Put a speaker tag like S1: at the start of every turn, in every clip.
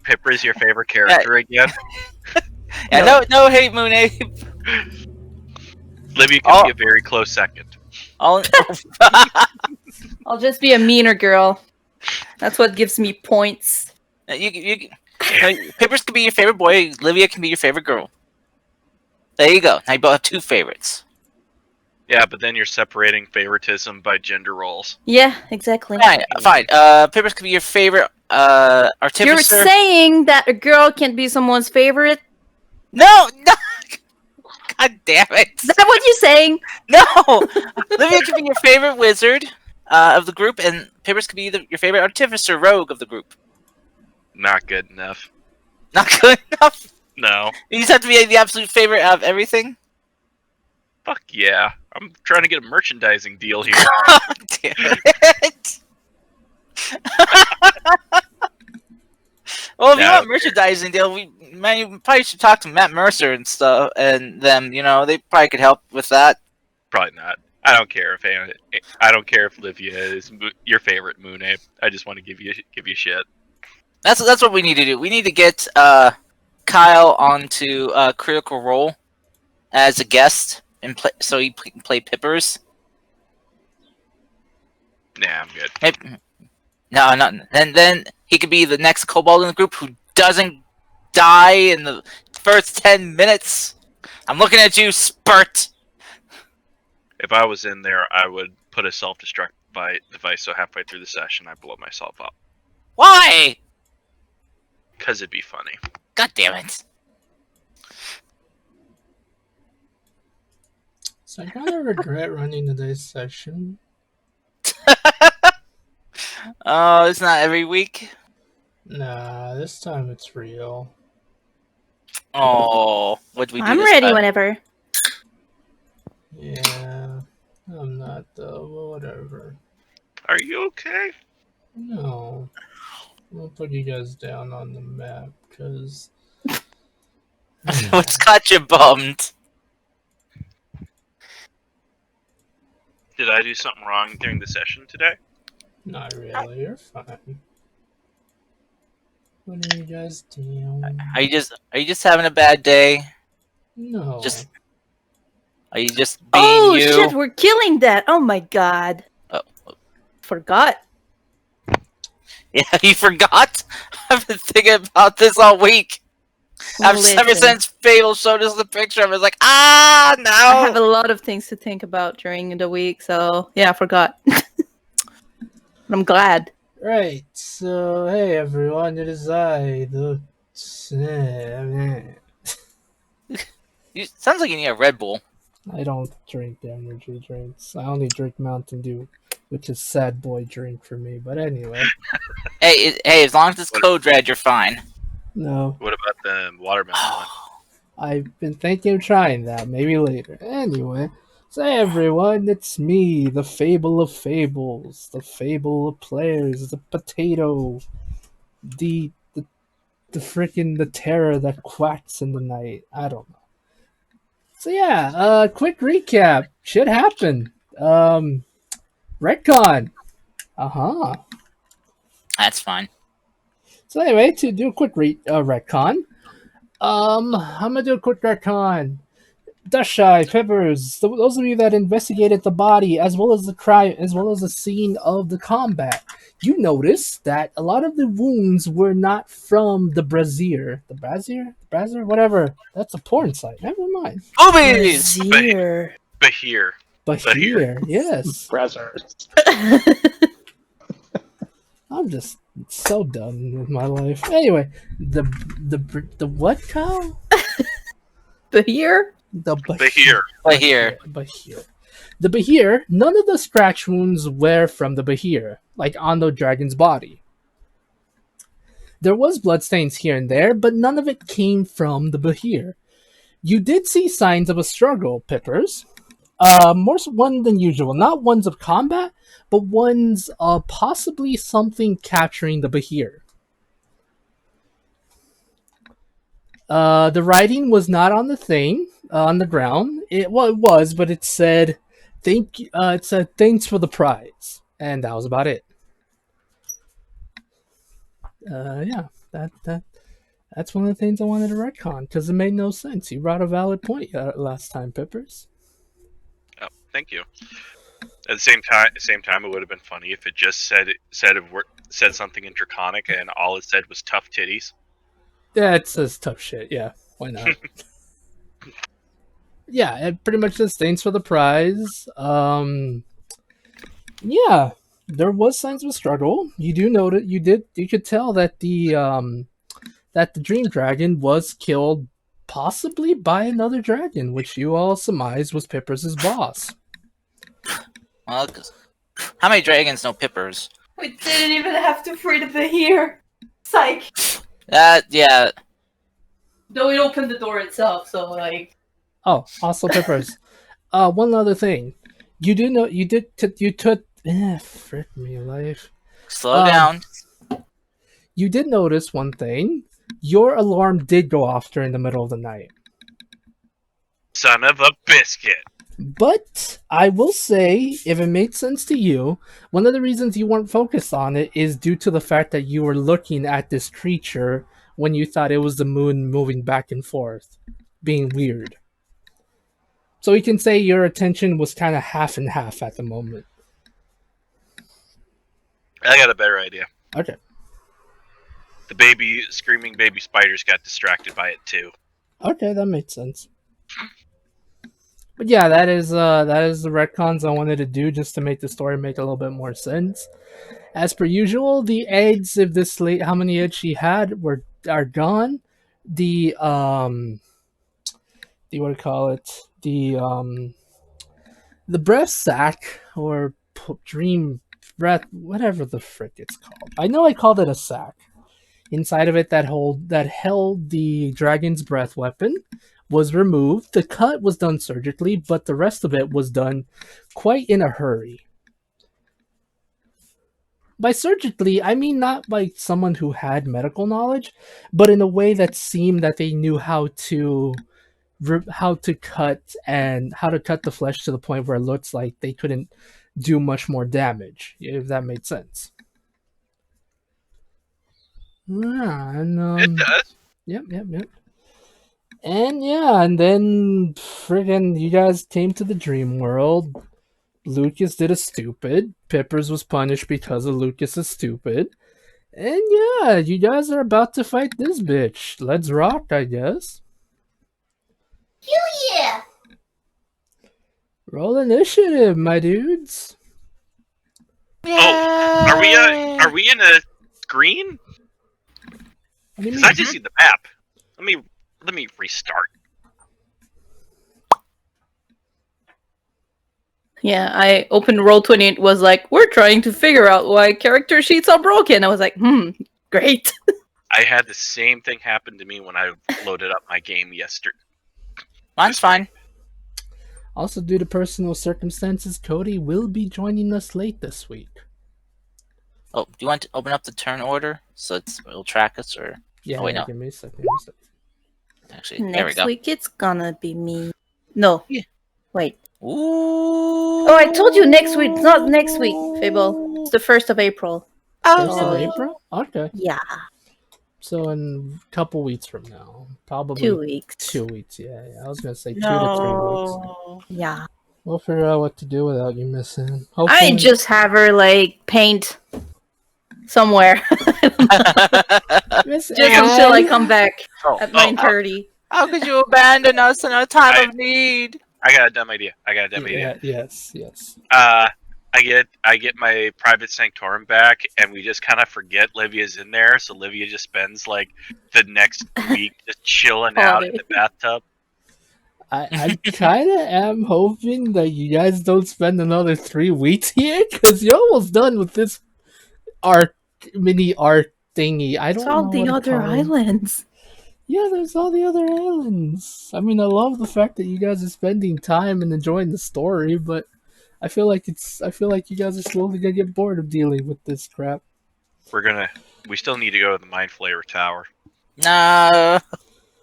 S1: Pipper is your favorite character again?
S2: Yeah, no hate, Moon Ape.
S1: Livia can be a very close second.
S2: I'll
S3: just be a meaner girl. That's what gives me points.
S2: Pippers can be your favorite boy. Livia can be your favorite girl. There you go. Now you both have two favorites.
S1: Yeah, but then you're separating favoritism by gender roles.
S3: Yeah, exactly.
S2: Fine. Pippers can be your favorite artificer.
S3: You're saying that a girl can't be someone's favorite?
S2: No! God damn it!
S3: Is that what you're saying?
S2: No! Livia can be your favorite wizard of the group, and Pippers can be your favorite artificer rogue of the group.
S1: Not good enough.
S2: Not good enough?
S1: No.
S2: You just have to be the absolute favorite of everything?
S1: Fuck yeah. I'm trying to get a merchandising deal here.
S2: God damn it! Well, if you want merchandising deal, you probably should talk to Matt Mercer and stuff, and them. They probably could help with that.
S1: Probably not. I don't care if Livia is your favorite Moon Ape. I just want to give you shit.
S2: That's what we need to do. We need to get Kyle onto Critical Role as a guest and so he can play Pippers.
S1: Nah, I'm good.
S2: No, not then he could be the next kobold in the group who doesn't die in the first 10 minutes. I'm looking at you, Spurt.
S1: If I was in there, I would put a self-destruct device so halfway through the session I blow myself up.
S2: Why?
S1: Because it'd be funny.
S2: God damn it.
S4: So I kind of regret running today's session.
S2: Oh, it's not every week?
S4: Nah, this time it's real.
S2: Oh, what do we do?
S3: I'm ready whenever.
S4: Yeah, I'm not though, but whatever.
S1: Are you okay?
S4: No. I'll put you guys down on the map, because...
S2: What's got you bummed?
S1: Did I do something wrong during the session today?
S4: Not really, you're fine. What are you guys doing?
S2: Are you just having a bad day?
S4: No.
S2: Are you just being you?
S3: Oh shit, we're killing that! Oh my god.
S2: Oh.
S3: Forgot.
S2: Yeah, you forgot? I've been thinking about this all week. Ever since Fable showed us the picture, I was like, no!
S3: I have a lot of things to think about during the week, so yeah, I forgot. I'm glad.
S4: Right, so hey everyone, it is I, the...
S2: Sounds like you need a Red Bull.
S4: I don't drink energy drinks. I only drink Mountain Dew, which is sad boy drink for me, but anyway.
S2: Hey, as long as it's Code Red, you're fine.
S4: No.
S1: What about the watermelon one?
S4: I've been thinking of trying that, maybe later. Anyway, so hey everyone, it's me, the Fable of Fables, the Fable of Players, the potato, the terror that quacks in the night. I don't know. So yeah, quick recap. Shit happened. Retcon.
S2: That's fine.
S4: So anyway, to do a quick retcon, I'm gonna do a quick retcon. Dashai, Peppers, those of you that investigated the body as well as the crime, as well as the scene of the combat, you noticed that a lot of the wounds were not from the brazier. The brazier, whatever. That's a porn site. Never mind.
S2: Boobies!
S1: Bahir.
S4: Yes.
S5: Brazzers.
S4: I'm just so done with my life. Anyway, the what, Kyle?
S3: Bahir?
S4: The
S1: Bahir.
S4: The Bahir, none of the scratch wounds were from the Bahir, like on the dragon's body. There was bloodstains here and there, but none of it came from the Bahir. You did see signs of a struggle, Pippers. More one than usual. Not ones of combat, but ones of possibly something capturing the Bahir. The writing was not on the thing, on the ground. It was, but it said, thanks for the prize. And that was about it. Yeah, That's one of the things I wanted to retcon because it made no sense. You brought a valid point last time, Pippers.
S1: Oh, thank you. At the same time, it would have been funny if it just said something in Draconic and all it said was tough titties.
S4: Yeah, it says tough shit. Yeah, why not? Yeah, it pretty much says thanks for the prize. Yeah, there was signs of a struggle. You do know that you could tell that the dream dragon was killed possibly by another dragon, which you all surmised was Pippers' boss.
S2: Well, 'cause how many dragons know Pippers?
S3: We didn't even have to free the here. Psych.
S2: Yeah.
S3: Though it opened the door itself, so like.
S4: Oh, also Pippers. One other thing. You do know you took frick me life.
S2: Slow down.
S4: You did notice one thing. Your alarm did go off during the middle of the night.
S1: Son of a biscuit.
S4: But I will say, if it made sense to you, one of the reasons you weren't focused on it is due to the fact that you were looking at this creature when you thought it was the moon moving back and forth, being weird. So we can say your attention was kind of half and half at the moment.
S1: I got a better idea.
S4: Okay.
S1: The screaming baby spiders got distracted by it too.
S4: Okay, that makes sense. But yeah, that is the retcons I wanted to do just to make the story make a little bit more sense. As per usual, the eggs of this late, how many eggs she had are gone. The what do you call it? The breath sac or dream breath, whatever the frick it's called. I know I called it a sac. Inside of it that held the dragon's breath weapon was removed. The cut was done surgically, but the rest of it was done quite in a hurry. By surgically, I mean not by someone who had medical knowledge, but in a way that seemed that they knew how to cut the flesh to the point where it looks like they couldn't do much more damage, if that made sense. Yeah, and
S1: It does.
S4: Yep. And then friggin' you guys came to the dream world. Lucas did a stupid. Pippers was punished because of Lucas's stupid. And yeah, you guys are about to fight this bitch. Let's rock, I guess.
S3: Yeah.
S4: Roll initiative, my dudes.
S1: Oh, are we in a green?
S4: What do you
S1: Because
S4: mean?
S1: I just see the map. Let me restart.
S3: Yeah, I opened Roll20. It was like, we're trying to figure out why character sheets are broken. I was like, great.
S1: I had the same thing happen to me when I loaded up my game yesterday.
S2: Mine's fine.
S4: Also, due to personal circumstances, Cody will be joining us late this week.
S2: Oh, do you want to open up the turn order so it'll track us, or
S4: Yeah,
S2: wait, no.
S4: give me a second.
S2: Actually, there we
S3: Next
S2: go.
S3: week it's gonna be me. No.
S2: Yeah.
S3: Wait.
S2: Ooh.
S3: Oh, I told you next week. It's not next week, Fable. It's the 1st of April.
S4: First of
S2: Oh,
S4: April? Okay.
S3: Yeah.
S4: So in a couple weeks from now. Probably
S3: 2 weeks.
S4: 2 weeks, yeah. I was gonna say 2 to 3 weeks.
S2: no.
S3: Yeah.
S4: We'll figure out what to do without you missing.
S3: I
S4: Hopefully,
S3: just have her like paint somewhere.
S4: Miss
S3: Just until I
S4: Anne.
S3: come back
S2: Oh,
S3: at 9:30.
S2: How could you abandon us in our time of need?
S1: I got a dumb idea.
S4: Yeah, yes.
S1: I get my private sanctorum back, and we just kind of forget Livia's in there. So Livia just spends like the next week just chilling out in the bathtub.
S4: I kind of am hoping that you guys don't spend another 3 weeks here, because you're almost done with this mini art thingy. I don't
S3: It's all
S4: know
S3: the
S4: what to
S3: other
S4: call it.
S3: islands.
S4: Yeah, there's all the other islands. I mean, I love the fact that you guys are spending time and enjoying the story, but I feel like you guys are slowly gonna get bored of dealing with this crap.
S1: We still need to go to the Mind Flayer Tower.
S2: No.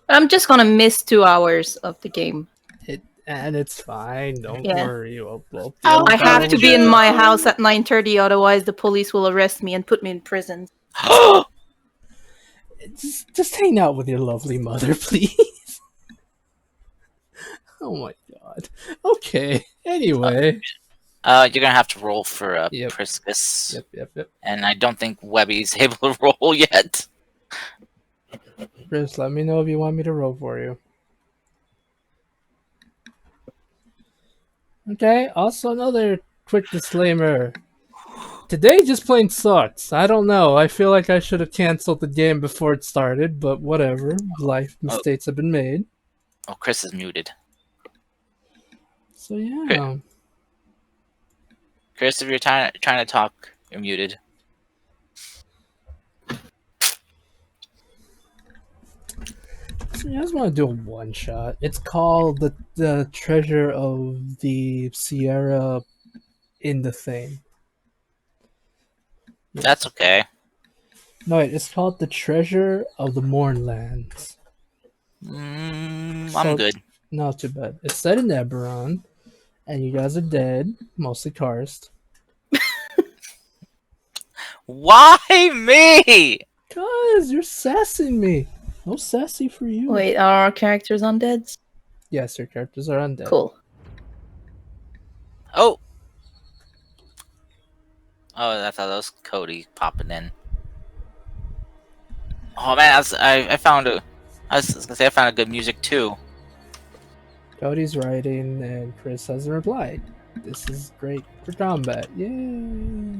S3: I'm just gonna miss 2 hours of the game.
S4: And it's fine. Don't
S3: Yeah.
S4: worry. We'll
S3: I have to be in my house at 9:30, otherwise the police will arrest me and put me in prison.
S4: Just hang out with your lovely mother, please. Oh my god. Okay. Anyway.
S2: You're gonna have to roll for
S4: Yep.
S2: Priscus.
S4: Yep.
S2: And I don't think Webby's able to roll yet.
S4: Chris, let me know if you want me to roll for you. Okay, also another quick disclaimer. Today just plain sucks. I don't know. I feel like I should have canceled the game before it started, but whatever. Life mistakes have been made.
S2: Oh, Chris is muted.
S4: So yeah.
S2: Chris, if you're trying to talk, you're muted.
S4: So yeah, I just want to do a one shot. It's called the Treasure of the Sierra in the thing. Yes.
S2: That's okay.
S4: No, wait, it's called the Treasure of the Mournlands.
S2: I'm good.
S4: Not too bad. It's set in Eberron, and you guys are dead, mostly cursed.
S2: Why me?
S4: Cause you're sassing me. No sassy for you.
S3: Wait, are our characters undead?
S4: Yes, your characters are undead.
S3: Cool.
S2: Oh, I thought that was Cody popping in. Oh man, I found a. I was gonna say I found a good music too.
S4: Cody's writing, and Chris hasn't replied. This is great for combat. Yay!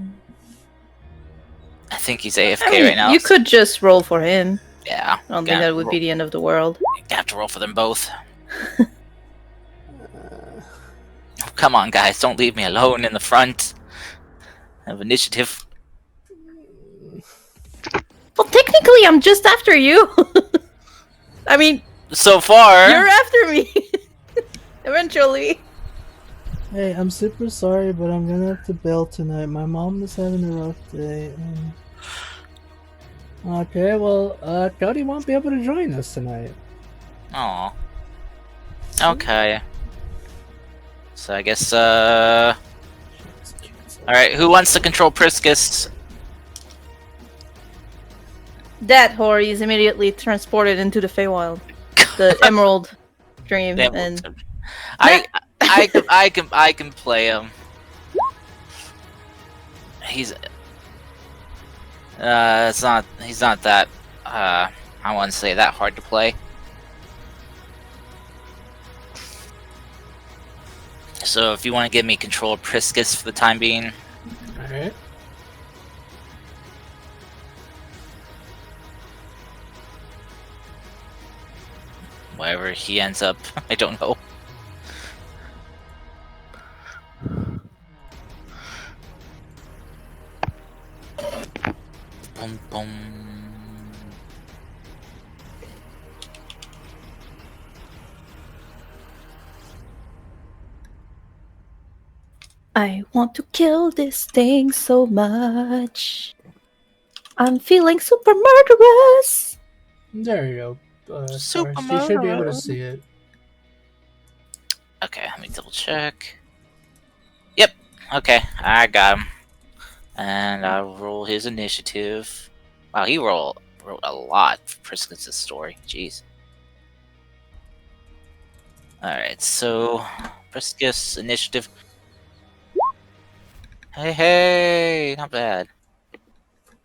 S2: I think he's AFK
S3: I mean,
S2: right now.
S3: you could just roll for him.
S2: Yeah.
S3: I don't think that would be the end of the world.
S2: You have to roll for them both. Come on, guys! Don't leave me alone in the front of initiative.
S3: Well, technically, I'm just after you. I mean,
S2: So far,
S3: you're after me. Eventually.
S4: Hey, I'm super sorry, but I'm gonna have to bail tonight. My mom is having a rough day. Okay, well, Cody won't be able to join us tonight.
S2: Aw. Okay. So I guess, Alright, who wants to control Priscus?
S3: That Hori is immediately transported into the Feywild. The Emerald Dream. And
S2: I can play him. He's not that I wouldn't say that hard to play. So if you want to give me control of Priscus for the time being.
S4: Alright.
S2: Wherever he ends up, I don't know. Boom, boom.
S3: I want to kill this thing so much. I'm feeling super murderous.
S4: There you go.
S2: Super
S4: You should be able to
S2: Mario.
S4: see it.
S2: Okay, let me double check. Yep. Okay, I got him. And I'll roll his initiative. Wow, he wrote a lot for Priscus' story. Jeez. Alright, so Priscus initiative. Hey, not bad.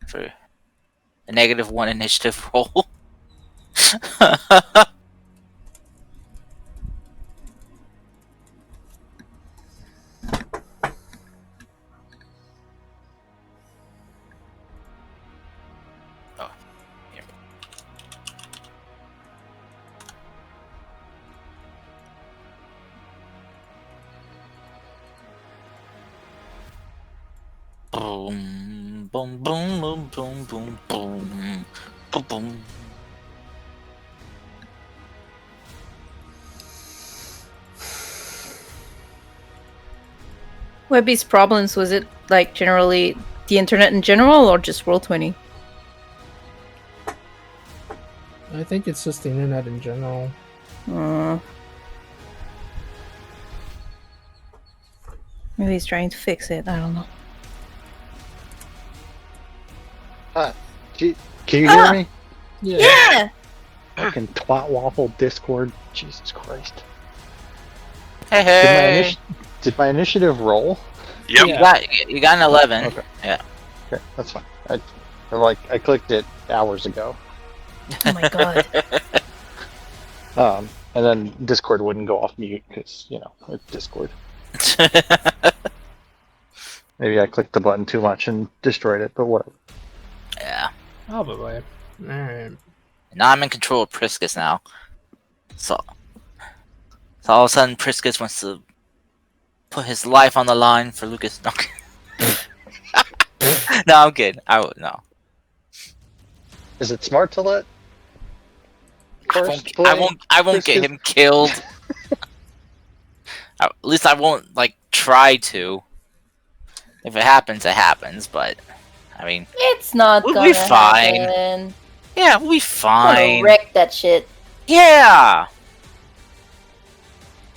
S2: For a -1 initiative roll. Oh, here. Boom, boom, boom, boom, boom, boom, boom, boom, boom.
S3: Webby's problems, was it like generally the internet in general or just Roll20?
S4: I think it's just the internet in general.
S3: Maybe he's trying to fix it. I don't know.
S5: Can you hear me?
S3: Yeah.
S5: Fucking twat waffle Discord. Jesus Christ.
S2: Hey,
S5: Did my,
S2: hey.
S5: did my initiative roll?
S1: Yep.
S4: Yeah.
S2: You got an 11.
S5: Okay.
S2: Yeah.
S5: Okay, that's fine. I clicked it hours ago.
S3: Oh my god.
S5: And then Discord wouldn't go off mute because, it's Discord. Maybe I clicked the button too much and destroyed it, but whatever.
S2: Yeah.
S4: Probably. Alright.
S2: Now I'm in control of Priscus now. So all of a sudden Priscus wants to put his life on the line for Lucas. No, no I'm kidding. No.
S5: Is it smart to let
S2: I won't get him killed. At least I won't try to. If it happens, it happens. But I mean,
S3: It's not
S2: We'll
S3: gonna
S2: be fine.
S3: happen.
S2: yeah, we'll be
S3: I'm
S2: fine.
S3: gonna wreck that shit.
S2: Yeah,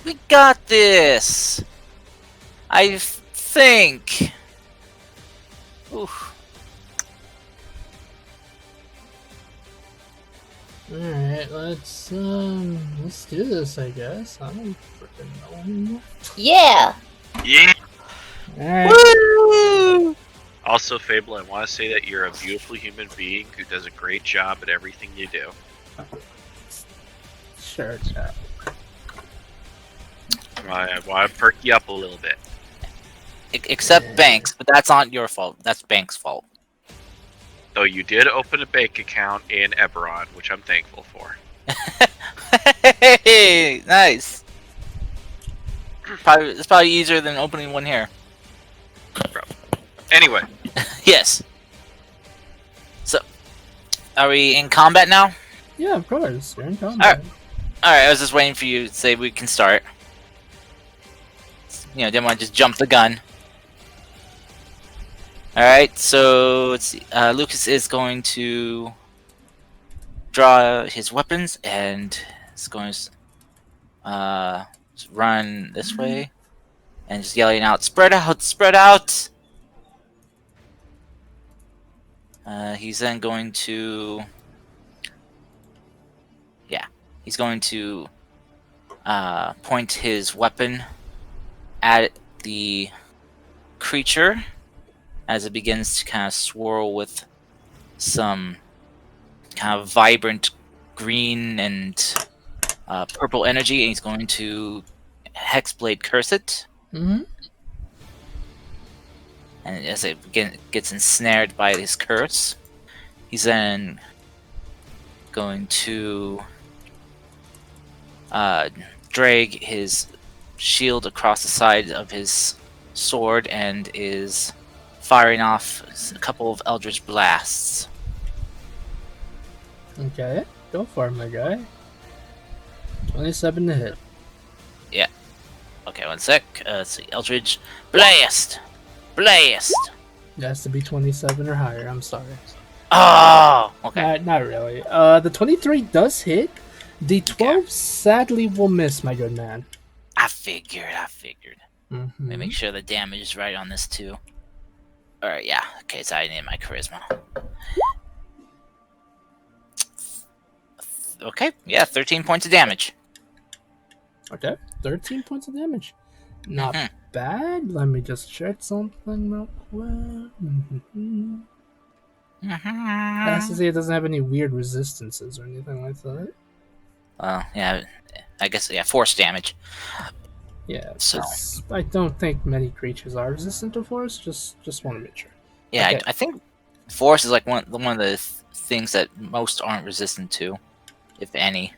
S2: we got this. I think. Oof.
S4: Alright, let's do this, I guess. I don't freaking know anymore.
S3: Yeah.
S1: Yeah.
S4: Alright.
S2: Woo!
S1: Also, Fable, I want to say that you're a beautiful human being who does a great job at everything you do.
S4: Sure, chat.
S1: I want to perk you up a little bit.
S2: Except Banks, but that's not your fault. That's Banks' fault.
S1: Though you did open a bank account in Eberron, which I'm thankful for.
S2: Hey, nice. It's probably easier than opening one here.
S1: Anyway,
S2: Yes. So, are we in combat now?
S4: Yeah, of course. You're in combat.
S2: Alright, I was just waiting for you to say we can start. Didn't want to just jump the gun. Alright, so let's see. Lucas is going to draw his weapons and is going to run this way and just yelling out, "Spread out! Spread out!" He's then going to... Yeah. He's going to point his weapon at the creature as it begins to kind of swirl with some kind of vibrant green and purple energy, and he's going to Hexblade curse it.
S4: Mm-hmm.
S2: And as it gets ensnared by his curse, he's then going to drag his shield across the side of his sword and is firing off a couple of Eldritch Blasts.
S4: Okay, go for it, my guy. 27 to hit.
S2: Okay, one sec. Let's see. Eldritch Blast! Blast!
S4: It has to be 27 or higher, I'm sorry.
S2: Oh! Okay.
S4: Not really. The 23 does hit. The 12 sadly will miss, my good man.
S2: I figured.
S4: Mm-hmm.
S2: Let me make sure the damage is right on this too. Alright, yeah. Okay, so I need my charisma. Okay, yeah, 13 points of damage.
S4: Okay, 13 points of damage. Not bad. Let me just check something real quick. Has to say it doesn't have any weird resistances or anything like that.
S2: Well, yeah, I guess, yeah, force damage.
S4: Yeah,
S2: So-
S4: I don't think many creatures are resistant to force. Just want to make sure.
S2: Yeah,
S4: Okay.
S2: I think force is like one of the things that most aren't resistant to, if any.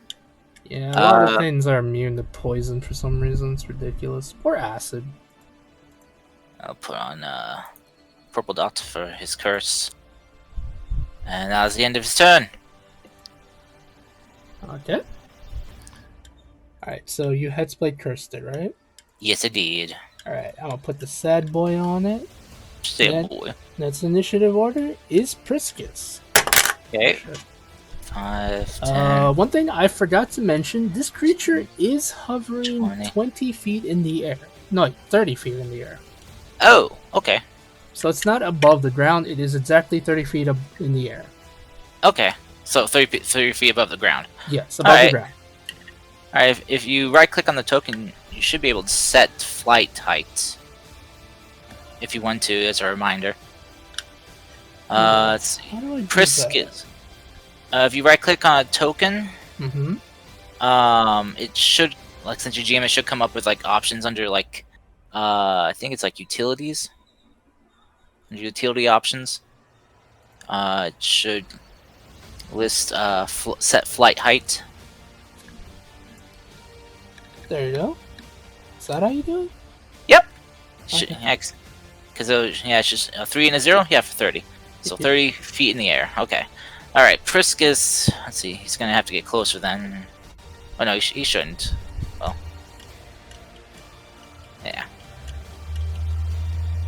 S4: Yeah, a lot of things are immune to poison for some reason. It's ridiculous. Or acid.
S2: I'll put on purple dot for his curse. And that was the end of his turn.
S4: Okay. Alright, so you Headsplay cursed it, right?
S2: Yes, I did.
S4: Alright, I'm gonna put the sad boy on it.
S2: Say
S4: Yeah.
S2: boy.
S4: Next initiative order is Priscus.
S2: Okay. 5, 10.
S4: One thing I forgot to mention, this creature is hovering
S2: 20.
S4: 20 feet in the air. No, 30 feet in the air.
S2: Oh, okay.
S4: So it's not above the ground, it is exactly 30 feet up in the air.
S2: Okay. So 30 feet above the ground.
S4: Yes, above the
S2: Alright.
S4: ground.
S2: Alright, if you right-click on the token, you should be able to set flight height. If you want to, as a reminder. Let's see.
S4: How do I do
S2: Priscus. If you right-click on a token,
S4: that? Mm-hmm.
S2: it should, like, since your GM, it should come up with like options under like, I think it's like utilities. Under utility options, it should list set flight height.
S4: There you go. Is that how you do it? Okay.
S2: Because it's just a 3 and a 0. Yeah, for 30. So 30 feet in the air. Okay. All right, Priscus. Let's see. He's gonna have to get closer then. Oh no, he shouldn't. Well, yeah.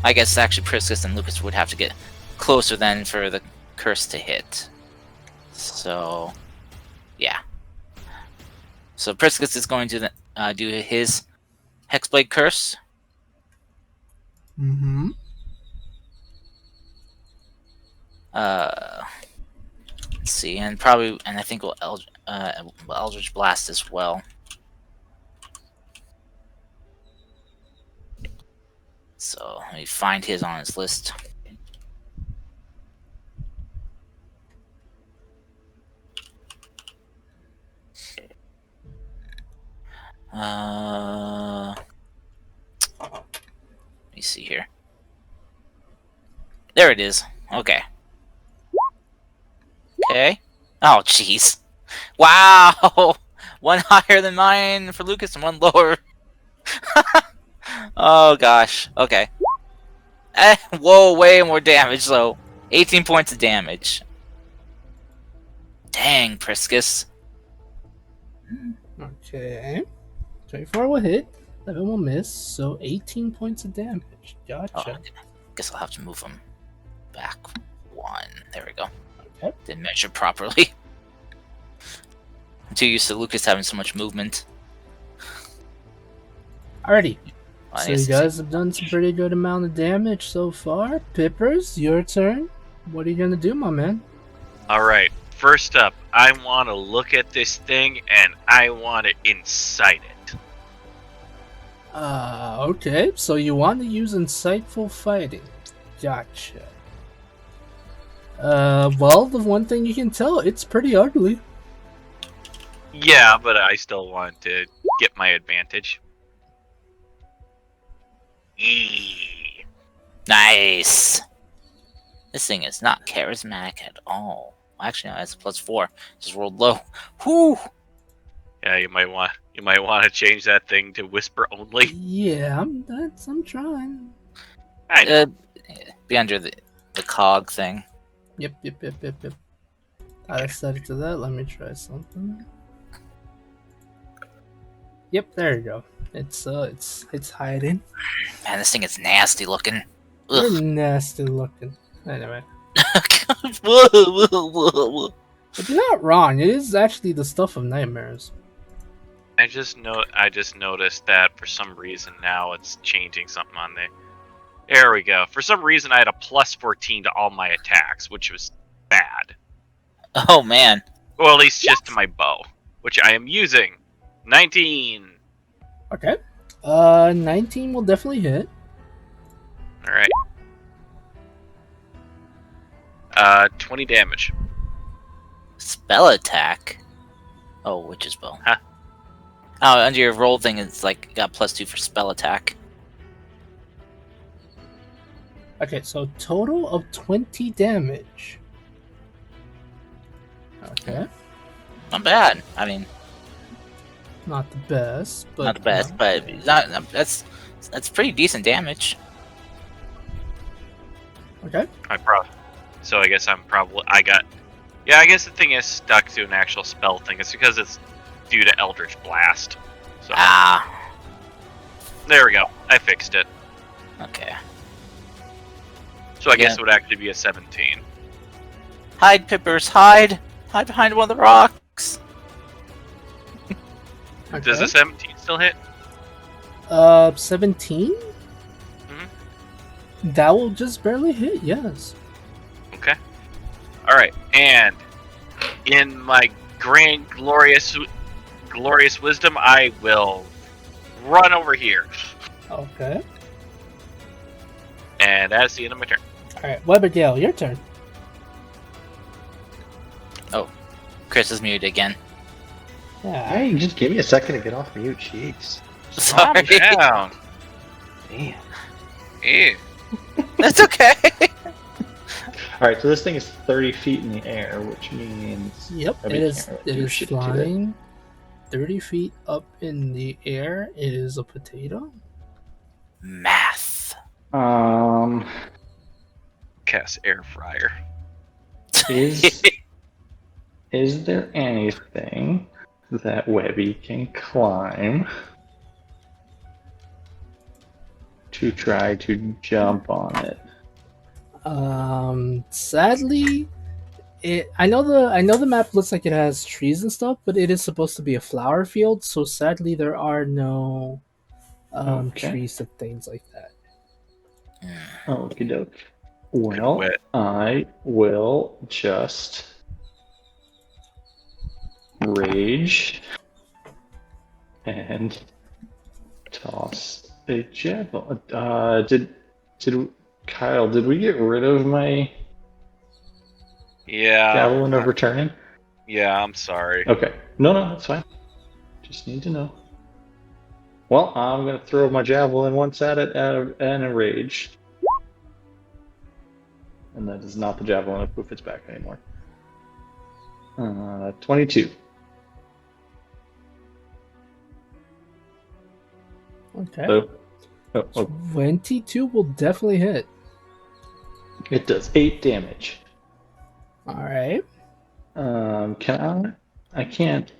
S2: I guess actually Priscus and Lucas would have to get closer then for the curse to hit. So, yeah. So Priscus is going to do his Hexblade curse.
S4: Mm-hmm.
S2: Let's see, and I think we'll Eldritch Blast as well. So let me find his on his list. Let me see here. There it is. Okay. Okay. Oh, jeez. Wow! One higher than mine for Lucas and one lower. Oh, gosh. Okay. Whoa, way more damage, though. 18 points of damage. Dang, Priscus.
S4: Okay. 24 will hit. 11 will miss. So 18 points of damage.
S2: Oh,
S4: Gotcha.
S2: guess I'll have to move him back 1. There we go.
S4: Okay.
S2: Didn't measure properly. I'm too used to Lucas having so much movement.
S4: Alrighty.
S2: Well, I
S4: So you
S2: guess
S4: guys have done some pretty good amount of damage so far. Pippers, your turn. What are you gonna do, my man?
S1: All right. First up, I want to look at this thing and I want to incite it.
S4: Okay. So you want to use insightful fighting. Gotcha. Well, the one thing you can tell, it's pretty ugly.
S1: Yeah, but I still want to get my advantage. Eee.
S2: Nice. This thing is not charismatic at all. Actually, no, it's a +4. Just rolled low. Whew.
S1: Yeah, you might want to change that thing to whisper only.
S4: Yeah, I'm trying.
S1: I know.
S2: Be under the cog thing.
S4: Yep. I set it to that. Let me try something. Yep, there you go. It's hiding.
S2: Man, this thing is nasty looking.
S4: You're
S2: Ugh.
S4: nasty looking. Anyway,
S2: Whoa, whoa, whoa, whoa.
S4: but you're not wrong. It is actually the stuff of nightmares.
S1: I just noticed that for some reason now it's changing something on there. There we go. For some reason I had a +14 to all my attacks, which was bad.
S2: Oh man.
S1: Well, at least just to my bow, which I am using. 19.
S4: Okay. 19 will definitely hit.
S1: All right. 20 damage.
S2: Spell attack. Oh, witch's bow.
S1: Huh?
S2: Oh, under your roll thing, it's like got +2 for spell attack.
S4: Okay, so total of 20 damage. Okay.
S2: Not bad. I mean,
S4: Not the best, but
S2: not the best, but that's pretty decent damage.
S4: Okay.
S1: So I guess I guess the thing is stuck to an actual spell thing. It's because it's due to Eldritch Blast. So
S2: Ah.
S1: there we go. I fixed it.
S2: Okay.
S1: So I guess it would actually be a 17.
S2: Hide, Pippers, hide! Hide behind one of the rocks!
S1: Does a 17 still hit?
S4: 17? That will just barely hit, yes.
S1: Okay. Alright, and in my grand glorious wisdom, I will run over here.
S4: Okay.
S1: And that's the end of my turn.
S4: Alright, Webberdale, your turn.
S2: Chris is muted again.
S4: Yeah.
S5: Hey, just give me a second to get off mute. Jeez.
S2: Sorry.
S1: Calm down.
S5: Damn.
S1: Ew.
S2: That's okay.
S5: Alright, so this thing is 30 feet in the air, which means...
S4: Yep,
S5: Nobody
S4: it is,
S5: can't
S4: it
S5: do
S4: is
S5: shit to it.
S4: flying 30 feet up in the air. It is a potato.
S2: Math.
S1: Cast air fryer.
S5: Is there anything that Webby can climb to try to jump on it?
S4: Sadly, I know the map looks like it has trees and stuff, but it is supposed to be a flower field, so sadly there are no
S5: Okay.
S4: trees and things like that.
S5: Okie doke. Well,
S1: wet.
S5: I will just rage and toss a javelin. Did Kyle? Did we get rid of my
S1: Yeah.
S5: javelin of returning?
S1: Yeah, I'm sorry.
S5: Okay. No, that's fine. Just need to know. Well, I'm gonna throw my javelin once at it and a rage. And that is not the javelin of Poof its back anymore. 22.
S4: Okay.
S5: Oh,
S4: 22 will definitely hit.
S5: it does 8 damage.
S4: All right.
S5: Can I can't.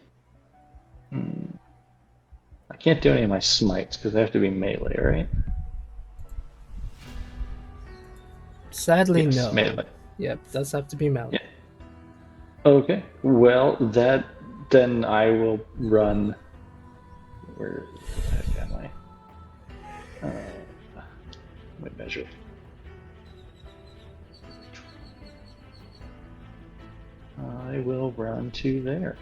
S5: I can't do any of my smites because they have to be melee, right?
S4: Sadly,
S5: Yes,
S4: no.
S5: melee.
S4: Yep, does have to be melee.
S5: Yeah. Okay. Well, then I will run. Where the heck am I? Let me measure. I will run to there.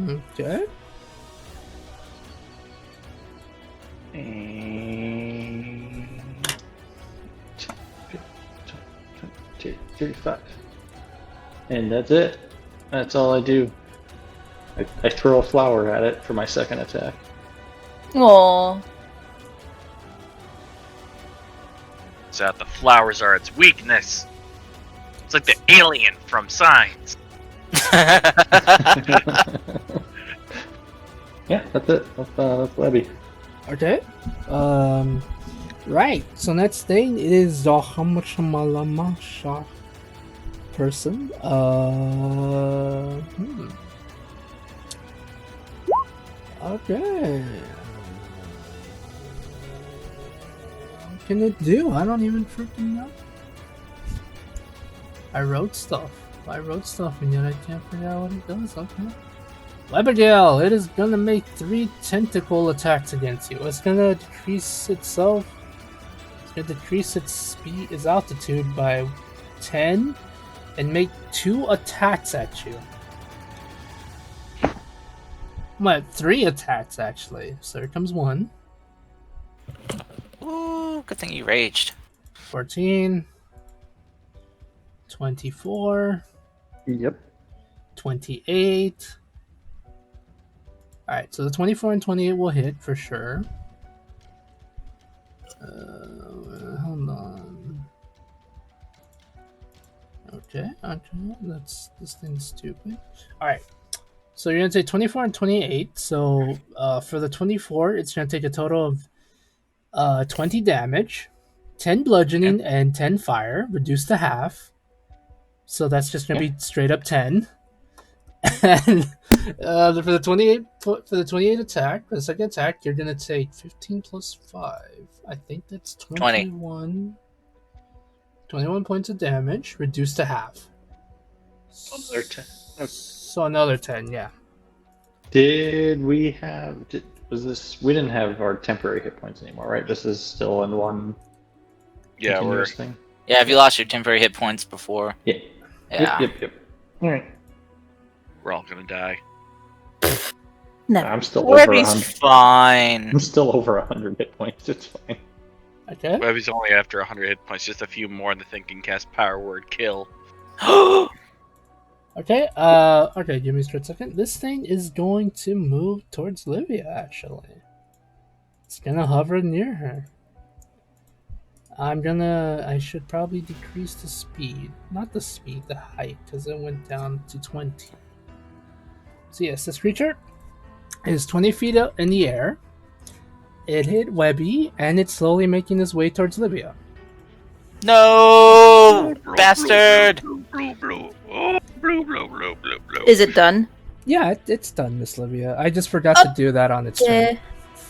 S4: Okay.
S5: And 35. And that's it. That's all I do. I throw a flower at it for my second attack.
S3: Aww.
S1: So that the flowers are its weakness. It's like the alien from Signs.
S5: Yeah, that's it. That's Webby.
S4: Okay. Right. So next thing is the Hamashamalasha person. Okay. What can it do? I don't even freaking know. I wrote stuff and yet I can't figure out what it does. Okay. Webberdale, it is gonna make 3 tentacle attacks against you. It's gonna decrease itself. It's gonna decrease its altitude by 10 and make 2 attacks at you. What? 3 attacks actually. So here comes 1.
S2: Ooh, good thing you raged.
S4: 14. 24.
S5: Yep.
S4: 28. Alright, so the 24 and 28 will hit for sure. Hold on. Okay, this thing's stupid. Alright, so you're gonna take 24 and 28. So for the 24, it's gonna take a total of 20 damage, 10 bludgeoning, and 10 fire, reduced to half. So that's just gonna be straight up 10. And for the 28 attack, for the second attack, you're gonna take 15 plus 5. I think that's 21. 21 points of damage, reduced to half.
S5: Another 10. Okay.
S4: So another 10, yeah.
S5: Did we have? Was this? We didn't have our temporary hit points anymore, right? This is still in one.
S1: Yeah, we're
S5: continuous thing.
S2: Yeah, if you lost your temporary hit points before.
S5: Yeah.
S2: Yeah.
S5: Yep. All right.
S1: We're all gonna die.
S3: Never.
S5: I'm still over
S2: Webby's
S5: 100.
S2: fine.
S5: I'm still over 100 hit points. It's fine.
S4: Okay.
S1: Webby's only after 100 hit points, just a few more in the thinking cast power word kill.
S4: Okay. Okay. Give me a second. This thing is going to move towards Livia. Actually, it's gonna hover near her. I should probably decrease the speed. Not the speed, the height, because it went down to 20. So yes, this creature is 20 feet up in the air. It hit Webby, and it's slowly making its way towards Livia.
S2: No, bastard!
S3: Is it done?
S4: Yeah, it's done, Miss Livia. I just forgot to do that on its
S3: Yeah.
S4: turn.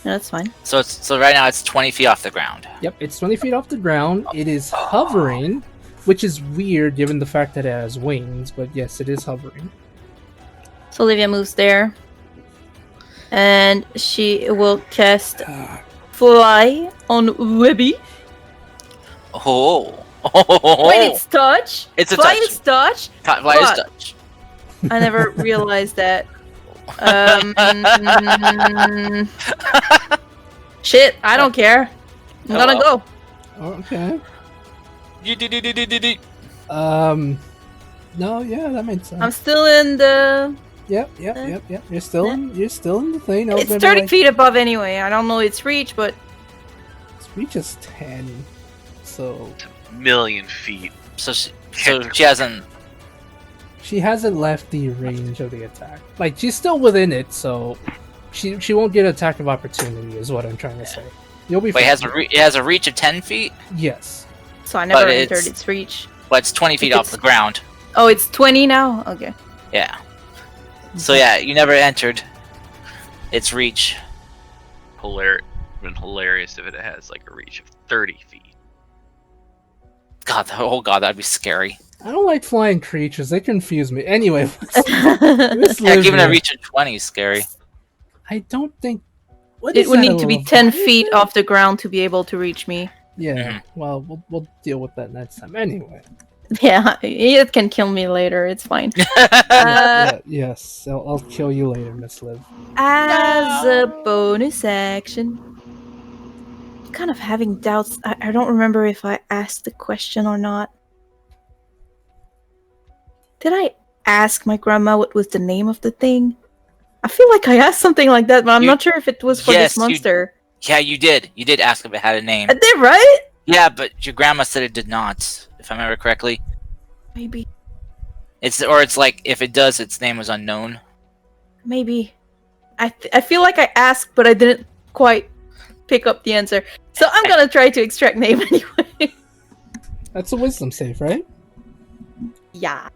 S3: No, that's fine.
S2: So right now it's 20 feet off the ground.
S4: Yep, it's 20 feet off the ground. It is hovering, which is weird given the fact that it has wings, but yes, it is hovering.
S3: So Olivia moves there. And she will cast Fly on Webby.
S2: Oh.
S3: Wait, it's touch?
S2: It's a
S3: Fly
S2: touch.
S3: is touch?
S2: Fly is
S3: Fuck.
S2: touch.
S3: I never realized that. Shit, I don't care. I'm gonna go.
S4: Okay.
S2: You
S4: No, yeah, that makes sense.
S3: I'm still in the...
S4: Yep. You're still in the thing.
S3: It's 30 feet above anyway. I don't know its reach, but...
S4: Its reach is 10. So
S1: Million feet.
S2: So she hasn't.
S4: she hasn't left the range of the attack. Like, she's still within it, so she won't get attack of opportunity is what I'm trying to say. You'll be
S2: Wait,
S4: fine.
S2: it has a reach of 10 feet,
S4: Yes.
S3: So I never
S2: But
S3: entered
S2: it's-
S3: its reach.
S2: but it's 20 feet
S3: If
S2: off
S3: it's-
S2: the ground.
S3: Oh, it's 20 now? Okay.
S2: Yeah. So yeah, you never entered its reach.
S1: Been hilarious if it has like a reach of 30 feet.
S2: God, oh god, that'd be scary.
S4: I don't like flying creatures. They confuse me. Anyway,
S3: it
S4: Miss
S2: Yeah, given a
S4: Livia,
S2: reach of 20 is scary.
S4: I don't think... What
S3: would
S4: is that, a
S3: need to be 10
S4: Leviathan?
S3: feet off the ground to be able to reach me.
S4: Yeah, well, we'll deal with that next time. Anyway.
S3: Yeah, it can kill me later. It's fine.
S4: Yes, I'll kill you later, Miss Liv.
S3: As a bonus action. Kind of having doubts. I don't remember if I asked the question or not. Did I ask my grandma what was the name of the thing? I feel like I asked something like that, but I'm not sure if it was for
S2: Yes,
S3: this monster.
S2: Yeah, you did. You did ask if it had a name.
S3: I did, right?
S2: Yeah, but your grandma said it did not, if I remember correctly.
S3: Maybe.
S2: It's like if it does, its name was unknown.
S3: Maybe. I feel like I asked, but I didn't quite pick up the answer. So I'm gonna try to extract name anyway.
S4: That's a wisdom save, right?
S3: Yeah.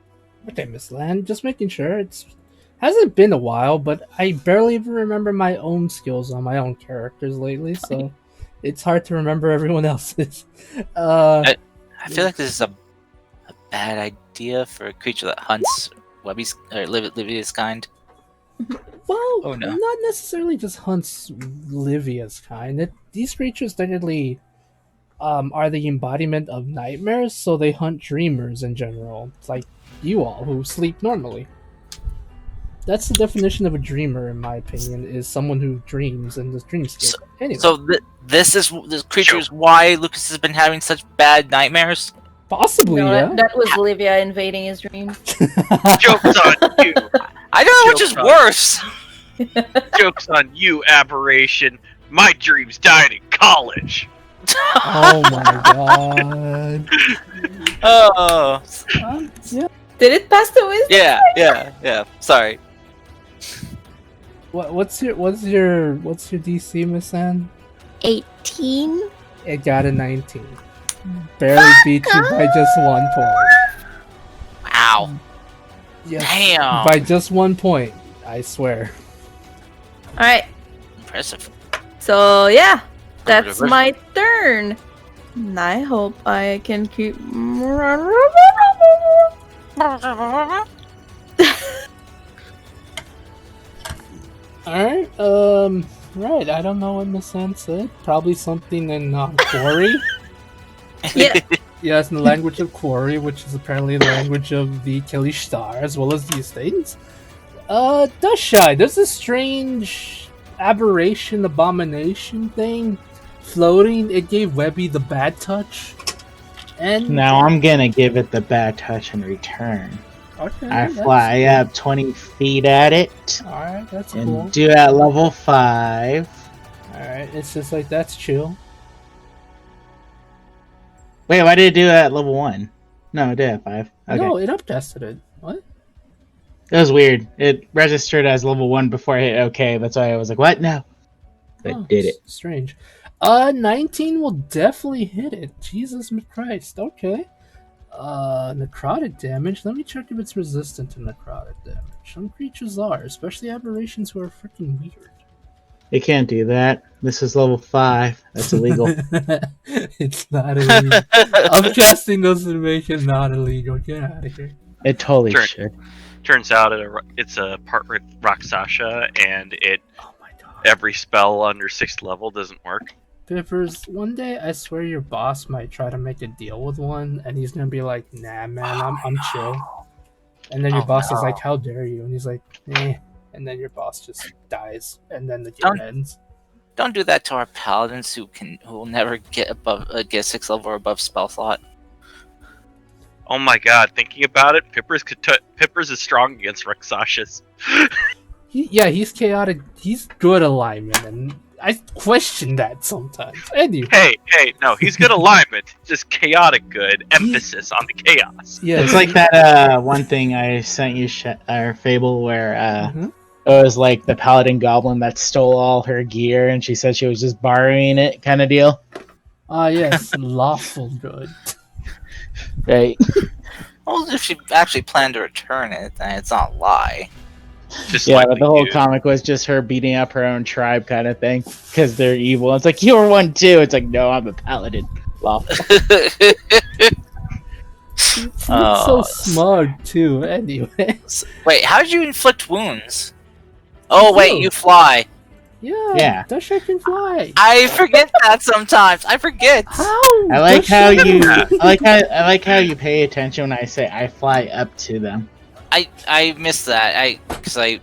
S4: Okay, Miss Land, just making sure. It's hasn't been a while, but I barely even remember my own skills on my own characters lately, so it's hard to remember everyone else's.
S2: I feel like this is a bad idea for a creature that hunts Webby's or Livia's kind.
S4: Well,
S2: Oh, no.
S4: not necessarily just hunts Livia's kind. These creatures technically are the embodiment of nightmares, so they hunt dreamers in general. It's like you all who sleep normally. That's the definition of a dreamer, in my opinion, is someone who dreams in this dreamscape. Anyway,
S2: So this creature is why Lucas has been having such bad nightmares.
S4: possibly,
S3: No,
S4: yeah.
S3: that was Livia invading his dreams.
S1: Joke's on you!
S2: I don't know which is
S1: Joke's on-
S2: worse.
S1: Joke's on you, aberration! My dreams died in college!
S4: Oh my god.
S2: Oh,
S4: Yeah.
S3: Did it pass the wisdom?
S2: yeah. Sorry.
S4: What's your DC, Miss Ann?
S3: 18.
S4: It got a 19. Barely beat you by just 1 point.
S2: Wow.
S4: Yes,
S2: Damn.
S4: by just 1 point. I swear.
S3: Alright,
S2: Impressive.
S3: so yeah, that's
S2: Reverse.
S3: my turn. And I hope I can keep.
S4: Alright, right, I don't know what Miss Ann said. Probably something in gory.
S3: Yeah,
S4: Yes, in the language of Quarry, which is apparently the language of the Kelishtar, as well as these things. Dushai, there's this strange aberration, abomination thing floating. It gave Webby the bad touch. And
S6: Now I'm gonna give it the bad touch in return.
S4: okay,
S6: I
S4: that's
S6: fly
S4: cool.
S6: up 20 feet at it
S4: Alright, that's
S6: and
S4: cool.
S6: do at level 5.
S4: Alright, it's just like, that's chill.
S6: Wait, why did it do it at level 1? No, it did at 5. Okay.
S4: No, it uptested it. What?
S6: It was weird. It registered as level 1 before I hit OK. That's why I was like, what? No. But did it.
S4: Strange. 19 will definitely hit it. Jesus Christ. Okay. Necrotic damage. Let me check if it's resistant to necrotic damage. Some creatures are, especially aberrations who are freaking weird.
S6: It can't do that. This is level 5. That's illegal.
S4: It's not illegal. Upcasting doesn't make it not illegal. Get out of here.
S6: It totally
S1: Sure.
S6: should.
S1: Turns out it's a part with Rakshasa, and
S4: Oh my god.
S1: every spell under 6th level doesn't work.
S4: Pippers, one day I swear your boss might try to make a deal with one, and he's gonna be like, "Nah, man, I'm chill." And then your
S2: Oh,
S4: boss
S2: no.
S4: is like, "How dare you?" And he's like, "Eh." And then your boss just dies, and then the game ends.
S2: Don't do that to our paladins who will never get above get 6th level or above spell slot.
S1: Oh my god, thinking about it, Pippers is strong against Rakshasas.
S4: He's chaotic. He's good alignment, and I question that sometimes. Anyway,
S1: Hey, no, he's good alignment, just chaotic good, emphasis on the chaos.
S4: yeah,
S6: It's like that one thing I sent you, Fable, where
S4: Mhm.
S6: it was like the paladin goblin that stole all her gear and she said she was just borrowing it kind of deal.
S4: Yes, lawful good.
S6: Right.
S2: Well, if she actually planned to return it, then it's not a lie.
S1: Just
S6: Yeah,
S1: like
S6: but the whole comic was just her beating up her own tribe kind of thing because they're evil. It's like, you were one too. It's like, no, I'm a paladin. Lawful.
S4: It's
S2: Oh,
S4: so smug too. Anyway,
S2: Wait, how did you inflict wounds? Oh
S4: You
S2: wait,
S4: flew.
S2: you fly.
S6: Yeah.
S4: Dasha can fly.
S2: I forget that sometimes. I forget.
S4: How?
S6: I like
S4: Dasha
S6: how
S4: can
S6: you
S4: fly.
S6: I like how you pay attention when I say I fly up to them.
S2: I missed that. Because I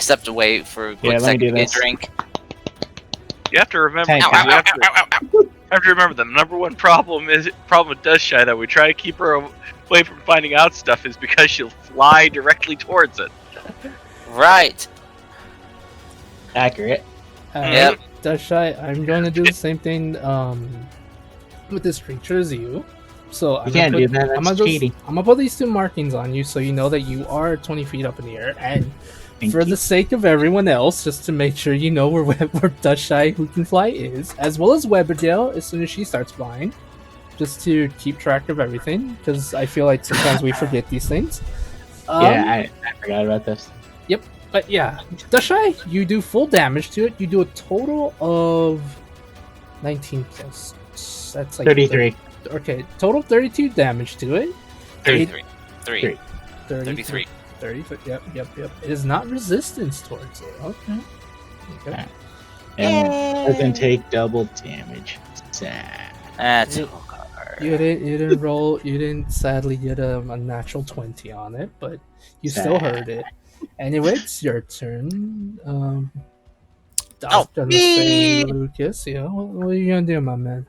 S2: stepped away for a quick
S6: Yeah, let me
S2: second
S6: do
S2: to get
S6: this.
S2: a drink.
S1: You have to remember.
S6: Tank.
S1: You have to remember the number one problem with Dust Shy that we try to keep her away from finding out stuff is because she'll fly directly towards it.
S2: Right.
S6: Accurate.
S2: Yep.
S4: Dasha, I'm going to do the same thing with this creature as you. So
S6: You can't do that.
S4: I'm
S6: That's cheating.
S4: gonna put these two markings on you so you know that you are 20 feet up in the air. And
S6: Thank
S4: for
S6: you.
S4: the sake of everyone else, just to make sure you know where Dashai Who Can Fly is, as well as Webberdale as soon as she starts flying, just to keep track of everything, because I feel like sometimes we forget these things.
S6: Yeah, I forgot about this.
S4: But yeah, Dashai, you do full damage to it. You do a total of 19 plus. That's like
S6: 33.
S4: Okay, total 32 damage to it.
S2: 33.
S6: 3.
S2: 33.
S4: 30. Yep. It is not resistance towards it. Okay.
S6: And doesn't take double damage. Sad.
S2: That's
S4: You-
S2: okay.
S4: You didn't roll. You didn't sadly get a natural 20 on it, but you still
S6: Sad.
S4: heard it. Anyway, it's your turn. I
S2: Oh,
S4: was gonna say,
S2: me!
S4: Lucas. Yeah, what are you gonna do, my man?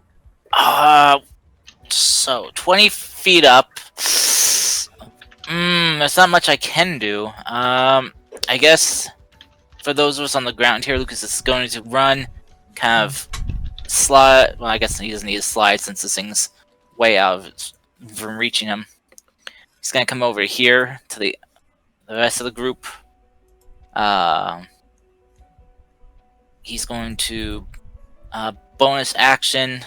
S2: So 20 feet up. There's not much I can do. I guess for those of us on the ground here, Lucas is going to run, kind of slide. Well, I guess he doesn't need a slide since this thing's way out of from reaching him. He's gonna come over here to the rest of the group. He's going to bonus action.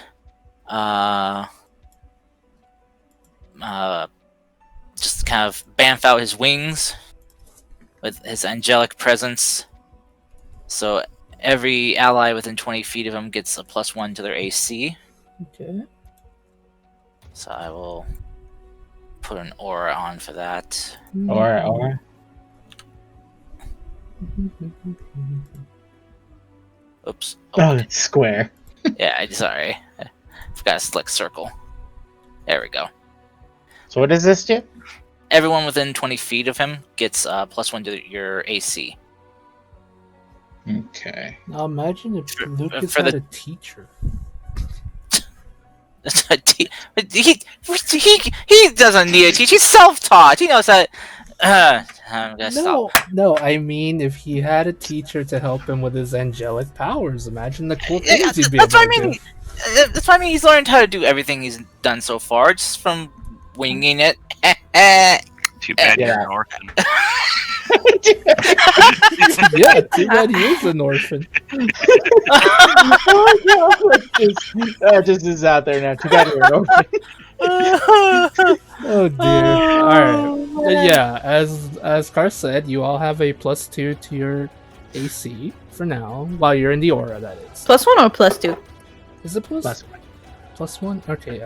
S2: Just kind of bamf out his wings with his angelic presence. So every ally within 20 feet of him gets a +1 to their AC.
S4: Okay.
S2: So I will put an aura on for that.
S6: Or.
S2: Oops.
S6: Oh, it's square.
S2: Yeah, sorry. I forgot a select circle. There we go.
S6: So what does this do?
S2: Everyone within 20 feet of him gets +1 to your AC.
S6: Okay.
S4: Now imagine if Lucas
S2: for
S4: had
S2: the-
S4: a teacher.
S2: he doesn't need a teacher. He's self-taught. He knows that. I'm gonna stop.
S4: No, I mean if he had a teacher to help him with his angelic powers. Imagine the cool things he'd be able
S2: That's what
S4: to
S2: I mean.
S4: do.
S2: That's what I mean. He's learned how to do everything he's done so far, just from winging it.
S1: Too bad
S6: Yeah.
S1: you're an orphan.
S4: Yeah, too bad he is an orphan.
S6: Just is out there now. Too bad you're an orphan.
S4: Oh dear. Alright. Yeah, as Car said, you all have a +2 to your AC for now, while you're in the aura, that is.
S3: +1 or +2?
S4: Is it
S6: Plus
S4: +1? Okay,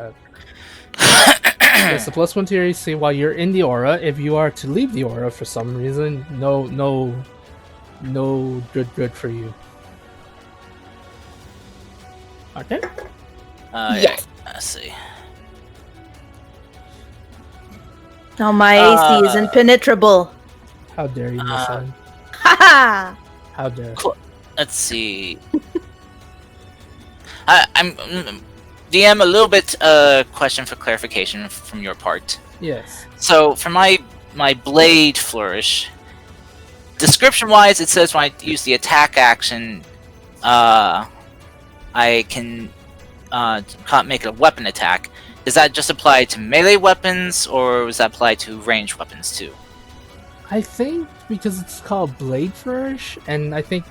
S4: it's a +1 to your AC while you're in the aura. If you are to leave the aura for some reason, no good for you. Okay.
S3: Yes.
S2: Let's see.
S3: Now my AC is impenetrable.
S4: How dare you, my son?
S3: Haha!
S4: How dare.
S2: Let's see. I'm DM, a little bit question for clarification from your part.
S4: Yes.
S2: So for my blade flourish, description wise, it says when I use the attack action, I can make a weapon attack. Does that just apply to melee weapons, or does that apply to ranged weapons too?
S4: I think because it's called Blade Flourish, and I think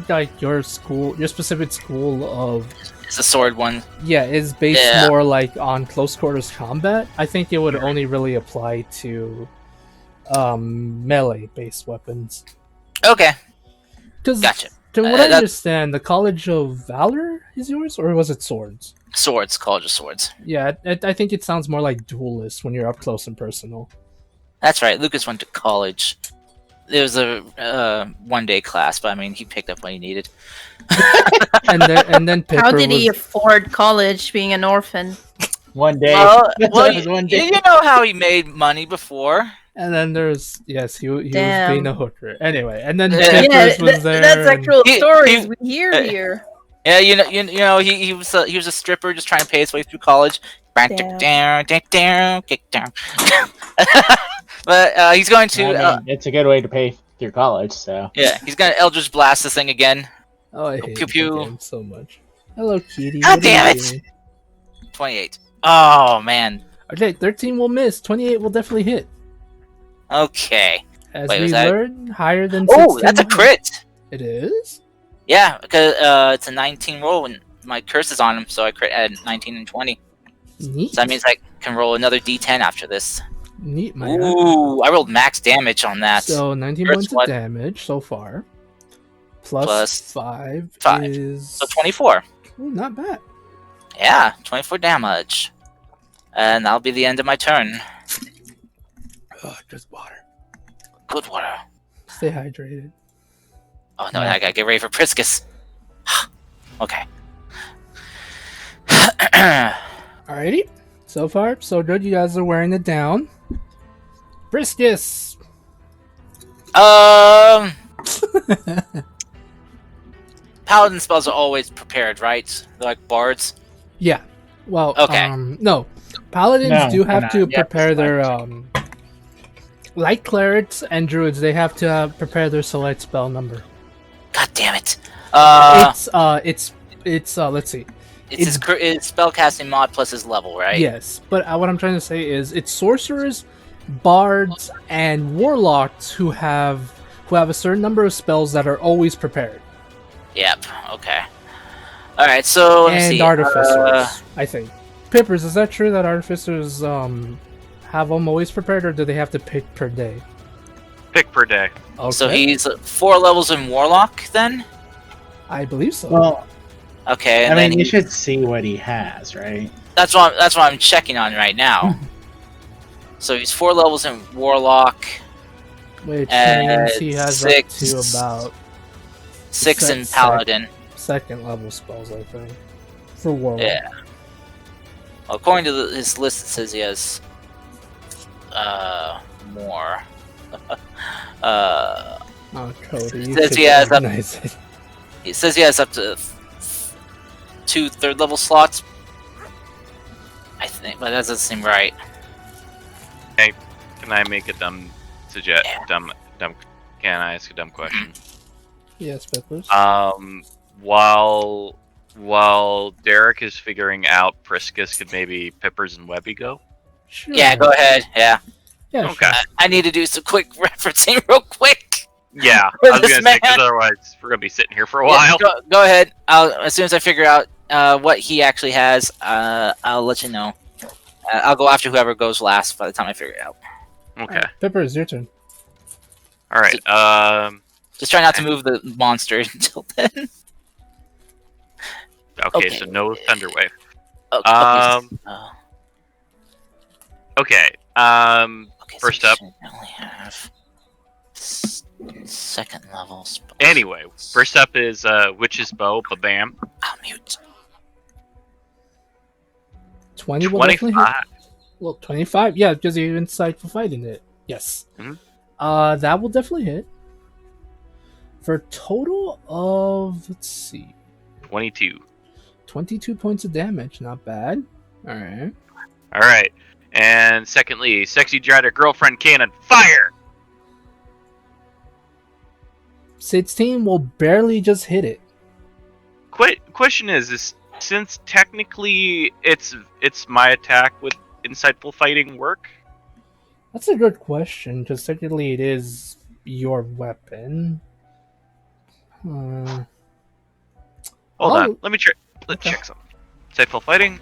S4: like your specific school of
S2: It's a sword one.
S4: is based
S2: Yeah.
S4: more like on close quarters combat. I think it would only really apply to melee based weapons.
S2: Okay,
S4: Because
S2: gotcha.
S4: to what I
S2: that-
S4: understand, the College of Valor is yours, or was it Swords?
S2: Swords, College of Swords.
S4: Yeah, I think it sounds more like Duelist when you're up close and personal.
S2: That's right. Lucas went to college. It was a one-day class, but I mean, he picked up what he needed.
S4: and then Pipper
S3: How did he
S4: was-
S3: afford college being an orphan?
S6: One day.
S2: Well,
S6: That was one day.
S2: you know how he made money before.
S4: And then there's he was
S3: Damn.
S4: being a hooker. Anyway, and then
S2: Yeah.
S4: Pippers was there.
S3: That's
S4: and-
S3: actual
S2: He-
S3: stories
S2: he-
S3: we hear here.
S2: Yeah, you know, he was a stripper just trying to pay his way through college.
S3: Damn.
S2: Down. But he's going to
S6: I mean, it's a good way to pay through college, so.
S2: he's gonna Eldritch Blast this thing again.
S4: Oh, I hate
S2: Pew
S4: the
S2: pew.
S4: game so much. Hello, Kitty.
S2: God
S4: what are you
S2: damn it!
S4: doing?
S2: 28. Oh man.
S4: Okay, 13 will miss. 28 will definitely hit.
S2: Okay.
S4: As
S2: Wait,
S4: we
S2: was that-
S4: learned, higher than
S2: Oh,
S4: 16
S2: that's a
S4: will hit.
S2: crit.
S4: It is?
S2: Yeah, because it's a 19 roll and my curse is on him, so I crit at 19 and 20.
S4: Neat.
S2: So that means I can roll another D10 after this.
S4: Neat, my guy.
S2: Ooh, I rolled max damage on that.
S4: So 19
S2: Curse
S4: points
S2: what?
S4: of damage so far.
S2: Plus
S4: Plus 5
S2: 5.
S4: is...
S2: So 24.
S4: Ooh, not bad.
S2: Yeah, 24 damage. And that'll be the end of my turn.
S4: Oh, just water.
S2: Good water.
S4: Stay hydrated.
S2: Oh no,
S4: Yeah.
S2: I gotta get ready for Priscus. Okay.
S4: Alrighty. So far, so good. You guys are wearing it down. Briskus!
S2: Paladin spells are always prepared, right? They're like bards.
S4: Yeah. Well,
S2: Okay.
S4: no. Paladins
S6: No,
S4: do
S6: they're
S4: have
S6: not.
S4: to
S6: Yeah,
S4: prepare their
S6: select.
S4: like clerics and druids, they have to prepare their select spell number.
S2: God damn it.
S4: It's let's see.
S2: It's his spellcasting mod plus his level, right?
S4: Yes, but what I'm trying to say is it's sorcerers, bards, and warlocks who have a certain number of spells that are always prepared.
S2: Yep. Okay. All right. So let me
S4: And
S2: see.
S4: artificers, I think. Pippers, is that true that artificers have them always prepared, or do they have to pick per day?
S1: Pick per day.
S4: Okay.
S2: So he's 4 levels in warlock then.
S4: I believe so.
S6: Well,
S2: Okay.
S6: I
S2: And
S6: mean,
S2: then
S6: you should see what he has, right?
S2: that's what I'm checking on right now. So he's 4 levels in warlock,
S4: Which
S2: and
S4: means he has up
S2: 6
S4: to about
S2: 6 in
S4: Sec-
S2: paladin.
S4: second level spells, I think, for warlock.
S2: Yeah. According to his list, it says he has more.
S4: Oh, Cody, you
S2: Says
S4: should
S2: he has up-
S4: organize it.
S2: It says he has up to 2 third-level slots. I think, but that doesn't seem right.
S1: Can I make a dumb suggest?
S2: Yeah.
S1: Dumb. Can I ask a dumb question?
S4: Yes, Peppers.
S1: While Derek is figuring out Priscus, could maybe Pippers and Webby go?
S4: Sure.
S2: Yeah, go ahead. Yeah,
S4: Yeah,
S1: Okay.
S4: sure.
S2: I need to do some quick referencing real quick.
S1: Yeah,
S2: For
S1: I was
S2: this
S1: gonna say, 'cause
S2: man.
S1: otherwise we're gonna be sitting here for a
S2: Yeah,
S1: while.
S2: go ahead. As soon as I figure out what he actually has, I'll let you know. I'll go after whoever goes last by the time I figure it out.
S1: Okay.
S4: Alright, Peppers, your turn.
S1: All right.
S2: Just try not to move the monster until then.
S1: Okay. So no Thunderwave.
S2: Okay.
S1: Okay.
S2: Okay,
S1: First
S2: so
S1: up.
S2: I only have second level spells.
S1: Anyway, first up is Witch's Bow. Bam.
S2: I'll mute.
S4: 20 will definitely hit.
S1: 25.
S4: Well, 25? Yeah, because you're inside for fighting it. Yes.
S1: Mhm.
S4: That will definitely hit. For a total of, let's see,
S1: 22.
S4: 22 points of damage. Not bad. Alright.
S1: All right. And secondly, Sexy Drider Girlfriend Cannon. Fire.
S4: 16 will barely just hit it.
S1: Question is since technically it's my attack with insightful fighting work?
S4: That's a good question, because technically it is your weapon.
S1: Hold
S4: Oh.
S1: on. Let me check. Let's
S4: Okay.
S1: check something. Insightful fighting.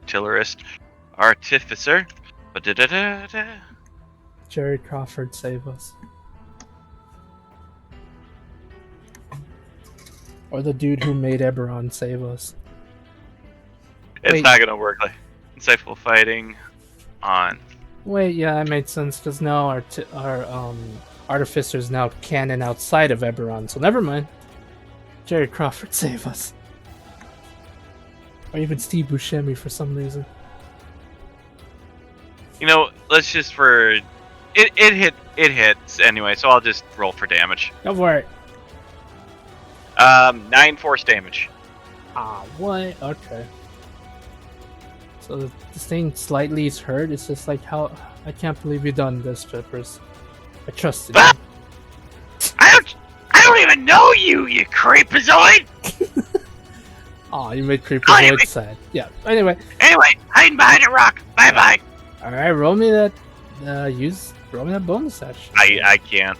S1: Artillerist. Artificer. Ba-da-da-da-da.
S4: Jerry Crawford, save us. Or the dude who made Eberron, save us.
S1: It's
S4: Wait.
S1: not gonna work. Like insightful fighting on.
S4: Wait, yeah, that made sense, because now our Artificer's now canon outside of Eberron, so never mind. Jerry Crawford, save us. Or even Steve Buscemi for some reason.
S1: You know, let's just for it hits anyway. So I'll just roll for damage.
S4: Go for it.
S1: 9 force damage.
S4: Ah, what? Okay. So this thing slightly is hurt. It's just like, how I can't believe you've done this, Peppers. I trusted
S1: Ah!
S4: you.
S1: I don't even know you, you creepazoid.
S4: Aw, you made Creeperzoid sad. Yeah. Anyway,
S1: Anyway, hiding behind a rock. Bye bye.
S4: all right. Roll me that. Roll me that bonus action.
S1: I can't.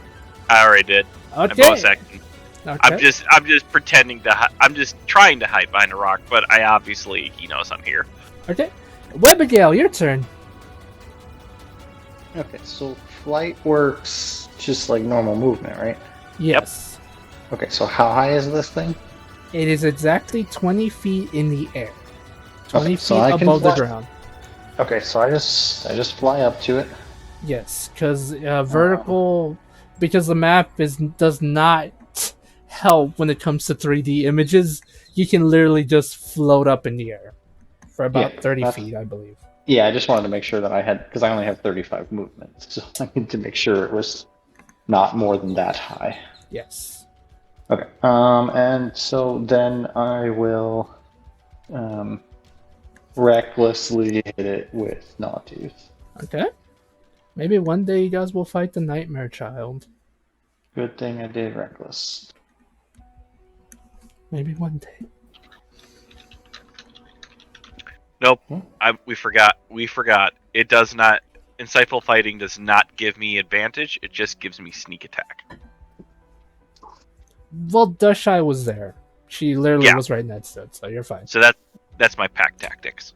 S1: I already did. My
S4: Okay.
S1: bonus action.
S4: Okay.
S1: I'm just pretending to. I'm just trying to hide behind a rock, but I obviously he knows I'm here.
S4: Okay. Webigail, your turn.
S5: Okay, so flight works just like normal movement, right?
S4: Yes.
S5: Okay, so how high is this thing?
S4: It is exactly 20 feet in the air. 20
S5: Okay, so
S4: feet
S5: I can
S4: above the
S5: fly-
S4: ground.
S5: Okay, so I just fly up to it.
S4: Yes, because vertical, because the map does not help when it comes to 3D images. You can literally just float up in the air for about
S5: Yeah,
S4: 30
S5: that's-
S4: feet, I believe.
S5: Yeah, I just wanted to make sure that I had, because I only have 35 movements, so I need to make sure it was not more than that high.
S4: Yes.
S5: Okay, and so then I will recklessly hit it with Gnawtooth.
S4: Okay. Maybe one day you guys will fight the Nightmare Child.
S5: Good thing I did reckless.
S4: Maybe one day.
S1: Nope. We forgot. It does not. Insightful fighting does not give me advantage. It just gives me sneak attack.
S4: Well, Dushai was there. She literally
S1: Yeah.
S4: was right next to it, so you're fine.
S1: So that's my pack tactics.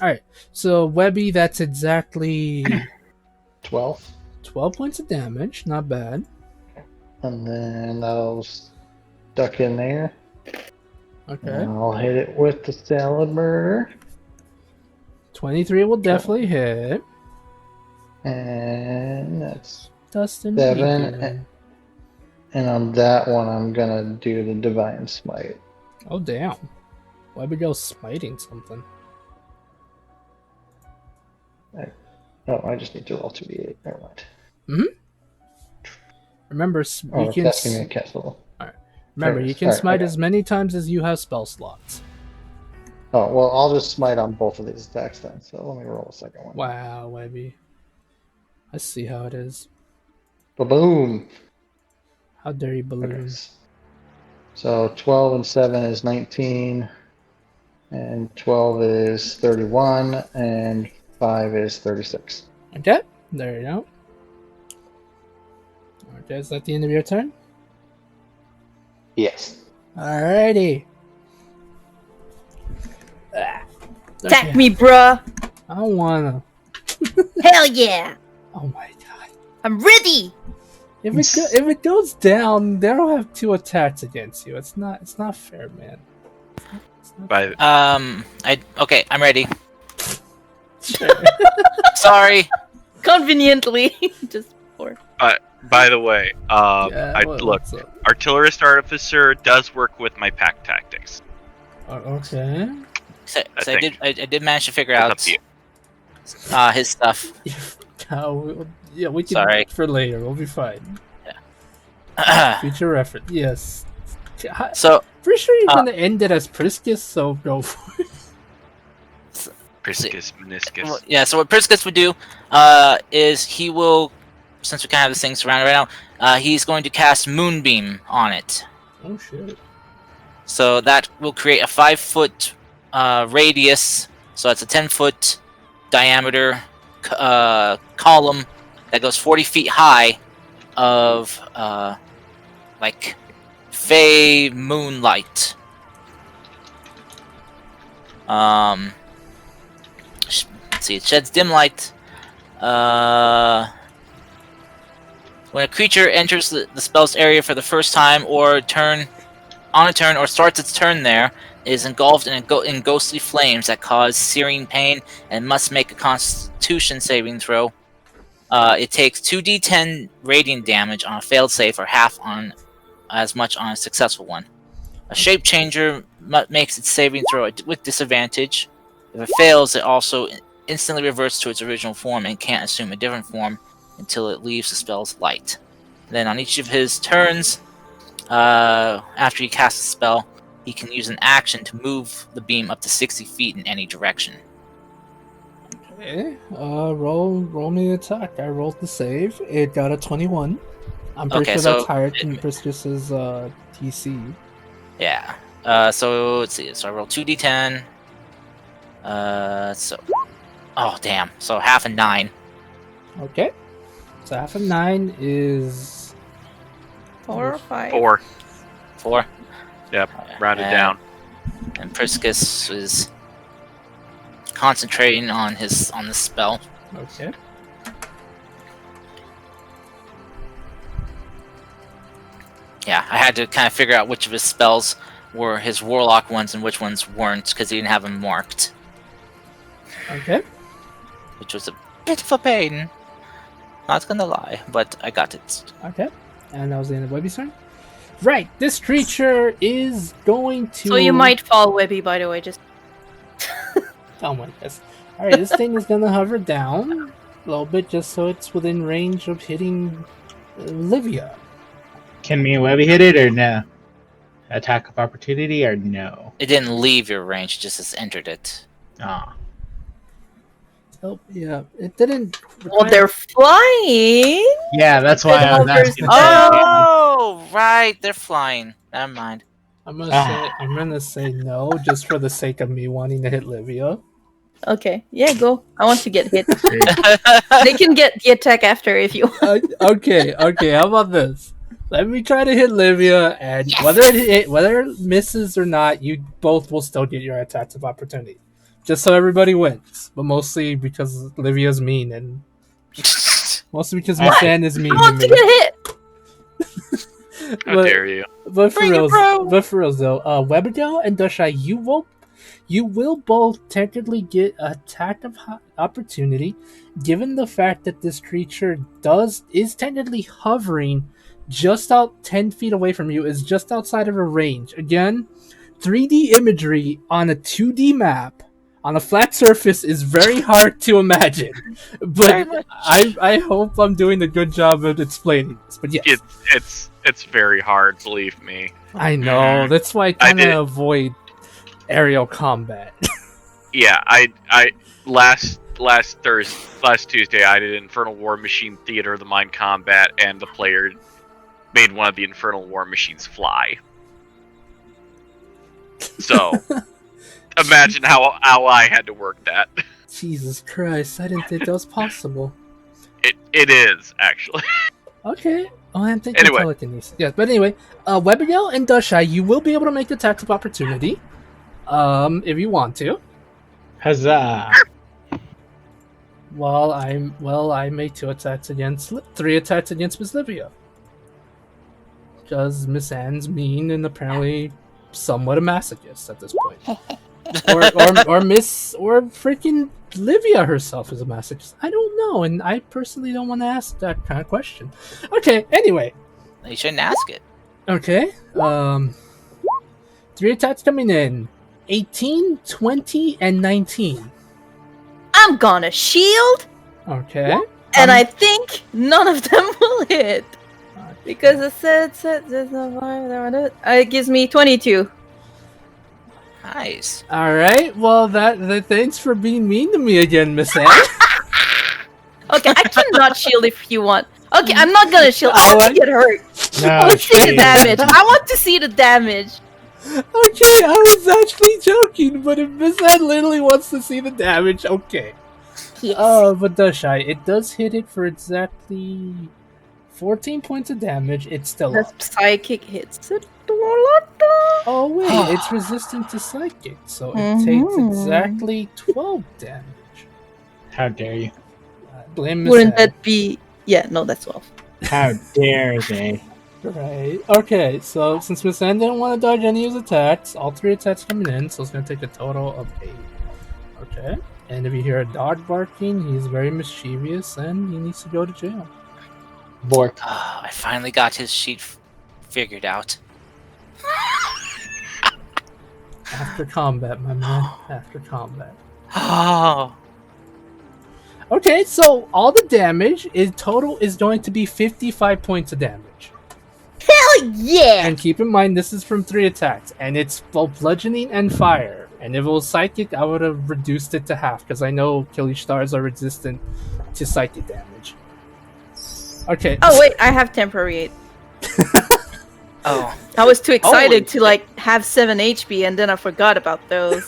S4: Alright, so Webby, that's exactly
S5: 12.
S4: 12 points of damage. Not bad.
S5: And then that'll stuck in there.
S4: Okay.
S5: And I'll hit it with the salad burger.
S4: 23 will definitely hit.
S5: And that's
S4: Dustin.
S5: 7.
S4: Beacon.
S5: And on that one, I'm gonna do the Divine Smite.
S4: Oh damn! Why we go smiting something?
S5: Oh, I just need to roll 2d8. Never mind.
S4: Remember,
S5: Oh,
S4: you
S5: it's
S4: can.
S5: asking me a castle.
S4: Remember,
S5: There it
S4: you
S5: is.
S4: can
S5: Alright,
S4: smite
S5: okay.
S4: as many times as you have spell slots.
S5: Oh, well, I'll just smite on both of these attacks then. So let me roll a second one.
S4: Wow, Webby. I see how it is.
S5: Ba-boom!
S4: How dare you
S5: Okay.
S4: balloon?
S5: So 12 and 7 is 19, and 12 is 31, and 5 is 36.
S4: Okay, there you go. Okay, is that the end of your turn?
S5: Yes.
S4: Alrighty.
S3: Attack
S4: Okay.
S3: me, bruh!
S4: I don't wanna.
S3: Hell yeah!
S4: Oh my god.
S3: I'm ready!
S4: If it goes down, they don't have 2 attacks against you. It's not fair, man. It's not
S1: By
S2: Okay, I'm ready.
S4: fair.
S2: Sorry.
S3: Conveniently. Just for.
S1: by the way,
S4: Yeah,
S1: look,
S4: what's up?
S1: artillerist artificer does work with my pack tactics.
S4: Okay.
S2: So
S1: I
S2: I did manage to figure
S1: It's
S2: out
S1: up to you.
S2: his stuff.
S4: Yeah, we can
S2: Sorry.
S4: for later. We'll be fine.
S2: so
S4: Future reference. Yes. Pretty sure you're gonna end it as Priscus, so go for it.
S1: Priscus, meniscus.
S2: yeah, so what Priscus would do is he will, since we kind of have this thing surrounded right now, he's going to cast Moonbeam on it.
S4: Oh shit.
S2: So that will create a 5-foot radius. So that's a 10-foot diameter column that goes 40 feet high of like fey moonlight. Let's see, it sheds dim light. When a creature enters the spell's area for the first time or on a turn or starts its turn there, it is engulfed in ghostly flames that cause searing pain and must make a Constitution saving throw. It takes 2d10 radiant damage on a failed save or half on as much on a successful one. A shape changer makes its saving throw with disadvantage. If it fails, it also instantly reverts to its original form and can't assume a different form until it leaves the spell's light. Then on each of his turns, after he casts a spell, he can use an action to move the beam up to 60 feet in any direction.
S4: Okay. Roll me the attack. I rolled the save. It got a 21. I'm pretty
S2: Okay,
S4: sure
S2: so
S4: that's higher than Priscus's TC.
S2: Yeah. So let's see. So I roll 2d10. Oh damn. So half a 9.
S4: Okay. So half of 9 is
S3: 4 or 5.
S1: 4.
S2: 4.
S1: Yep, rounded
S2: And-
S1: down.
S2: And Priscus is concentrating on the spell.
S4: okay.
S2: Yeah, I had to kind of figure out which of his spells were his warlock ones and which ones weren't, because he didn't have them marked,
S4: Okay.
S2: which was a bit of a pain. Not gonna lie, but I got it.
S4: Okay. And that was the end of Webby's turn. Right. This creature is going to.
S3: So you might fall, Webby, by the way. Just.
S4: Oh my goodness. Alright, this thing is gonna hover down a little bit just so it's within range of hitting Livia.
S6: Can me and Webby hit it or no? Attack of opportunity or no?
S2: It didn't leave your range; it just entered it.
S6: Ah.
S4: Oh, yeah. It didn't.
S3: Well, they're flying.
S6: Yeah, that's why I was asking.
S2: Oh, right, they're flying. Never mind.
S4: I'm gonna say no just for the sake of me wanting to hit Livia.
S3: Okay, yeah, go. I want to get hit. They can get the attack after if you.
S4: Okay. How about this? Let me try to hit Livia, and
S3: Yes!
S4: whether it misses or not, you both will still get your attacks of opportunity, just so everybody wins. But mostly because Livia's mean, and mostly because my fan is mean
S3: I
S4: to
S3: want
S4: me.
S3: to get hit.
S1: How dare you?
S4: But for
S2: Bring it,
S4: reals,
S2: bro!
S4: though, Webido and Doshai, you will both technically get attack of opportunity, given the fact that this creature is technically hovering just out 10 feet away from you, is just outside of a range. Again, 3D imagery on a 2D map on a flat surface is very hard to imagine.
S2: Very
S4: But
S2: much.
S4: I hope I'm doing a good job of explaining this. But yes,
S1: It's very hard, believe me.
S4: I know. That's why I
S1: I
S4: kind
S1: did-
S4: of avoid aerial combat.
S1: Yeah, I last Tuesday I did Infernal War Machine Theater of the Mind combat, and the player made one of the Infernal War Machines fly. So imagine how I had to work that.
S4: Jesus Christ, I didn't think that was possible.
S1: It is actually.
S4: Okay. Oh, I'm thinking
S1: Anyway.
S4: telekinesis. Yes, but anyway, Webigail and Dushai, you will be able to make attacks of opportunity, if you want to.
S6: Huzzah!
S4: I make 2 attacks against 3 attacks against Miss Livia. Because Miss Anne's mean and apparently somewhat a masochist at this point. or freaking Livia herself is a masochist. I don't know, and I personally don't want to ask that kind of question. Okay, anyway.
S2: You shouldn't ask it.
S4: Okay. 3 attacks coming in. 18, 20, and 19.
S3: I'm gonna shield,
S4: Okay.
S3: and I think none of them will hit. Because it said there's no fire. It gives me 22.
S2: Nice.
S4: Alright, well that thanks for being mean to me again, Miss Anne.
S3: Okay, I cannot shield if you want. Okay, I'm not gonna shield. I want to get hurt.
S6: No,
S3: Let's see the
S6: shade.
S3: damage. I want to see the damage.
S4: Okay, I was actually joking, but if Miss Anne literally wants to see the damage, okay.
S3: Yes.
S4: But Dushai, it does hit it for exactly 14 points of damage. It's still
S3: The
S4: up.
S3: psychic hits it.
S4: Oh wait, it's resistant to psychic, so it takes exactly 12 damage.
S6: How dare you?
S4: Blame Miss
S3: Wouldn't
S4: Anne.
S3: that be? Yeah, no, that's 12.
S6: How dare they?
S4: Right. Okay, so since Miss Anne didn't want to dodge any of his attacks, all 3 attacks coming in, so it's going to take a total of 8. Okay. And if you hear a dog barking, he's very mischievous and he needs to go to jail.
S6: Bork.
S2: Oh, I finally got his sheet figured out.
S4: After combat, my man. After combat.
S2: Oh.
S4: Okay, so all the damage in total is going to be 55 points of damage.
S3: Hell yeah!
S4: And keep in mind, this is from 3 attacks, and it's both bludgeoning and fire. And if it was psychic, I would have reduced it to half, because I know Killy stars are resistant to psychic damage. Okay.
S3: Oh wait, I have temporary 8.
S2: Oh.
S3: I was too excited
S2: Holy
S3: to like have 7 HP, and then I forgot about those.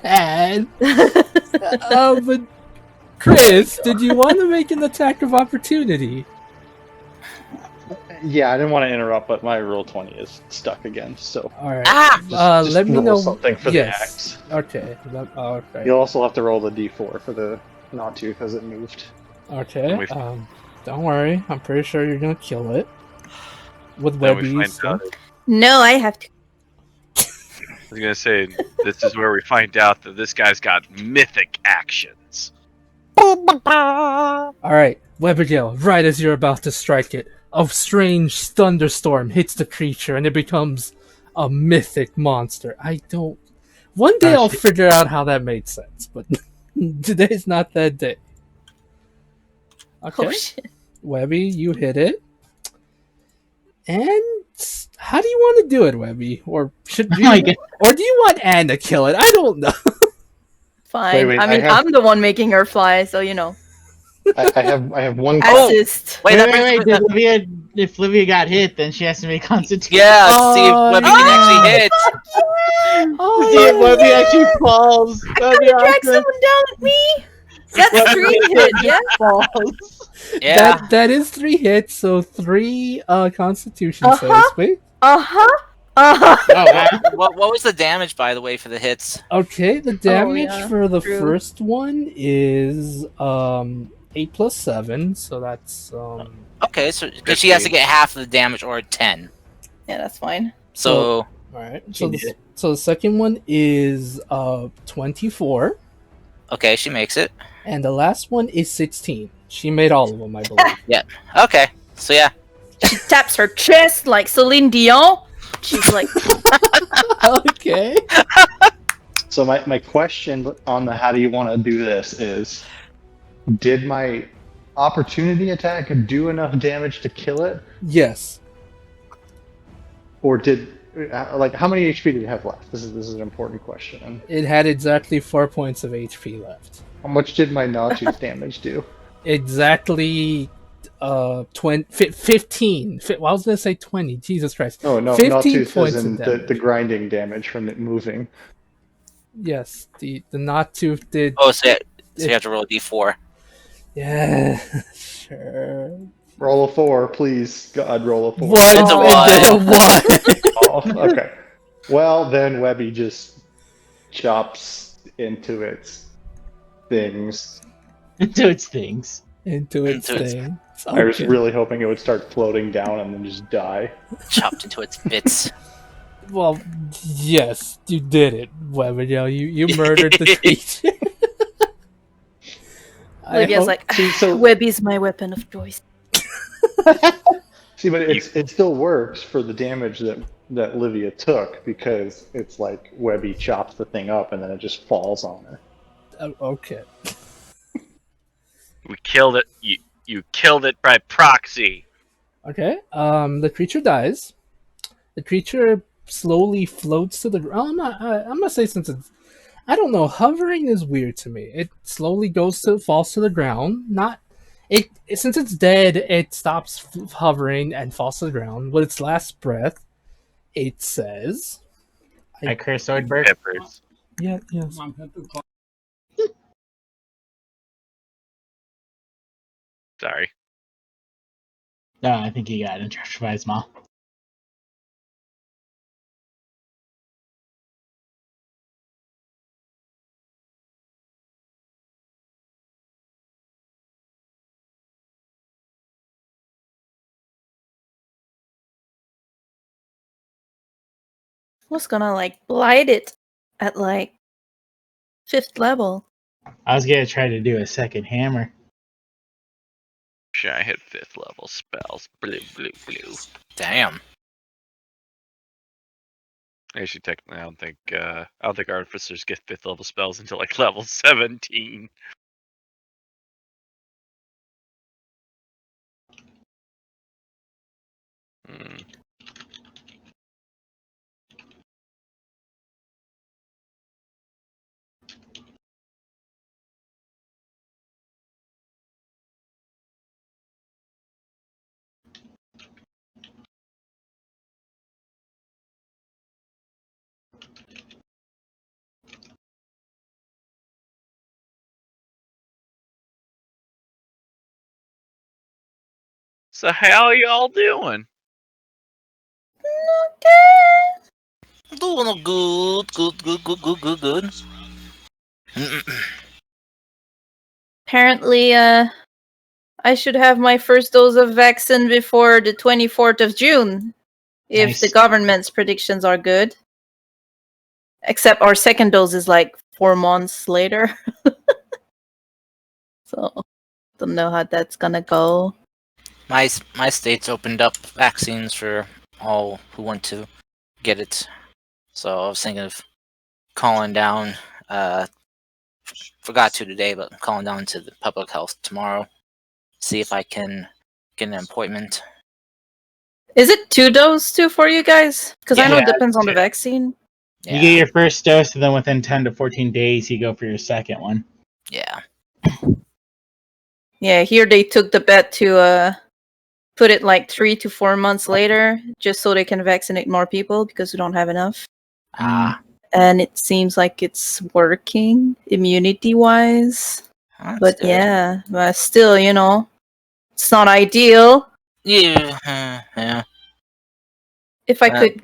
S4: And, but Chris, did you want to make an attack of opportunity?
S5: Yeah, I didn't want to interrupt, but my roll 20 is stuck again, so
S4: All right.
S2: Ah!
S5: just
S4: let me
S5: roll
S4: know
S5: something for
S4: yes.
S5: the axe.
S4: Okay. Okay.
S5: You'll also have to roll the d4 for the not to because it moved.
S4: Okay.
S1: We-
S4: Don't worry. I'm pretty sure you're gonna kill it with
S1: Then we
S4: webbies.
S1: find out.
S3: No, I have to.
S1: I was gonna say this is where we find out that this guy's got mythic actions.
S4: All right, Webigail. Right as you're about to strike it, a strange thunderstorm hits the creature, and it becomes a mythic monster. I don't. One day I'll figure out how that made sense, but today's not that day. Okay.
S3: Oh shit.
S4: Webby, you hit it. And how do you want to do it, Webby? Or should you,
S6: my God.
S4: or do you want Anne to kill it? I don't know.
S3: Fine.
S5: Wait,
S3: I mean,
S5: I have-
S3: I'm the one making her fly, so you know.
S5: I have one.
S3: Assist.
S2: Wait, that
S6: Wait,
S2: brings me to
S6: wait, if Livia got hit, then she has to make Constitution.
S2: Yeah, see if
S4: Oh,
S2: Webby can actually hit.
S4: Oh,
S6: See if Webby actually falls. That'd be
S3: Drag
S6: awesome.
S3: someone down at me. That's 3 hit, yeah.
S6: Falls.
S2: Yeah.
S4: That is 3 hits, so 3 Constitution
S3: Uh-huh.
S4: saves. Wait.
S3: Uh-huh. Uh-huh.
S6: Oh, wow.
S2: What was the damage, by the way, for the hits?
S4: Okay, the damage
S3: yeah,
S4: for the
S3: true.
S4: first one is 8 plus 7, so that's
S2: Okay, so because she has to get half of the damage or 10.
S3: Yeah, that's fine.
S2: So
S4: alright.
S6: She
S4: So
S6: did
S4: the second one is 24,
S2: okay, she makes it.
S4: and the last one is 16. She made all of them, I believe.
S2: Okay, so yeah.
S3: She taps her chest like Celine Dion. She's like,
S4: Okay.
S5: So my question on the how do you want to do this is, did my opportunity attack do enough damage to kill it?
S4: Yes.
S5: Or did, like, how many HP did it have left? This is an important question.
S4: It had exactly 4 points of HP left.
S5: How much did my Naughty's damage do?
S4: Exactly 15. Well, I was going to say 20. Jesus Christ.
S5: Oh, no,
S4: 15
S5: Naughty's
S4: points
S5: as
S4: of
S5: in
S4: damage.
S5: the grinding damage from it moving.
S4: Yes, the Knottooth did.
S2: Oh, so you have to roll a d4.
S4: Yeah, sure.
S5: Roll a 4, please. God, roll a 4.
S4: One.
S2: It's a
S4: and then a 1.
S5: Oh, okay. Well, then Webby just chops into its things.
S6: Into its things.
S4: Into its
S2: Into its-
S4: thing.
S5: I was really hoping it would start floating down and then just die.
S2: Chopped into its bits.
S4: Well, yes, you did it, Webber. You murdered the creature. I
S3: Lydia's
S4: hope-
S3: like,
S5: See, so
S3: Webby's my weapon of choice.
S5: see, but it still works for the damage that Livia took, because it's like Webby chops the thing up and then it just falls on her.
S4: Okay.
S1: We killed it. You killed it by proxy.
S4: Okay. The creature dies. The creature slowly floats to the ground. I'm gonna say, since it's, I don't know, hovering is weird to me. It slowly falls to the ground. Not it since it's dead. It stops hovering and falls to the ground. With its last breath, it says,
S6: I curse Swordberg.
S1: Peppers.
S4: "Yeah, yes."
S1: Sorry.
S6: No, I think he got interrupted by his mom.
S3: I was gonna like blight it at like 5th level.
S6: I was gonna try to do a second hammer.
S1: Sure, I hit 5th level spells. Blue, blue, blue.
S2: Damn.
S1: Actually, technically, I don't think artificers get 5th level spells until like level 17. Hmm. So how y'all doing?
S2: Doing good.
S3: Apparently, I should have my first dose of vaccine before the 24th of June, if
S6: Nice.
S3: the government's predictions are good. Except our second dose is like 4 months later. So, don't know how that's gonna go.
S2: My state's opened up vaccines for all who want to get it. So I was thinking of calling down. Forgot to today, but I'm calling down to the public health tomorrow. See if I can get an appointment.
S3: Is it 2 dose too for you guys? Because I know it
S6: Yeah,
S3: depends on the
S1: two.
S3: vaccine.
S2: Yeah,
S6: You get your first dose, and then within 10 to 14 days, you go for your second one.
S2: yeah.
S3: Yeah, here they took the bet to put it like 3 to 4 months later, just so they can vaccinate more people because we don't have enough.
S2: Ah,
S3: And it seems like it's working immunity-wise.
S2: that's
S3: But
S2: good.
S3: yeah, but still, it's not ideal.
S2: Yeah.
S3: If I
S2: Uh,
S3: could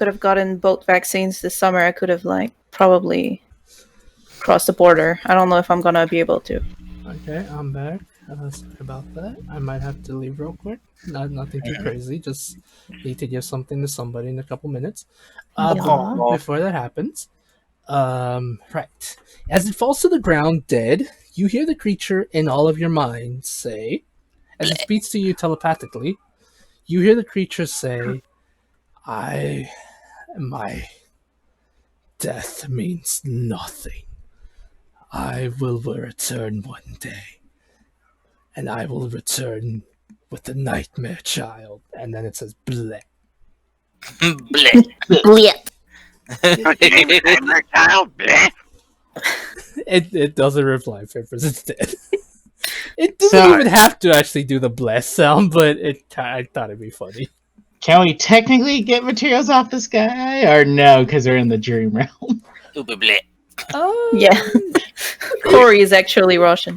S3: have gotten both vaccines this summer, I could have like probably crossed the border. I don't know if I'm gonna be able to.
S4: Okay, I'm back. Sorry about that. I might have to leave real quick. Nothing too crazy. Just need to give something to somebody in a couple minutes. But
S3: Yeah.
S4: before that happens, right. As it falls to the ground dead, you hear the creature in all of your mind say, as it speaks to you telepathically, you hear the creature say, My death means nothing. I will return one day, and I will return with the nightmare child. And then it says bleh.
S2: Blech.
S3: Blit.
S1: Nightmare child. Bleh.
S4: It doesn't reply, Peppers. It's dead. It doesn't
S6: So-
S4: even have to actually do the bless sound, but I thought it'd be funny.
S6: Can we technically get materials off this guy, or no? Because we're in the dream realm.
S2: Uber blech.
S3: Yeah. Corey is actually Russian.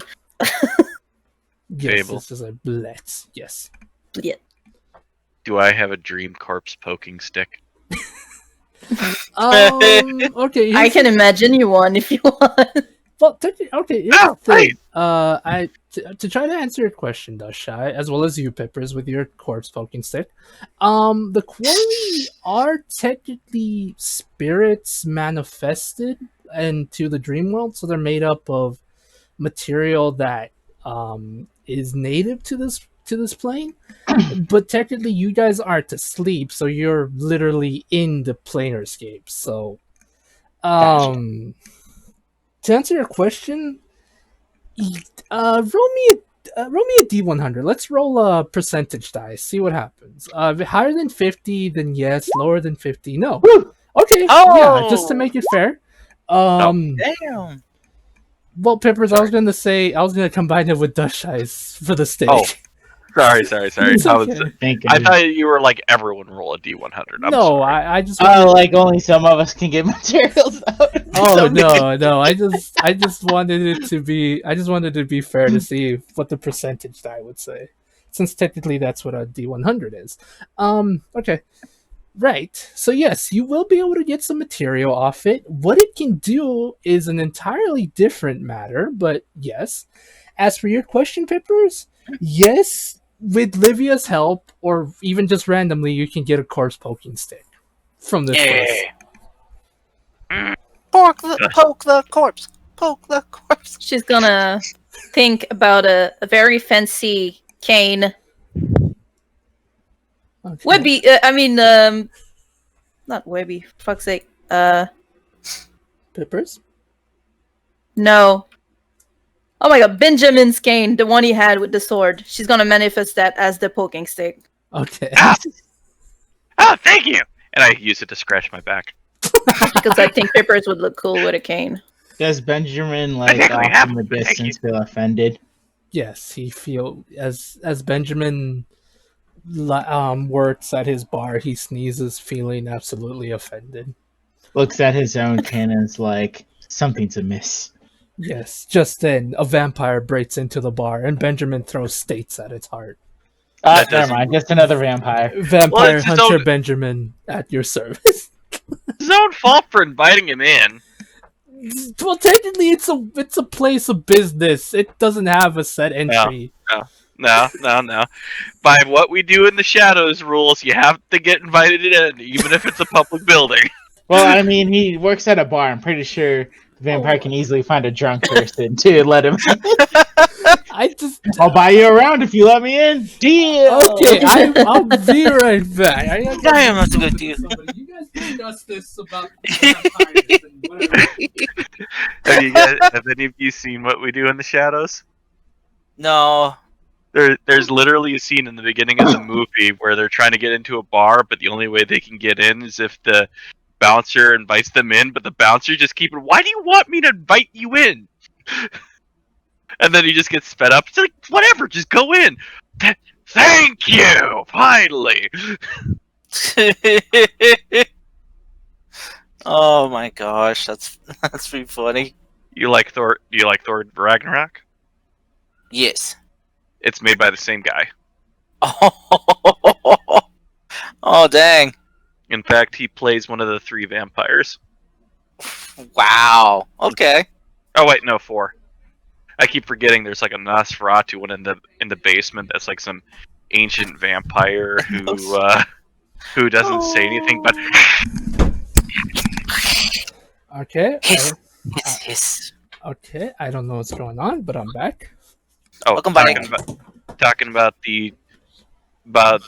S4: Yes,
S1: Fable.
S4: it's just like bless. Yes.
S3: Blit.
S1: Do I have a dream corpse poking stick?
S4: Okay.
S3: I can imagine you one if you want.
S4: Well, okay. Here's
S1: Oh,
S4: the thing. To try to answer your question, Shy, as well as you, Pippers, with your corpse poking stick. The quarry are technically spirits manifested into the dream world, so they're made up of material that is native to this plane. But technically, you guys aren't asleep, so you're literally in the planar scape. So, to answer your question, roll me a D100. Let's roll a percentage die. See what happens. Higher than 50, then yes. Lower than 50, no.
S6: Woo!
S4: Okay,
S2: Oh!
S4: yeah, just to make it fair.
S2: Damn.
S4: Well, Peppers, I was gonna combine it with Dust Eyes for the steak.
S1: Oh, sorry.
S4: It's
S1: I was.
S4: okay.
S6: Thank
S1: I
S6: you.
S1: thought you were like everyone roll a D100. I'm
S4: No,
S1: sorry.
S4: I just.
S6: Oh, like only some of us can get materials out.
S4: Oh
S6: Some-
S4: no! I just wanted it to be. I just wanted to be fair to see what the percentage die would say, since technically that's what a D100 is. Okay, right. So yes, you will be able to get some material off it. What it can do is an entirely different matter, but yes. As for your question, Pippers, yes, with Livia's help, or even just randomly, you can get a corpse poking stick from this place.
S2: Poke the corpse. Poke the corpse.
S3: She's gonna think about a very fancy cane.
S4: Okay.
S3: Webby, not Webby, for fuck's sake.
S4: Pippers?
S3: No. Oh my god, Benjamin's cane, the one he had with the sword. She's gonna manifest that as the poking stick.
S4: Okay.
S1: Ah, thank you. And I use it to scratch my back.
S3: Because I think Pippers would look cool with a cane.
S6: Does Benjamin
S1: I
S6: like
S1: think we
S6: off
S1: have
S6: in the
S1: to, thank
S6: distance feel offended?
S4: Yes, he feel as Benjamin works at his bar, he sneezes, feeling absolutely offended.
S6: Looks at his own cannons like something's amiss.
S4: Yes, just then a vampire breaks into the bar, and Benjamin throws states at its heart.
S1: That
S6: Never
S1: doesn't-
S6: mind, just another vampire.
S4: Vampire
S1: it's his
S4: Hunter
S1: own-
S4: Benjamin at your service.
S1: His own fault for inviting him in.
S4: Well, technically, it's a place of business. It doesn't have a set entry.
S1: No. By what we do in the shadows rules, you have to get invited in, even if it's a public building.
S6: Well, I mean, he works at a bar. I'm pretty sure the vampire can easily find a drunk person to let him. I'll buy you around if you let me in. Deal.
S4: Okay, I'll be right back. I
S2: Damn, that's a good deal.
S4: You guys discuss this about vampires and whatever.
S1: Have any of you seen What We Do in the Shadows?
S2: No.
S1: There's literally a scene in the beginning of the movie where they're trying to get into a bar, but the only way they can get in is if the bouncer invites them in, but the bouncer just keeps, why do you want me to invite you in? And then he just gets fed up. It's like, whatever, just go in. Thank you, finally.
S2: Oh my gosh, that's pretty funny.
S1: You like Thor? Do you like Thor Ragnarok?
S2: Yes.
S1: It's made by the same guy.
S2: Oh dang!
S1: In fact, he plays one of the 3 vampires.
S2: Wow. Okay.
S1: Oh wait, no, 4. I keep forgetting there's like a Nosferatu one in the basement that's like some ancient vampire who doesn't say anything but
S4: Okay.
S2: Hiss.
S4: Okay. I don't know what's going on, but I'm back.
S1: oh
S2: Welcome,
S1: talking
S2: buddy.
S1: about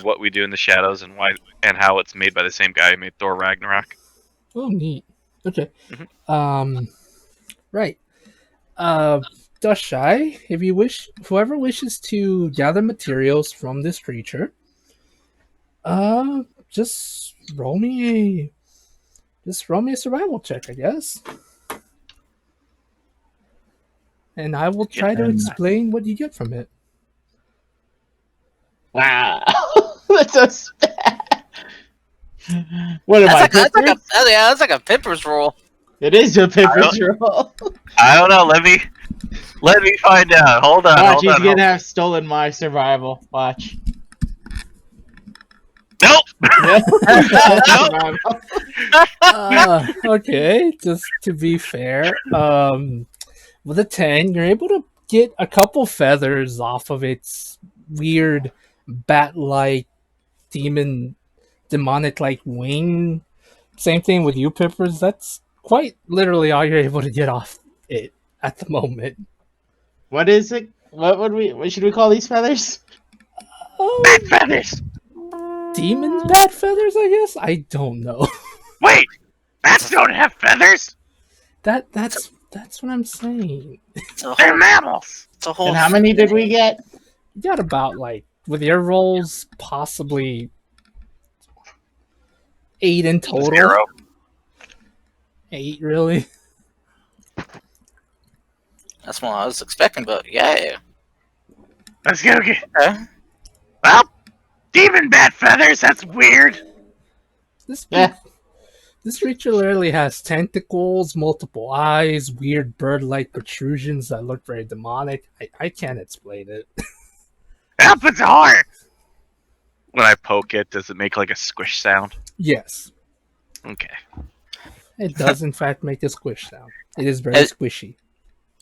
S1: what we do in the shadows and why and how it's made by the same guy who made Thor Ragnarok.
S4: Oh, neat. Okay.
S1: Mhm.
S4: Right. Dushai, if you wish, whoever wishes to gather materials from this creature, just roll me a survival check, I guess. And I will try to explain what you get from it.
S6: Wow. That's so sad. What am I,
S2: That's
S6: Pippers?
S2: that's like a Pippers roll.
S6: It is a Pippers roll.
S1: I don't know. Let me find out. Hold on.
S6: Watch,
S1: Hold
S6: he's
S1: on.
S6: gonna have stolen my survival. Watch.
S1: Nope.
S6: Survival.
S4: Okay, just to be fair, with a 10, you're able to get a couple feathers off of its weird bat-like demonic-like wing. Same thing with you, Pippers. That's quite literally all you're able to get off it at the moment.
S6: What is it? What should we call these feathers?
S1: Bat feathers.
S4: Demon bat feathers, I guess? I don't know.
S1: Wait, bats don't have feathers.
S4: That's what I'm saying.
S1: They're mammals.
S2: It's a whole.
S6: And how many did we get?
S4: You got about, like, with your rolls, possibly 8 in total.
S1: 0.
S4: 8, really?
S2: That's what I was expecting, but yeah.
S1: Let's go get.
S2: Okay.
S1: Well, demon bat feathers. That's weird.
S4: This
S6: Yeah.
S4: This creature literally has tentacles, multiple eyes, weird bird-like protrusions that look very demonic. I can't explain it.
S1: Up its heart. When I poke it, does it make like a squish sound?
S4: Yes,
S1: Okay.
S4: it does in fact make a squish sound. It is very
S2: It-
S4: squishy.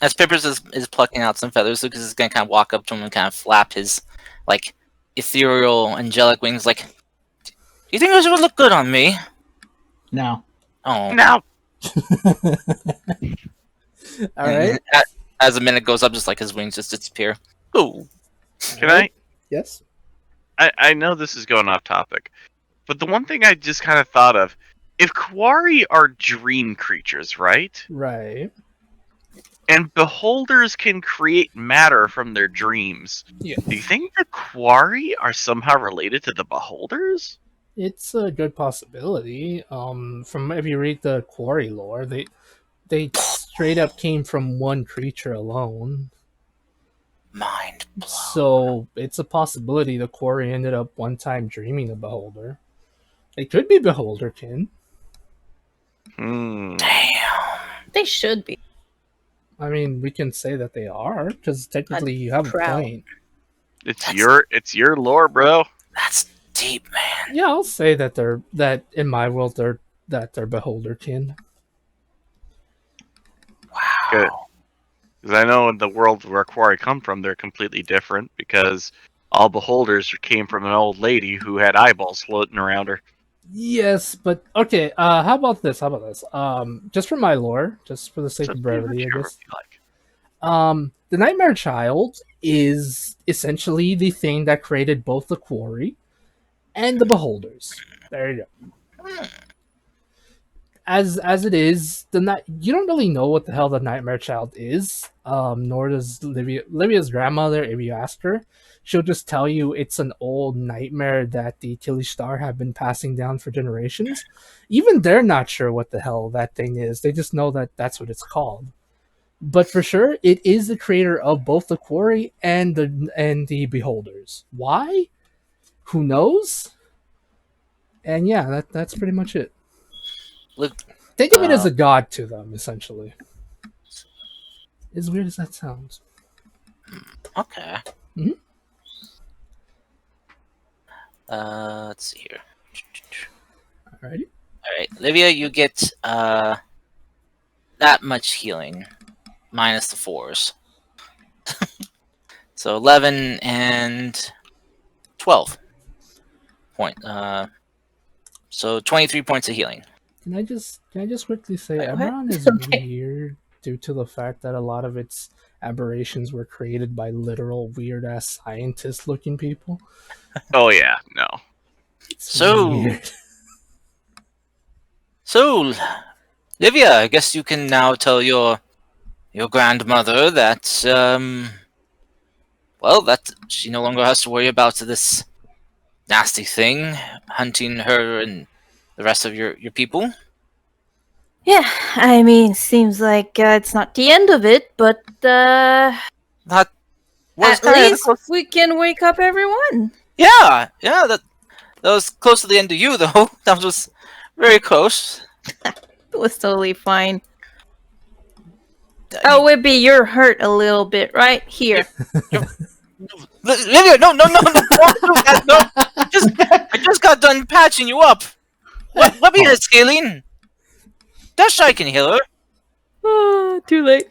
S2: As Pippers is plucking out some feathers, Lucas is gonna kind of walk up to him and kind of flap his like ethereal, angelic wings. Like, do you think those would look good on me?
S6: No.
S2: Oh.
S1: Now,
S4: All right.
S2: As the minute goes up, just like his wings just disappear. Ooh.
S1: can I?
S4: Yes.
S1: I know this is going off topic, but the one thing I just kind of thought of, if Quarry are dream creatures, right?
S4: Right.
S1: And beholders can create matter from their dreams.
S4: Yeah.
S1: Do you think the Quarry are somehow related to the beholders?
S4: It's a good possibility. From if you read the Quarry lore, they straight up came from one creature alone.
S2: Mind blown.
S4: So it's a possibility the Quarry ended up one time dreaming a beholder. They could be beholderkin.
S1: Hmm.
S2: Damn.
S3: They should be.
S4: I mean, we can say that they are because technically you have a
S3: proud.
S4: point.
S1: It's your lore, bro.
S2: That's deep, man.
S4: Yeah, I'll say that in my world they're beholderkin.
S2: Wow.
S1: Good. Because I know in the world where Quarry come from, they're completely different because all beholders came from an old lady who had eyeballs floating around her.
S4: Yes, but okay. How about this? Just for my lore, just for the sake of brevity, I
S1: Whichever
S4: guess.
S1: you like.
S4: The Nightmare Child is essentially the thing that created both the Quarry and the Beholders. There you go. As it is, you don't really know what the hell the Nightmare Child is. Nor does Livia's grandmother. If you ask her, she'll just tell you it's an old nightmare that the Tilishtar have been passing down for generations. Even they're not sure what the hell that thing is. They just know that that's what it's called. But for sure, it is the creator of both the Quarry and the Beholders. Why? Who knows? And yeah, that's pretty much it.
S2: Look,
S4: Think of it as a god to them, essentially. As weird as that sounds.
S2: okay.
S4: Mhm.
S2: Let's see here.
S4: Alrighty.
S2: Alright, Livia, you get that much healing. Minus the 4s. So 11 and 12 point. So 23 points of healing.
S4: Can I just quickly say
S3: Wait, what?
S4: Eberron is
S3: Okay.
S4: weird due to the fact that a lot of its aberrations were created by literal weird ass scientist looking people.
S1: Oh yeah, no.
S4: It's
S2: So-
S4: weird.
S2: So, Livia, I guess you can now tell your grandmother that well, that she no longer has to worry about this nasty thing hunting her and the rest of your people.
S3: Yeah, I mean, seems like it's not the end of it, but
S2: That was
S3: at least we can wake up everyone.
S2: yeah, that was close to the end of you though. That was very close.
S3: It was totally fine. Oh, Wibby, you're hurt a little bit, right? Here.
S2: Livia, no, don't do that, no. I just got done patching you up. What be has healing? That shy can heal her.
S3: Oh, too late.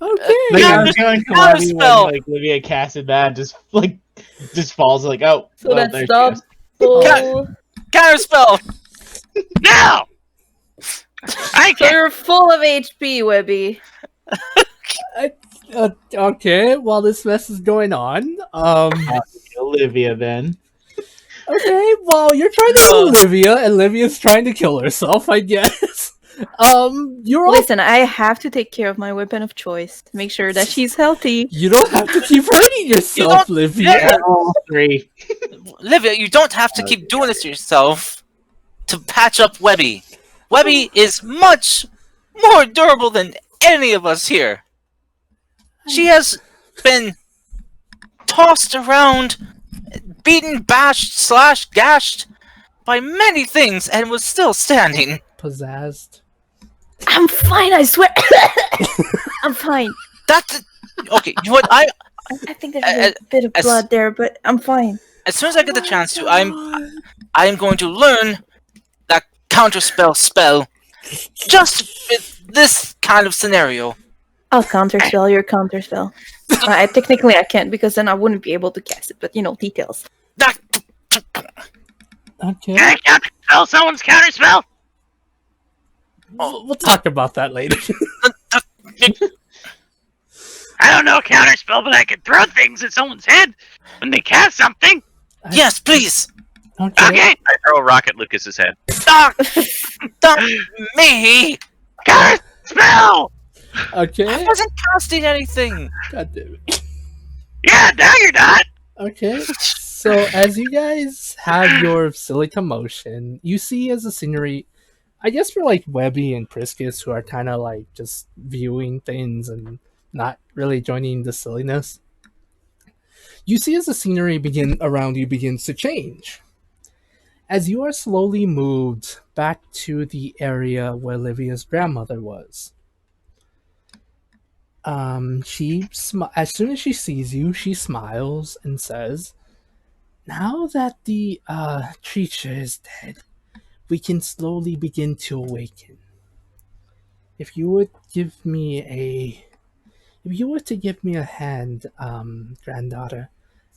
S4: Okay.
S6: Like,
S2: Yeah,
S6: I was going to
S2: counter
S6: Levy when
S2: spell.
S6: like Livia casted that, just falls like, oh,
S3: So
S6: well,
S3: that's
S6: there she
S3: stop.
S6: goes.
S3: Oh.
S2: Counter spell.
S1: No! I
S3: So
S1: can't.
S3: you're full of HP, Webby.
S4: Okay, while this mess is going on,
S6: Olivia then.
S4: okay, well, you're trying to kill Olivia, and Olivia's trying to kill herself, I guess. You're all.
S3: Listen, I have to take care of my weapon of choice to make sure that she's healthy.
S4: You don't have to keep hurting yourself,
S2: don't-
S4: Olivia.
S2: Yeah.
S6: All three.
S2: Livia, you don't have to keep doing this to yourself to patch up Webby. Webby is much more durable than any of us here. She has been tossed around, beaten, bashed, gashed by many things and was still standing.
S4: Pizzazzed.
S3: I'm fine, I swear. I'm fine.
S2: Okay, you know what?
S3: I think there's a bit of
S2: as-
S3: blood there, but I'm fine.
S2: As soon as I get the chance to, I'm going to learn that counterspell spell just with this kind of scenario.
S3: I'll counterspell your counterspell. I technically I can't because then I wouldn't be able to cast it, but details.
S2: That
S4: Okay.
S1: Can I counterspell someone's counterspell?
S4: We'll talk about that later.
S1: I don't know counterspell, but I can throw things at someone's head when they cast something.
S2: yes, please.
S4: Okay.
S1: Okay. I throw a rock at Lucas's head.
S2: Stop me.
S1: Counterspell!
S2: I
S4: Okay.
S2: wasn't casting anything.
S4: God damn it.
S1: Yeah, now you're not.
S4: Okay. So as you guys have your silly commotion, you see as a scenery, I guess for like Webby and Priscus, who are kind of like just viewing things and not really joining the silliness, you see as the scenery around you begins to change. As you are slowly moved back to the area where Livia's grandmother was. As soon as she sees you, she smiles and says, "Now that the creature is dead, we can slowly begin to awaken. If you would give me a hand, granddaughter,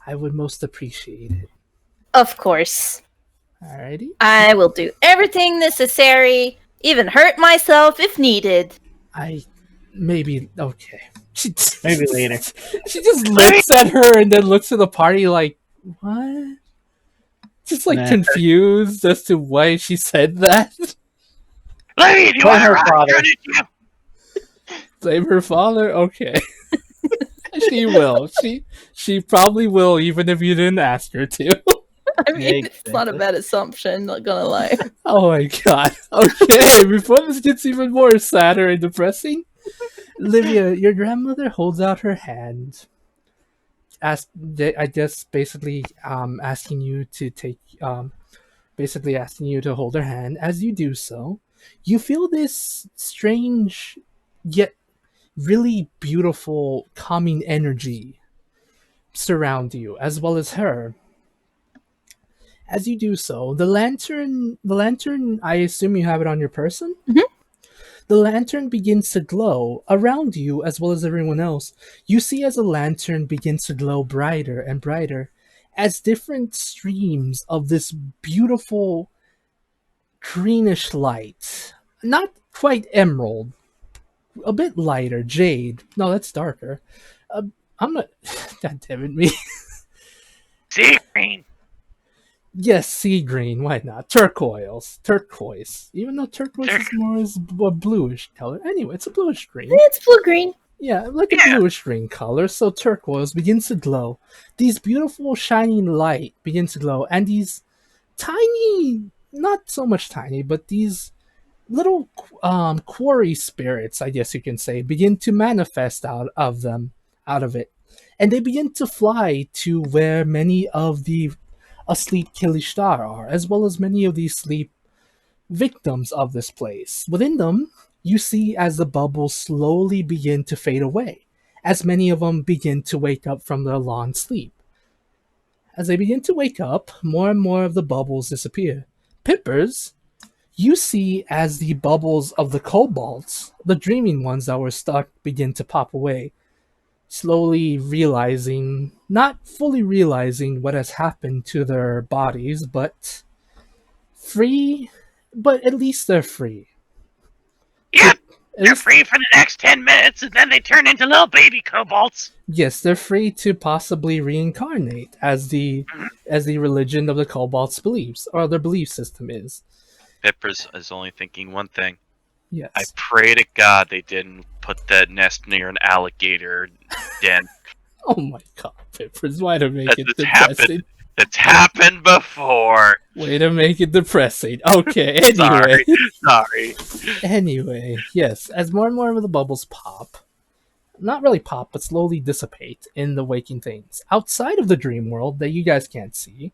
S4: I would most appreciate it."
S3: Of course.
S4: Alrighty.
S3: I will do everything necessary, even hurt myself if needed.
S4: Okay.
S6: Maybe later.
S4: She just looks at her and then looks at the party like, what? Just like
S6: Nah.
S4: confused as to why she said that.
S1: Lady, do you
S6: Blame
S1: want
S6: her
S1: a rock
S6: father.
S1: thrown at you?
S4: Blame her father? Okay. She will. She probably will, even if you didn't ask her to.
S3: I mean, it's not a
S6: Exactly.
S3: bad assumption, not gonna lie.
S4: Oh my god. Okay, before this gets even more sadder and depressing, Livia, your grandmother holds out her hand. I guess basically asking you to hold her hand. As you do so, you feel this strange yet really beautiful calming energy surround you, as well as her. As you do so, the lantern, I assume you have it on your person?
S3: Mhm.
S4: The lantern begins to glow around you as well as everyone else. You see as the lantern begins to glow brighter and brighter as different streams of this beautiful greenish light, not quite emerald, a bit lighter, jade. No, that's darker. I'm not. God damn it, me.
S1: Sea green.
S4: Yes, sea green. Why not? Turquoise. Even though turquoise is more is a bluish color. Anyway, it's a bluish green.
S3: It's blue green.
S4: Yeah, like a bluish green color. So turquoise begins to glow. These beautiful shining light begins to glow, and these tiny, not so much tiny, but these little quarry spirits, I guess you can say, begin to manifest out of it, and they begin to fly to where many of the asleep Kilishtar are, as well as many of these sleep victims of this place. Within them, you see as the bubbles slowly begin to fade away, as many of them begin to wake up from their long sleep. As they begin to wake up, more and more of the bubbles disappear. Pippers, you see as the bubbles of the kobolds, the dreaming ones that were stuck, begin to pop away, slowly realizing, not fully realizing what has happened to their bodies, but free, but at least they're free.
S1: Yep,
S4: At
S1: they're
S4: least-
S1: free for the next 10 minutes, and then they turn into little baby kobolds.
S4: Yes, they're free to possibly reincarnate as the religion of the kobolds believes, or their belief system is.
S1: Pippers is only thinking one thing.
S4: Yes.
S1: I pray to God they didn't put that nest near an alligator den.
S4: Oh my god, Pippers, why to make
S1: That
S4: it
S1: has
S4: depressing?
S1: happened. That's happened before.
S4: Way to make it depressing. Okay, anyway.
S1: Sorry.
S4: Anyway, yes, as more and more of the bubbles pop, not really pop, but slowly dissipate in the waking things outside of the dream world that you guys can't see,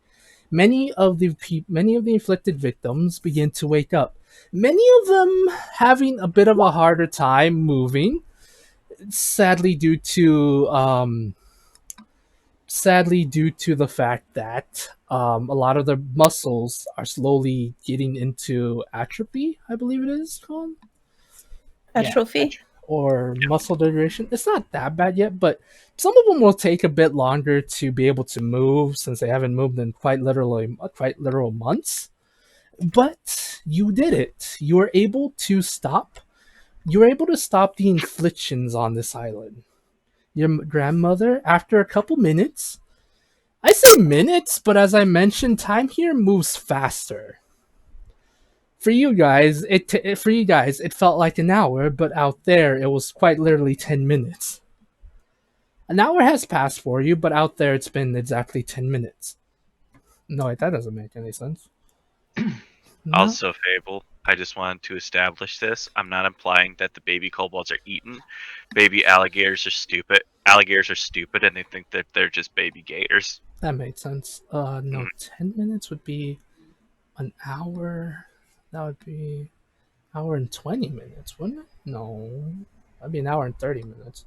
S4: many of the inflicted victims begin to wake up. Many of them having a bit of a harder time moving, sadly due to the fact that a lot of their muscles are slowly getting into atrophy, I believe it is called.
S3: Atrophy.
S4: Or muscle degradation. It's not that bad yet, but some of them will take a bit longer to be able to move since they haven't moved in quite literal months. But you did it. You were able to stop. You were able to stop the inflictions on this island. Your grandmother, after a couple minutes, I say minutes, but as I mentioned, time here moves faster. For you guys, it felt like an hour, but out there it was quite literally 10 minutes. An hour has passed for you, but out there it's been exactly 10 minutes. No, wait, that doesn't make any sense. No?
S1: Also, Fable, I just wanted to establish this. I'm not implying that the baby kobolds are eaten. Baby alligators are stupid. Alligators are stupid, and they think that they're just baby gators.
S4: That made sense. No, 10 minutes would be an hour. That would be hour and 20 minutes, wouldn't it? No, that'd be an hour and 30 minutes.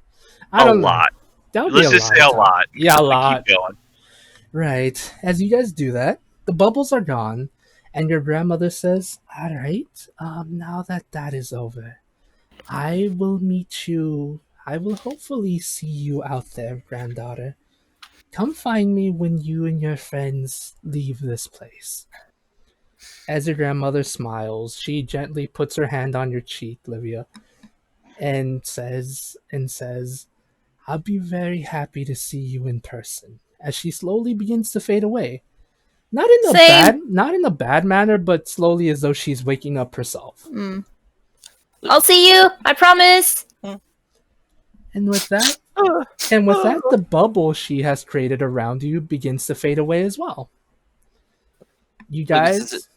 S4: I don't know.
S1: Lot.
S4: That would
S1: Let's
S4: be
S1: just say a lot.
S4: Yeah, a
S1: We
S4: lot.
S1: Keep going.
S4: Right. As you guys do that, the bubbles are gone, and your grandmother says, "All right, now that is over, I will meet you. I will hopefully see you out there, granddaughter. Come find me when you and your friends leave this place." As your grandmother smiles, she gently puts her hand on your cheek, Livia, and says, "I'll be very happy to see you in person." As she slowly begins to fade away. Not in a bad manner, but slowly as though she's waking up herself.
S3: I'll see you. I promise.
S4: And with that, the bubble she has created around you begins to fade away as well. You guys,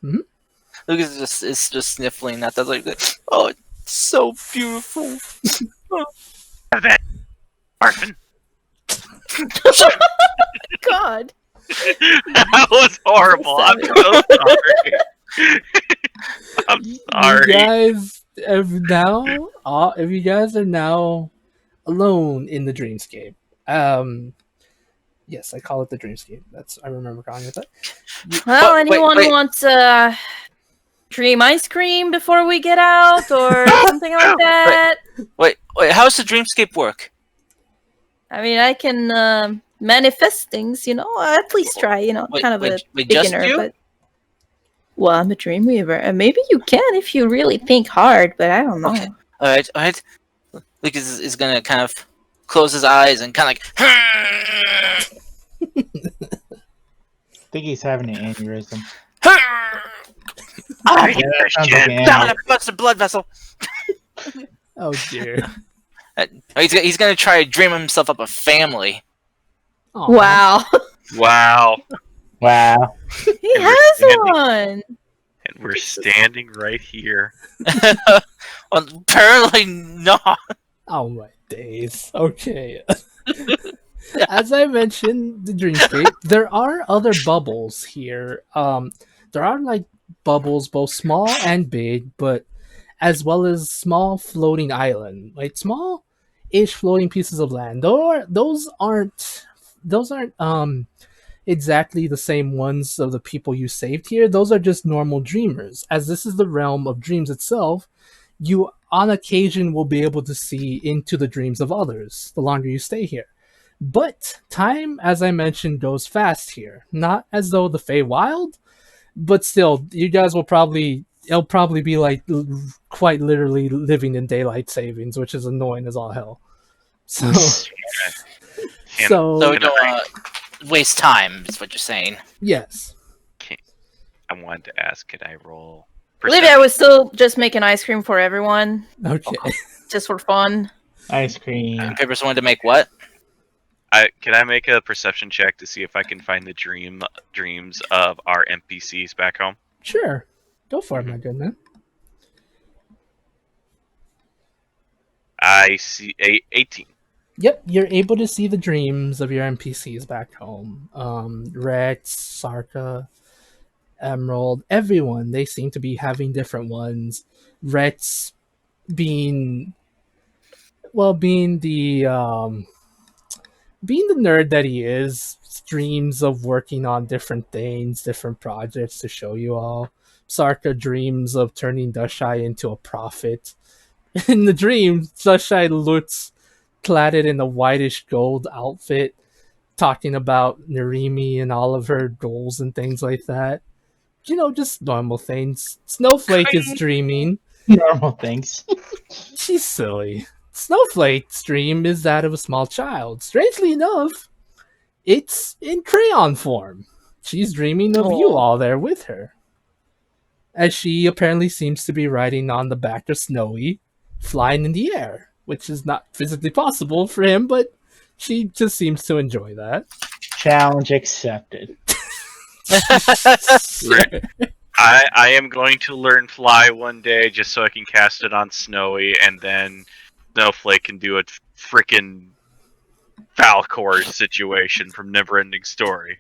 S2: Lucas is just sniffling at that, like, oh, it's so beautiful.
S1: Orphan.
S3: God.
S1: That was horrible. I'm so sorry. I'm sorry.
S4: You guys have now, if you guys are now alone in the dreamscape. Yes, I call it the dreamscape. I remember calling it that.
S3: Well, anyone wants dream ice cream before we get out, or something like that?
S2: Wait, how's the dreamscape work?
S3: I mean, I can manifest things, at least try, kind of a beginner, but... Well, I'm a dreamweaver, and maybe you can if you really think hard, but I don't know.
S2: Okay. Alright. Lucas is gonna kind of close his eyes and kind of like.
S6: I think he's having an aneurysm.
S2: Oh,
S6: Yeah, that sounds like an
S2: God, I
S6: aneurysm.
S2: busted a blood vessel.
S4: Oh dear.
S2: He's gonna try to dream himself up a family.
S4: Aw.
S3: Wow.
S1: Wow.
S6: Wow.
S3: He
S1: And we're
S3: has
S1: standing-
S3: one.
S1: And we're standing right here.
S2: Well, apparently not.
S4: Oh my days. Okay. As I mentioned, the dreamscape, there are other bubbles here. There are like bubbles, both small and big, but as well as small floating island, like small-ish floating pieces of land. Those aren't exactly the same ones of the people you saved here. Those are just normal dreamers. As this is the realm of dreams itself, you on occasion will be able to see into the dreams of others the longer you stay here. But time, as I mentioned, goes fast here. Not as though the Feywild, but still, you guys it'll probably be like quite literally living in daylight savings, which is annoying as all hell. So,
S1: Can-
S2: So
S4: so
S2: we don't waste time, is what you're saying.
S4: yes.
S1: I wanted to ask, could I roll?
S3: Olivia was still just making ice cream for everyone,
S4: Okay.
S3: just for fun.
S6: Ice cream.
S2: And Papers wanted to make what?
S1: Can I make a perception check to see if I can find the dreams of our NPCs back home?
S4: Sure. Go for it, my good man.
S1: I see 18.
S4: Yep, you're able to see the dreams of your NPCs back home. Rex, Sarka, Emerald, everyone. They seem to be having different ones. Rex being being the nerd that he is, dreams of working on different things, different projects to show you all. Sarka dreams of turning Dushai into a prophet. In the dream, Dushai looks cladded in a whitish gold outfit, talking about Narimi and all of her goals and things like that. You know, just normal things. Snowflake is dreaming.
S6: Normal things.
S4: She's silly. Snowflake's dream is that of a small child. Strangely enough, it's in crayon form. She's dreaming of you
S3: Aw.
S4: all there with her. As she apparently seems to be riding on the back of Snowy, flying in the air, which is not physically possible for him, but she just seems to enjoy that.
S6: Challenge accepted.
S1: Right. I am going to learn Fly one day just so I can cast it on Snowy, and then Snowflake can do a freaking Falcor situation from Neverending Story.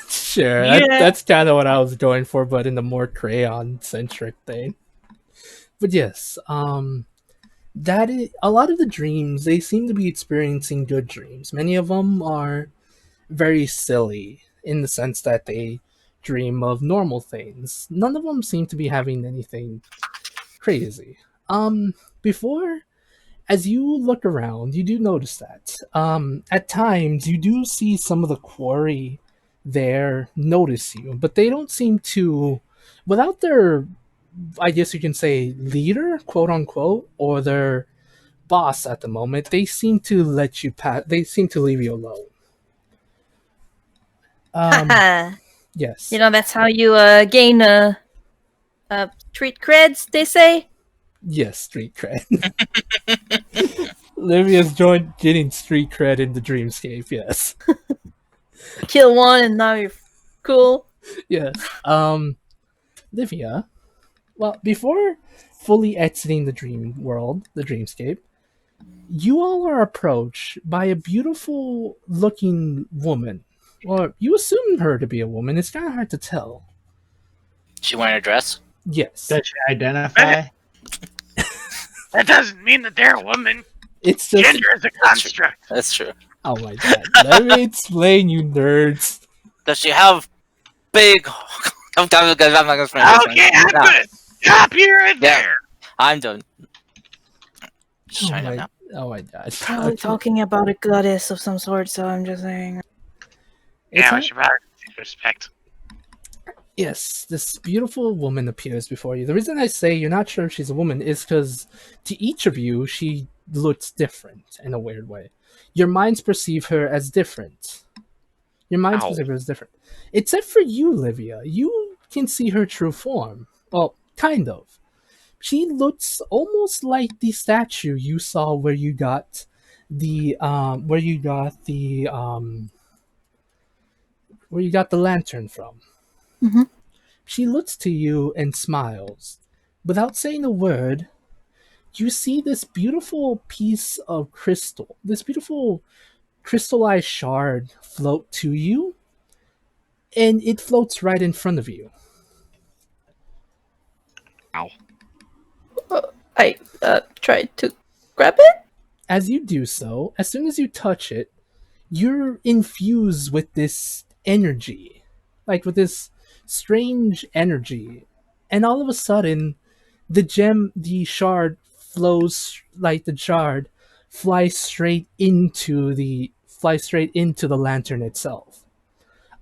S4: Sure,
S3: Yeah.
S4: that's kind of what I was going for, but in a more crayon-centric thing. But yes, that is a lot of the dreams. They seem to be experiencing good dreams. Many of them are very silly in the sense that they dream of normal things. None of them seem to be having anything crazy. Before, as you look around, you do notice that at times you do see some of the quarry there notice you, but they don't seem to, without their, I guess you can say, leader, quote unquote, or their boss at the moment, they seem to let you pass. They seem to leave you alone. Yes.
S3: You know, that's how you gain street creds, they say.
S4: Yes, street cred. Livia's joined getting street cred in the dreamscape. Yes.
S3: Kill one and now you're cool.
S4: Yes. Livia. Well, before fully exiting the dream world, the dreamscape, you all are approached by a beautiful looking woman. Or you assume her to be a woman. It's kind of hard to tell.
S2: She wearing a dress?
S4: Yes.
S6: Does she identify?
S1: That doesn't mean that they're a woman.
S4: It's just.
S1: Gender is a construct.
S2: That's true.
S4: Oh my god. Let me explain, you nerds.
S2: Does she have big? I'm not gonna explain this.
S1: Okay, I'm
S2: No,
S1: gonna stop here and
S2: Yeah.
S1: there.
S2: I'm done. Just
S4: Oh
S2: trying to
S4: my,
S2: know.
S4: oh my god.
S3: Probably
S4: Okay.
S3: talking about a goddess of some sort, so I'm just saying.
S4: It's
S1: Yeah,
S4: not-
S1: what's your matter? Respect.
S4: Yes, this beautiful woman appears before you. The reason I say you're not sure if she's a woman is because to each of you, she looks different in a weird way. Your minds perceive her as different. Your minds
S1: Ow.
S4: perceive her as different. Except for you, Livia. You can see her true form. Well, kind of. She looks almost like the statue you saw where you got the lantern from.
S3: Mhm.
S4: She looks to you and smiles. Without saying a word, you see this beautiful piece of crystal, this beautiful crystallized shard float to you, and it floats right in front of you.
S1: Ow.
S3: I tried to grab it.
S4: As you do so, as soon as you touch it, you're infused with this energy, like with this strange energy, and all of a sudden, the shard flies straight into the lantern itself.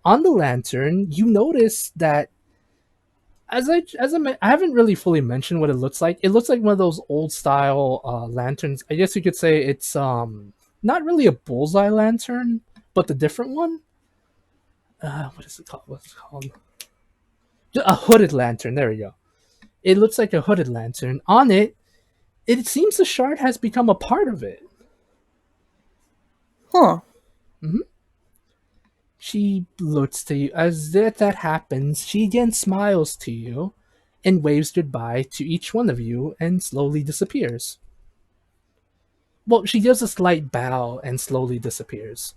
S4: On the lantern, you notice that I haven't really fully mentioned what it looks like. It looks like one of those old style lanterns. I guess you could say it's not really a bullseye lantern, but the different one. What is it called? What's it called? A hooded lantern. There we go. It looks like a hooded lantern. On it, it seems the shard has become a part of it.
S3: Huh.
S4: She looks to you. As that happens, she again smiles to you and waves goodbye to each one of you and slowly disappears. Well, she gives a slight bow and slowly disappears.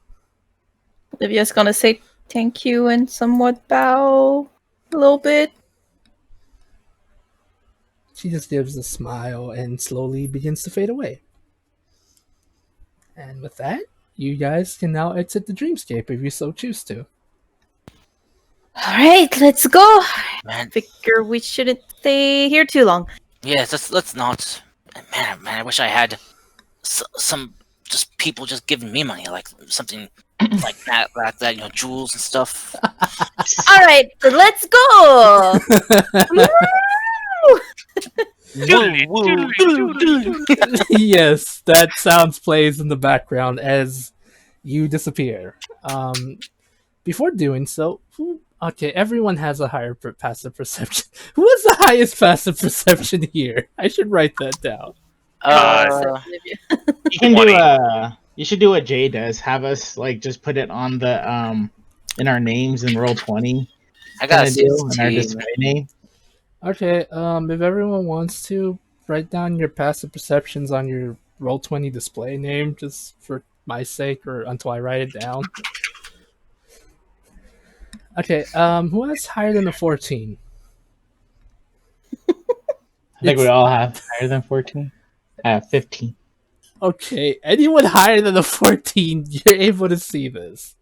S3: Livia's gonna say thank you and somewhat bow a little bit.
S4: She just gives a smile and slowly begins to fade away. And with that, you guys can now exit the dreamscape if you so choose to.
S3: Alright, let's go.
S2: Man,
S3: Figure we shouldn't stay here too long.
S2: yeah, let's not. Man, I wish I had some just people just giving me money, like something like that, jewels and stuff.
S3: Alright, let's go!
S4: Yes, that sounds plays in the background as you disappear. Before doing so, okay, everyone has a higher passive perception. Who has the highest passive perception here? I should write that down.
S3: Livia.
S6: You can
S1: 20.
S6: you should do what Jay does. Have us like just put it on the in our names and roll 20
S2: I got a
S6: kinda deal in our
S2: 16.
S6: display name.
S4: Okay, if everyone wants to write down your passive perceptions on your Roll20 display name, just for my sake, or until I write it down. Okay, who has higher than a 14?
S6: I think we all have higher than 14. I have 15.
S4: Okay, anyone higher than a 14, you're able to see this.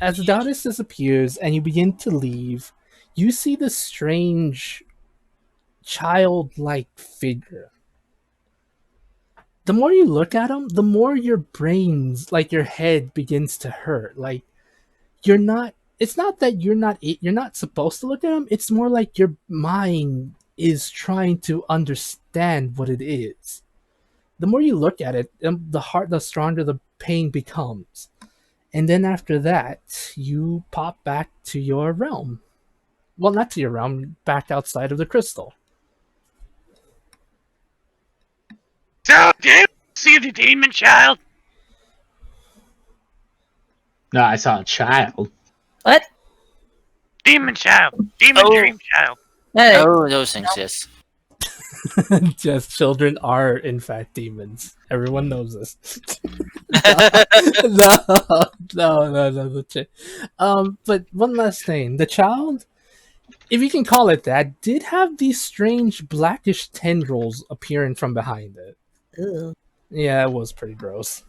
S4: As the goddess disappears and you begin to leave, you see this strange, childlike figure. The more you look at him, the more your your head begins to hurt. Like, it's not that you're not supposed to look at him, it's more like your mind is trying to understand what it is. The more you look at it, the stronger the pain becomes. And then after that, you pop back to your realm. Well, not to your realm, back outside of the crystal.
S1: So, did you see the demon child?
S6: No, I saw a child.
S3: What?
S1: Demon child. Demon
S2: Oh.
S1: dream child.
S2: Oh, those things, yes.
S4: Just children are, in fact, demons. Everyone knows this. No. But one last thing. The child, if you can call it that, did have these strange blackish tendrils appearing from behind it.
S3: Ew.
S4: Yeah, it was pretty gross.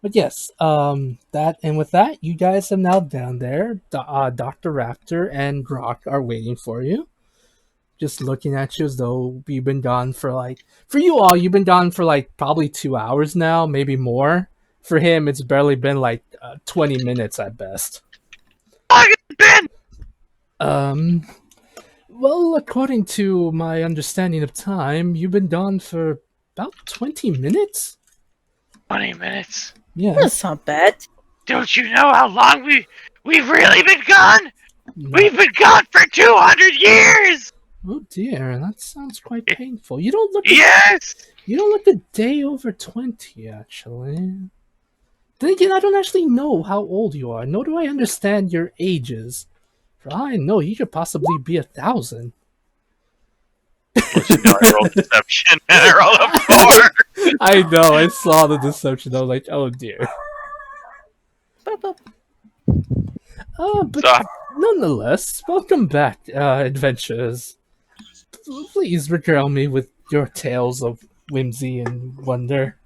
S4: But yes, with that, you guys are now down there. Dr. Raptor and Grok are waiting for you. Just looking at you as though you've been gone for you all, you've been gone for probably 2 hours now, maybe more. For him, it's barely been 20 minutes at best.
S1: How long has it been?
S4: Well, according to my understanding of time, you've been gone for about 20 minutes.
S1: 20 minutes.
S4: Yeah.
S3: That's not bad.
S1: Don't you know how long we've really been gone?
S4: No.
S1: We've been gone for 200 years.
S4: Oh dear, that sounds quite painful. You don't look.
S1: Yes.
S4: You don't look a day over 20, actually. Then again, I don't actually know how old you are, nor do I understand your ages. For all I know, you could possibly be 1,000.
S1: Listen, I rolled deception and I rolled a 4.
S4: I know, I saw the deception. I was like, oh dear.
S3: Boop, boop.
S4: But
S1: So,
S4: nonetheless, welcome back, adventurers. Please regale me with your tales of whimsy and wonder.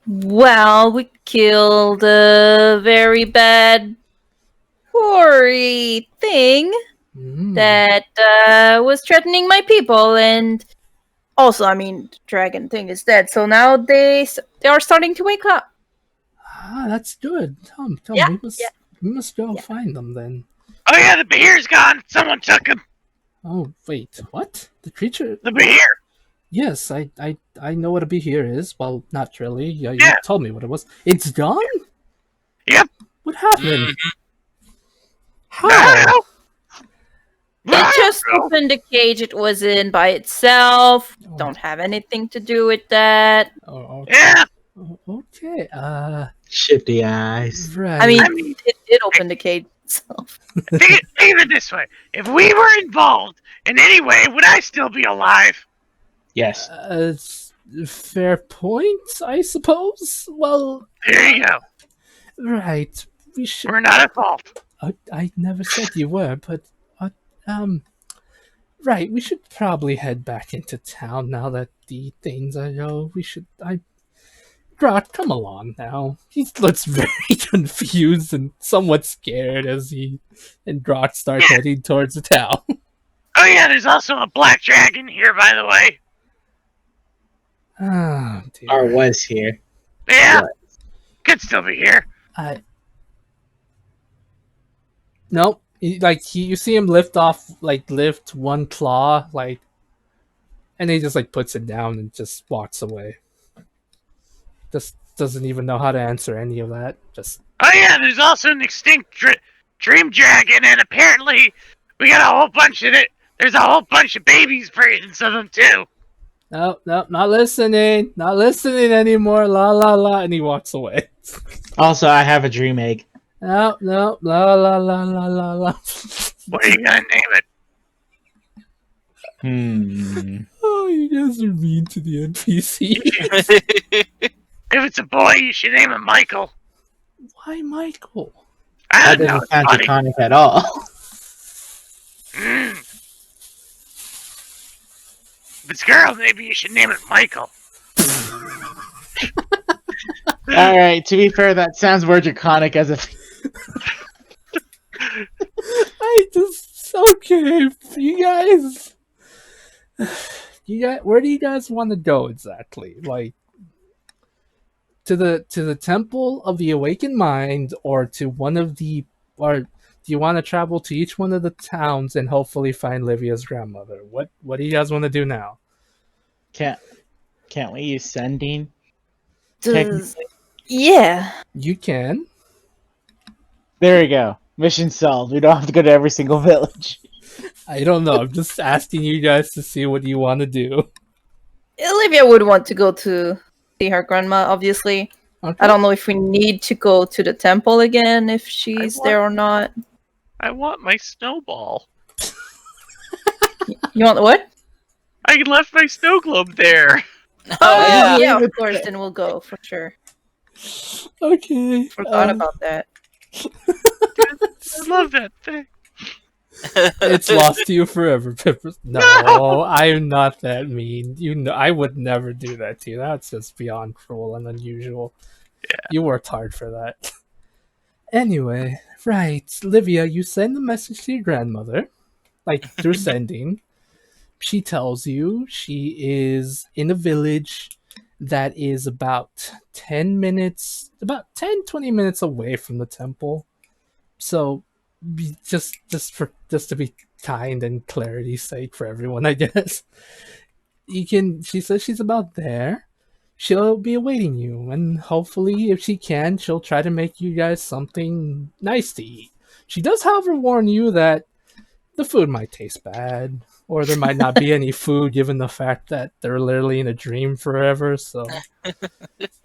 S3: Well, we killed a very bad, hoary thing
S4: Mm.
S3: that was threatening my people, and also, I mean, the dragon thing is dead, so now they are starting to wake up.
S4: Ah, that's good. Come,
S3: Yeah,
S4: we must go
S3: yeah.
S4: find them then.
S1: oh yeah, the beer's gone. Someone took him.
S4: Oh wait, what? The creature?
S1: The beer.
S4: Yes, I know what a behir is. Well, not really. You
S1: Yeah.
S4: told me what it was. It's gone?
S1: Yep.
S4: What happened?
S1: I don't
S4: How?
S1: know.
S3: It just opened a cage it was in by itself. Don't have anything to do with that.
S4: Oh,
S1: Yeah.
S4: okay.
S6: Shifty eyes.
S4: Right.
S3: I mean, it did open the cage itself.
S1: Think of it this way: if we were involved in any way, would I still be alive?
S6: Yes.
S4: Fair point, I suppose. Well,
S1: There you go.
S4: right. We should.
S1: We're not at fault.
S4: I never said you were, but right. We should probably head back into town now that the things I know. We should. Grot, come along now. He looks very confused and somewhat scared as he and Grot start heading towards the town.
S1: Oh yeah, there's also a black dragon here, by the way.
S4: Oh dear.
S6: Or was here.
S1: Yeah.
S6: What?
S1: Could still be here.
S4: Nope. You see him lift one claw, and he just puts it down and just walks away. Just doesn't even know how to answer any of that. Just
S1: Oh yeah, there's also an extinct dream dragon, and apparently we got a whole bunch of it. There's a whole bunch of babies versions of them too.
S4: nope, not listening, not listening anymore. La la la, and he walks away.
S6: Also, I have a dream egg.
S4: No, la la la la la la.
S1: What are you gonna name it?
S4: Oh, you guys are mean to the NPC.
S1: If it's a boy, you should name him Michael.
S4: Why, Michael?
S1: I
S6: That
S1: don't know.
S6: doesn't sound
S1: It's funny.
S6: draconic at all.
S1: If it's a girl, maybe you should name it Michael.
S6: Alright, to be fair, that sounds more draconic as if.
S4: Okay, you guys. Where do you guys want to go exactly? To the Temple of the Awakened Mind, or do you want to travel to each one of the towns and hopefully find Livia's grandmother? What do you guys want to do now?
S6: Can't we use sending?
S3: Yeah.
S4: You can.
S6: There we go. Mission solved. We don't have to go to every single village.
S4: I don't know. I'm just asking you guys to see what you want to do.
S3: Olivia would want to go to see her grandma, obviously.
S4: Okay.
S3: I don't know if we need to go to the temple again, if she's there or not.
S1: I want my snowball.
S3: You want what?
S1: I left my snow globe there.
S3: Oh, yeah, of course, then we'll go, for sure.
S4: Okay.
S3: Forgot about that.
S1: I love that thing.
S4: It's lost to you forever, Pipper. No, I'm not that mean. You know, I would never do that to you. That's just beyond cruel and unusual.
S1: Yeah.
S4: You worked hard for that. Anyway, right, Livia, you send a message to your grandmother, through sending. She tells you she is in a village that is about 20 minutes away from the temple. So, just to be kind and clarity's sake for everyone, I guess. you can. She says she's about there. She'll be awaiting you, and hopefully, if she can, she'll try to make you guys something nice to eat. She does, however, warn you that the food might taste bad, or there might not be any food given the fact that they're literally in a dream forever. So,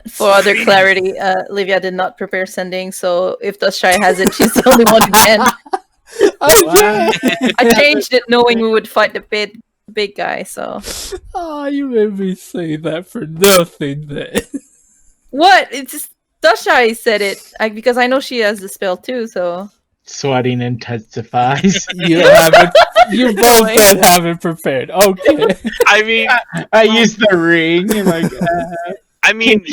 S3: For other clarity, Livia did not prepare sending, so if Dustshy has it, she's the only one who can.
S4: okay.
S3: I changed it knowing we would fight the big guy, so.
S4: Ah, you made me say that for nothing. Then.
S3: What? It's just Dustshy said it, because I know she has the spell too, so.
S6: Sweating intensifies.
S4: You haven't. You both then haven't prepared. Okay.
S1: I mean,
S6: I use the ring and like.
S1: I mean,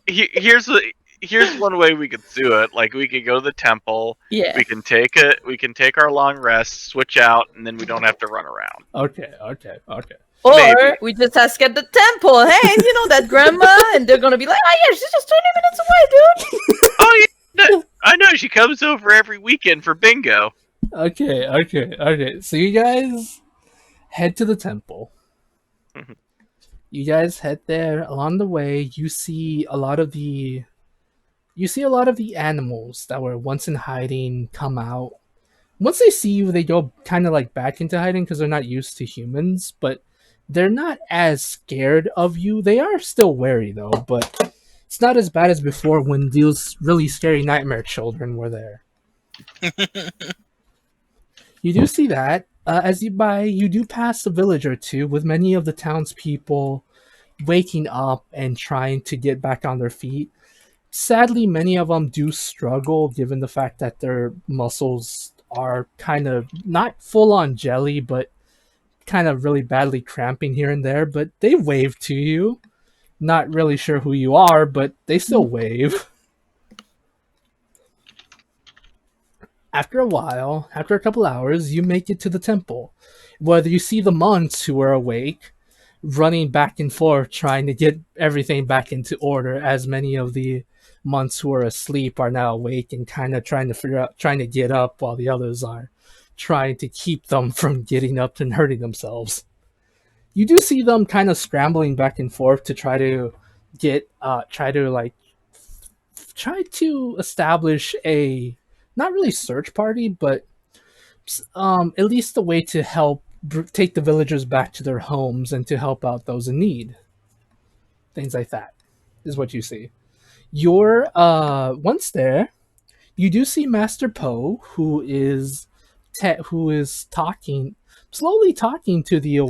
S1: here's one way we could do it. Like, we could go to the temple.
S3: Yeah.
S1: We can take our long rest, switch out, and then we don't have to run around.
S4: Okay.
S3: Or
S1: Maybe.
S3: we just ask at the temple, hey, you know that grandma? And they're gonna be like, oh yeah, she's just 20 minutes away, dude.
S1: Oh yeah, I know. She comes over every weekend for bingo.
S4: Okay. So you guys head to the temple.
S1: Mhm.
S4: You guys head there. Along the way, you see a lot of the animals that were once in hiding come out. Once they see you, they go kind of like back into hiding because they're not used to humans, but they're not as scared of you. They are still wary though, but it's not as bad as before when those really scary nightmare children were there. You do see that. As you do pass a village or two with many of the townspeople waking up and trying to get back on their feet. Sadly, many of them do struggle given the fact that their muscles are kind of not full on jelly, but kind of really badly cramping here and there. But they wave to you. Not really sure who you are, but they still wave. After a while, after a couple hours, you make it to the temple, where you see the monks who are awake, running back and forth, trying to get everything back into order, as many of the monks who are asleep are now awake and kind of trying to get up, while the others are trying to keep them from getting up and hurting themselves. You do see them kind of scrambling back and forth to try to try to establish a not really search party, but at least a way to help take the villagers back to their homes and to help out those in need. Things like that is what you see. You're once there, you do see Master Poe, who is slowly talking to the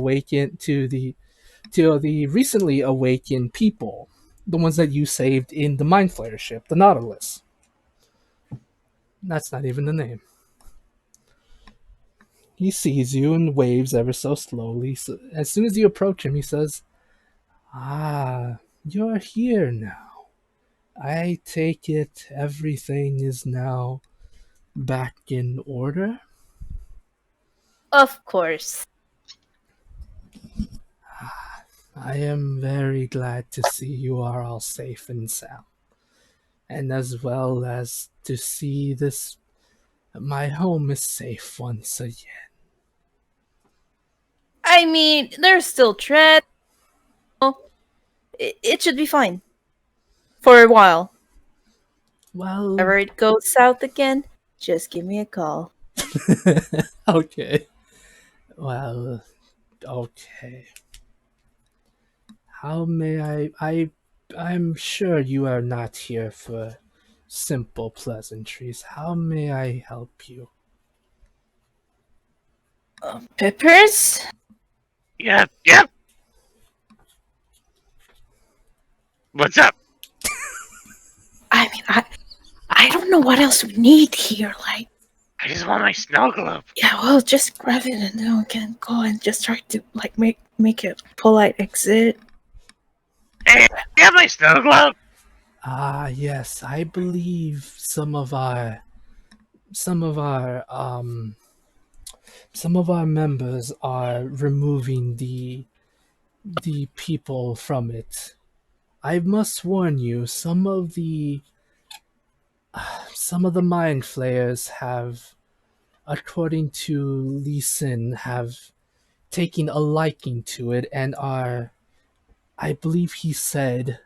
S4: recently awakened people, the ones that you saved in the Mind Flayer ship, the Nautilus. That's not even the name. He sees you and waves ever so slowly. So as soon as you approach him, he says, "Ah, you're here now. I take it everything is now back in order?"
S3: Of course.
S4: I am very glad to see you are all safe and sound. And as well as to see this, my home is safe once again.
S3: I mean, there's still tread. It should be fine. For a while.
S4: Well,
S3: Whenever it goes south again, just give me a call.
S4: okay. Well, okay. How may I'm sure you are not here for simple pleasantries. How may I help you?
S3: Peppers?
S1: Yeah. What's up?
S3: I mean, I don't know what else we need here. Like,
S1: I just want my snow globe.
S3: yeah, well, just grab it and then we can go and just try to like make a polite exit.
S1: Hey, you have my snow globe?
S4: Ah, yes, I believe some of our members are removing the people from it. I must warn you, some of the mind flayers have, according to Lee Sin, have taking a liking to it and are, I believe he said,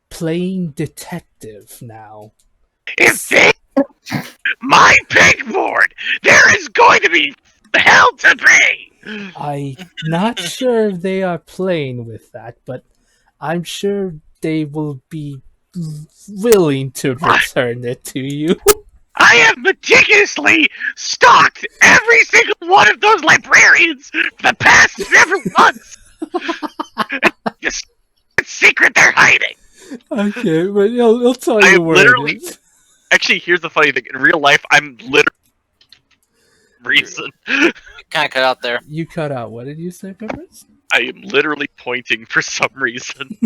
S4: playing detective now.
S1: If they my pegboard, there is going to be hell to pay.
S4: I'm not sure if they are playing with that, but I'm sure they will be willing to return it to you.
S1: I have meticulously stalked every single one of those librarians for the past several months. Just secret they're hiding.
S4: Okay, but he'll tell
S1: I
S4: you
S1: am
S4: where
S1: literally-
S4: it is.
S1: Actually, here's the funny thing. In real life, I'm literally reason.
S2: You kind of cut out there.
S4: You cut out. What did you say, Peppers?
S1: I am literally pointing for some reason.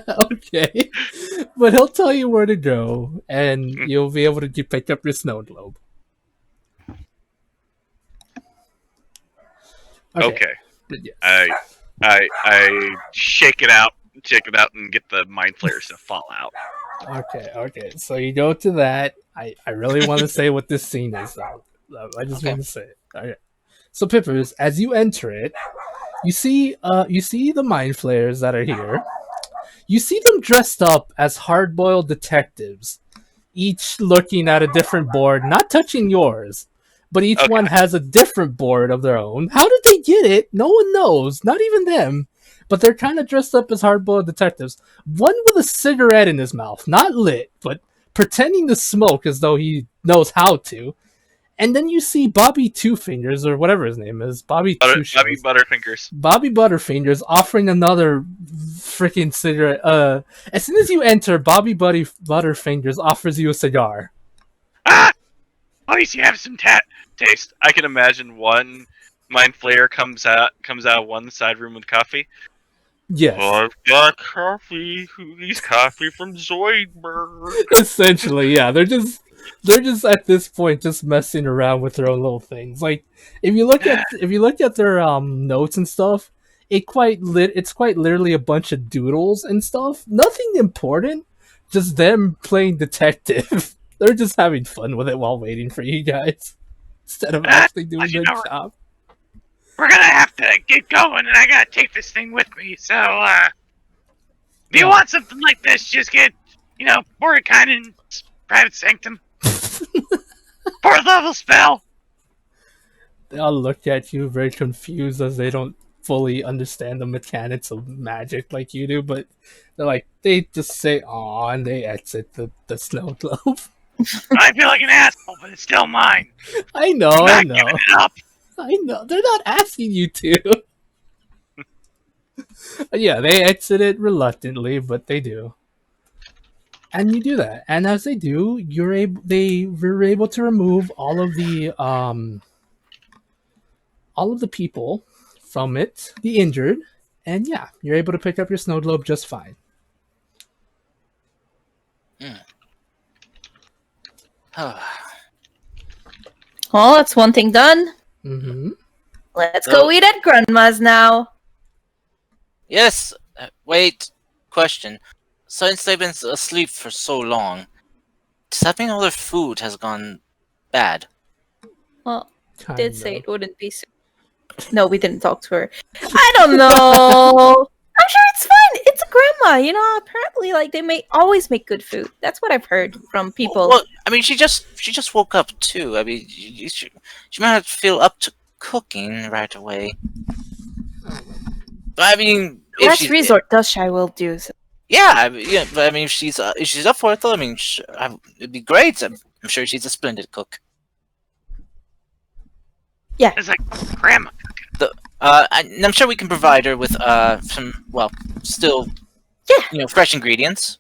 S4: Okay, but he'll tell you where to go, and you'll be able to pick up your snow globe.
S1: Okay.
S4: But yes.
S1: I shake it out, and get the mind flayers to fall out.
S4: Okay. So you go to that. I really want to say what this scene is, though. I just
S2: Okay.
S4: want to say it. Okay. So Pippers, as you enter it, you see the mind flayers that are here. You see them dressed up as hard-boiled detectives, each looking at a different board, not touching yours, but each
S1: Okay.
S4: one has a different board of their own. How did they get it? No one knows, not even them. But they're kind of dressed up as hard-boiled detectives. One with a cigarette in his mouth, not lit, but pretending to smoke as though he knows how to. And then you see Bobby Two Fingers, or whatever his name is, Bobby
S1: Bobby
S4: Two
S1: Butterfingers.
S4: Bobby Butterfingers offering another freaking cigarette. As soon as you enter, Bobby Butterfingers offers you a cigar.
S1: Ah! At least you have some taste. I can imagine one mind flayer comes out of one side room with coffee.
S4: Yes,
S1: I've got coffee. Who needs coffee from Zoidberg?
S4: essentially, yeah. They're just at this point just messing around with their own little things. Like if you look at their notes and stuff, it's quite literally a bunch of doodles and stuff. Nothing important, just them playing detective. They're just having fun with it while waiting for you guys instead of actually doing their job.
S1: We're gonna have to get going, and I gotta take this thing with me. So, if you want something like this, just get, Mordekainen's private sanctum. 4th level spell.
S4: They all look at you very confused as they don't fully understand the mechanics of magic like you do, but they just say "aw" and they exit the snow globe.
S1: I feel like an asshole, but it's still mine.
S4: I know.
S1: I'm not giving it up.
S4: I know. They're not asking you to. Yeah, they exit it reluctantly, but they do. And you do that. And as they do, they were able to remove all of the people from it, the injured, and yeah, you're able to pick up your snow globe just fine.
S3: Well, that's one thing done.
S4: Mm-hmm.
S3: Let's go eat at Grandma's now.
S2: Yes. Wait. Question. Since they've been asleep for so long, does that mean all their food has gone bad?
S3: Well,
S4: Kind
S3: did say
S4: of.
S3: it wouldn't be so. No, we didn't talk to her. I don't know. I'm sure it's fine. It's a grandma, apparently they always make good food. That's what I've heard from people.
S2: Well, I mean, she just woke up too. I mean, she might not feel up to cooking right away. But I mean, if
S3: Last
S2: she,
S3: resort, Dushy will do. So.
S2: yeah, but I mean, if she's up for it though, I mean, it'd be great. I'm sure she's a splendid cook.
S3: Yeah.
S1: It's like grandma.
S2: I'm sure we can provide her with some, still, fresh ingredients.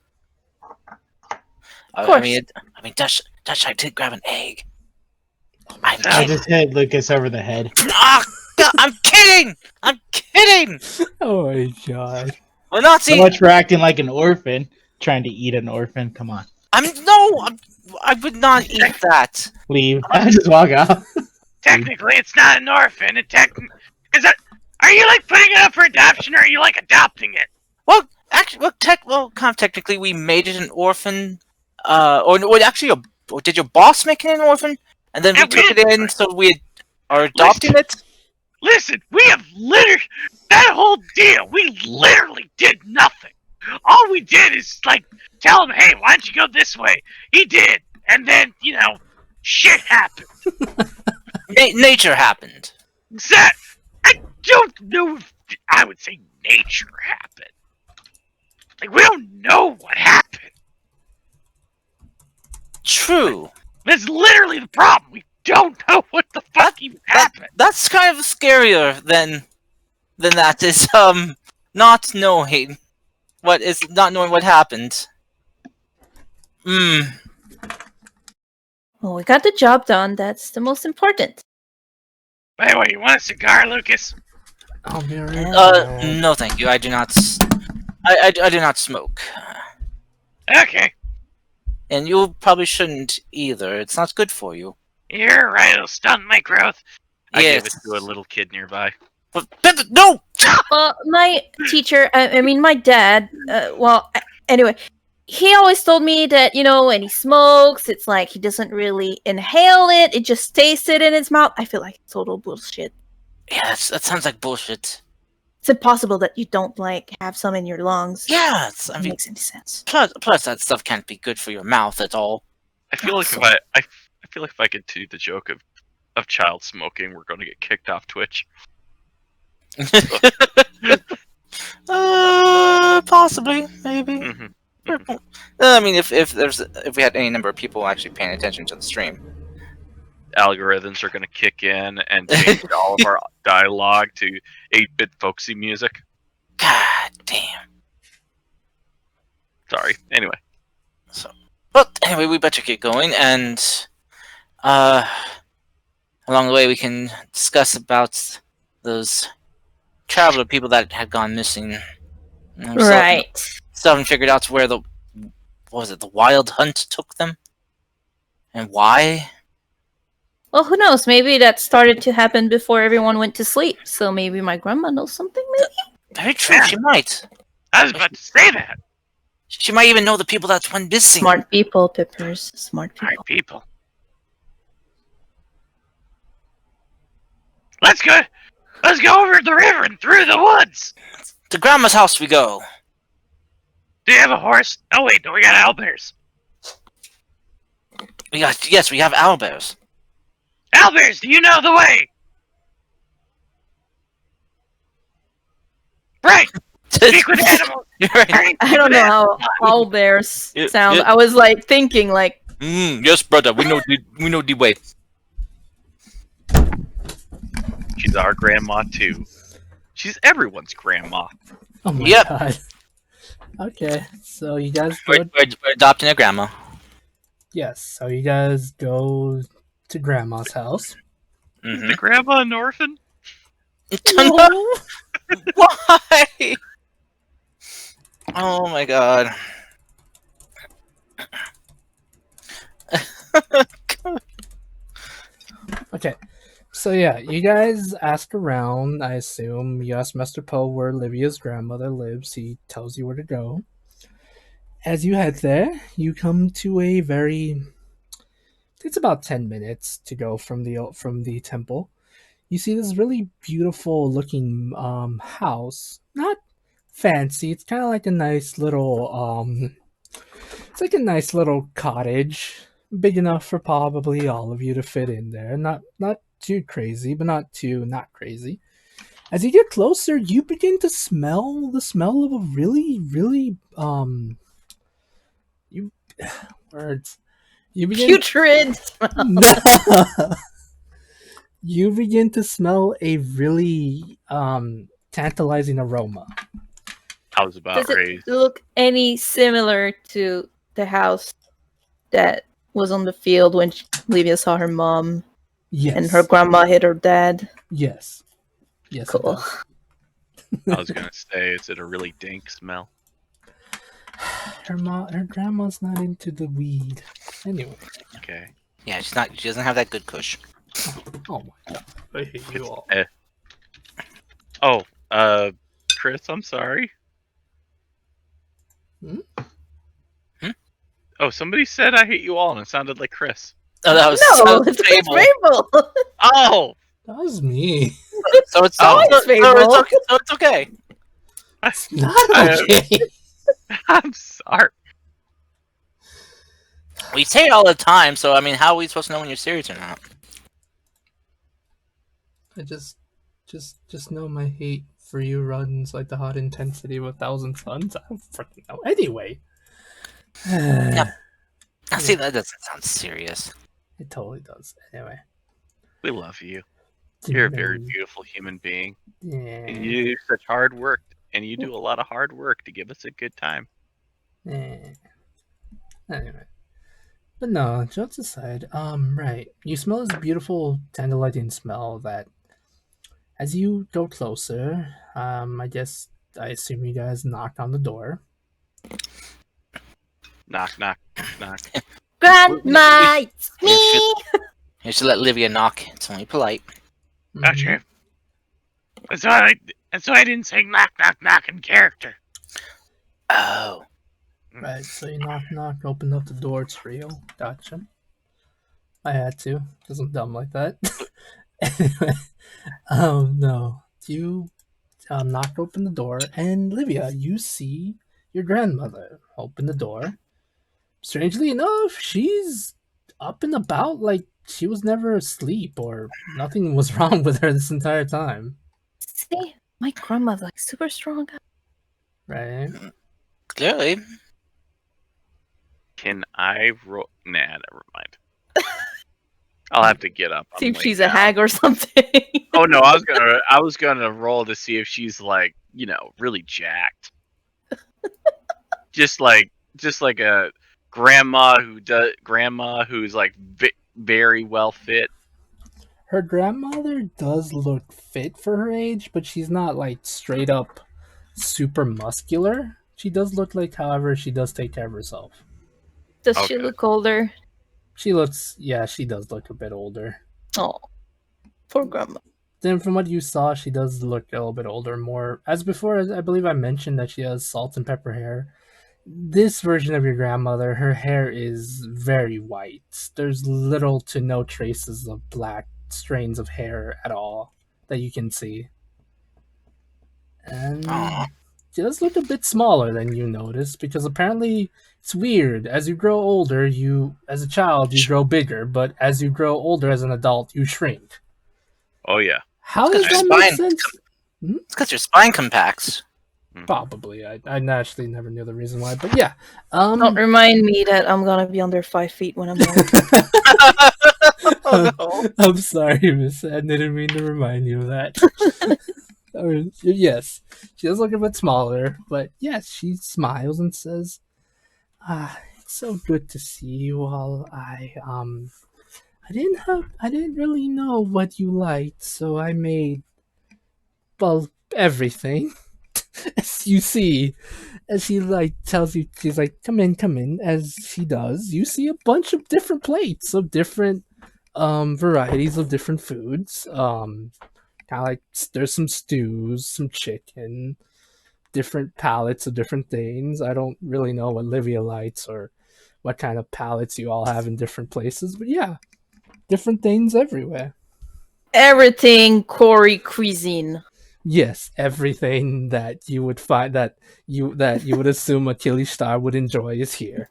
S3: Of course.
S2: I mean, Dash, I did grab an egg.
S6: I just hit Lucas over the head.
S2: Ah, God, I'm kidding! I'm kidding!
S4: Oh my god.
S2: We're not
S6: So
S2: seeing.
S6: much for acting like an orphan, trying to eat an orphan. Come on,
S2: I would not eat that.
S6: leave. Just walk out.
S1: Technically, it's not an orphan. Are you putting it up for adoption, or are you adopting it?
S2: Well, actually, kind of technically, we made it an orphan. Or did your boss make it an orphan? And then we
S1: Yeah, we
S2: took it
S1: did.
S2: in, so we are adopting it.
S1: Listen, we have literally that whole deal. We literally did nothing. All we did is like tell him, "Hey, why don't you go this way?" He did, and then shit happened.
S2: Nature happened.
S1: That I don't know if I would say nature happened. Like we don't know what happened.
S2: True.
S1: That's literally the problem. We don't know what the fuck even happened.
S2: That's kind of scarier than that is not knowing what happened.
S3: Well, we got the job done. That's the most important.
S1: By the way, you want a cigar, Lucas?
S4: I'll be right back.
S2: No, thank you. I do not. I do not smoke,
S1: Okay,
S2: and you probably shouldn't either. It's not good for you.
S1: you're right. It'll stunt my growth. I gave it
S2: Yes.
S1: to a little kid nearby.
S2: But no.
S3: My teacher, I mean, my dad, anyway, he always told me that, when he smokes, it's like he doesn't really inhale it, it just tastes it in his mouth. I feel like it's total bullshit.
S2: Yeah, that sounds like bullshit.
S3: It's impossible that you don't, have some in your lungs.
S2: Yeah,
S3: It
S2: I mean,
S3: makes any sense.
S2: plus that stuff can't be good for your mouth at all.
S1: I feel like
S3: So-
S1: I feel like if I could do the joke of child smoking, we're going to get kicked off Twitch.
S2: Possibly, maybe.
S1: Mm-hmm.
S2: I mean, if we had any number of people actually paying attention to the stream.
S1: Algorithms are going to kick in and change all of our dialogue to 8-bit folksy music.
S2: God damn.
S1: Sorry. Anyway.
S2: But anyway, we better get going, and along the way we can discuss about those traveler people that had gone missing.
S3: Right.
S2: Still haven't figured out where the wild hunt took them, and why.
S3: Well, who knows? Maybe that started to happen before everyone went to sleep. So maybe my grandma knows something, maybe?
S2: Very true.
S1: Yeah.
S2: She might.
S1: I was about to say that.
S2: She might even know the people that went missing.
S3: Smart people, Pippers. Smart people.
S1: Alright, people. Let's go over the river and through the woods.
S2: To Grandma's house we go.
S1: Do you have a horse? Oh wait, no, we got owlbears.
S2: We have owlbears.
S1: Owlbears, do you know the way? Right. Speak with animals.
S2: You're right.
S3: I don't know how owl bears
S2: Yeah,
S3: sound.
S2: yeah.
S3: I was thinking
S2: Yes, brother. We know the way.
S1: She's our grandma too. She's everyone's grandma.
S4: Oh my
S2: Yep.
S4: god. Okay, so you guys go.
S2: We're adopting a grandma.
S4: Yes, so you guys go to Grandma's house.
S2: Mm-hmm.
S1: The grandma an orphan?
S2: Why? Oh my god.
S4: Okay, so yeah, you guys ask around. I assume you ask Master Poe where Olivia's grandmother lives. He tells you where to go. As you head there, you come to a very. It's about 10 minutes to go from the temple. You see this really beautiful looking house. Not fancy. It's kind of like a nice little it's like a nice little cottage, big enough for probably all of you to fit in there. Not too crazy, but not crazy. As you get closer, you begin to smell the smell of a really words. You begin
S3: putrid.
S4: You begin to smell a really tantalizing aroma.
S1: I was about
S3: Does it
S1: raised.
S3: look any similar to the house that was on the field when Livia saw her mom
S4: Yes.
S3: and her grandma hit her dad?
S4: Yes. Yes. it
S3: Cool.
S4: does.
S1: I was gonna say, is it a really dank smell?
S4: Her grandma's not into the weed. Anyway.
S1: Okay.
S2: Yeah, she's not. She doesn't have that good kush.
S4: Oh my god. I hate you all.
S1: Oh, Chris, I'm sorry.
S4: Hmm?
S1: Oh, somebody said I hate you all, and it sounded like Chris.
S2: Oh, that was
S3: No,
S2: so
S3: it's
S2: Fable.
S3: Fable.
S1: Oh,
S4: That was me.
S2: So it's
S1: Oh.
S2: so it's okay. So it's okay.
S4: It's not okay.
S1: I'm sorry.
S2: We say it all the time, so I mean, how are we supposed to know when you're serious or not?
S4: I just know my hate for you runs like the hot intensity of 1,000 suns. I don't freaking know. Anyway.
S2: See, that doesn't sound serious.
S4: It totally does. Anyway.
S1: We love you. You're a very beautiful human being.
S4: Yeah.
S1: And you do such hard work. And you do a lot of hard work to give us a good time.
S4: Anyway. But no, jokes aside, right. You smell this beautiful tantalizing smell that as you go closer, I assume you guys knocked on the door.
S1: Knock, knock, knock.
S3: Grandma, it's me.
S2: You should let Livia knock. It's only polite.
S1: Okay. That's why I didn't say knock, knock, knock in character.
S2: Oh.
S4: Right, so you knock, open up the door, it's real. Gotcha. I had to, because I'm dumb like that. Anyway, no. You knock open the door, and Livia, you see your grandmother open the door. Strangely enough, she's up and about like she was never asleep or nothing was wrong with her this entire time.
S3: See, my grandma's like super strong.
S4: Right?
S2: Clearly.
S1: Can I roll? Nah, never mind. I'll have to get up.
S3: See if she's a hag or something.
S1: Oh no, I was gonna roll to see if she's like, really jacked. just like a grandma who's like very well fit.
S4: Her grandmother does look fit for her age, but she's not like straight up super muscular. She does look like, however, she does take care of herself.
S3: Does she look older?
S4: She does look a bit older.
S3: Oh, poor grandma.
S4: Then from what you saw, she does look a little bit older. More as before, as I believe I mentioned that she has salt and pepper hair. This version of your grandmother, her hair is very white. There's little to no traces of black strains of hair at all that you can see. And she does look a bit smaller than you noticed, because apparently it's weird. As you grow older, as a child, you grow bigger, but as you grow older as an adult, you shrink.
S1: Oh yeah.
S4: How does that make sense?
S2: It's because your spine compacts.
S4: Probably. I actually never knew the reason why, but yeah.
S3: Don't remind me that I'm gonna be under 5 feet when I'm old.
S2: Oh no.
S4: I'm sorry, Miss. I didn't mean to remind you of that. Yes, she does look a bit smaller, but yes, she smiles and says, it's so good to see you all. I didn't really know what you liked, so I made, well, everything. As you see, as she tells you, she's like, come in, as she does, you see a bunch of different plates of different varieties of different foods. Kind of like there's some stews, some chicken, different palettes of different things. I don't really know what Livia likes or what kind of palettes you all have in different places, but yeah, different things everywhere.
S3: Everything Corey cuisine.
S4: Yes, everything that you would find that you would assume a Killy Star would enjoy is here.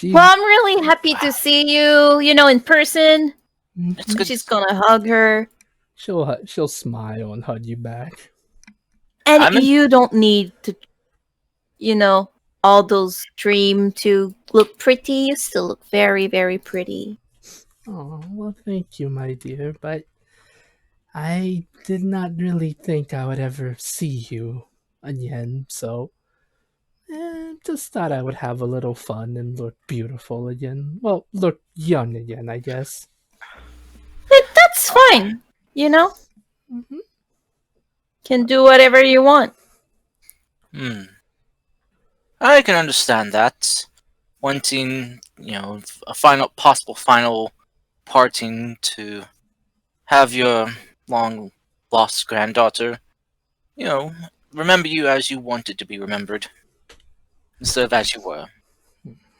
S3: Well, I'm really happy to see you, in person.
S2: It's good.
S3: She's gonna hug her.
S4: She'll smile and hug you back.
S3: And you don't need to, all those dream to look pretty. You still look very, very pretty.
S4: Oh, well, thank you, my dear, but I did not really think I would ever see you again, so just thought I would have a little fun and look beautiful again. Well, look young again, I guess.
S3: That's fine,
S4: Mm-hmm.
S3: Can do whatever you want.
S2: I can understand that. Wanting, a possible final parting to have your long lost granddaughter, remember you as you wanted to be remembered, instead of as you were.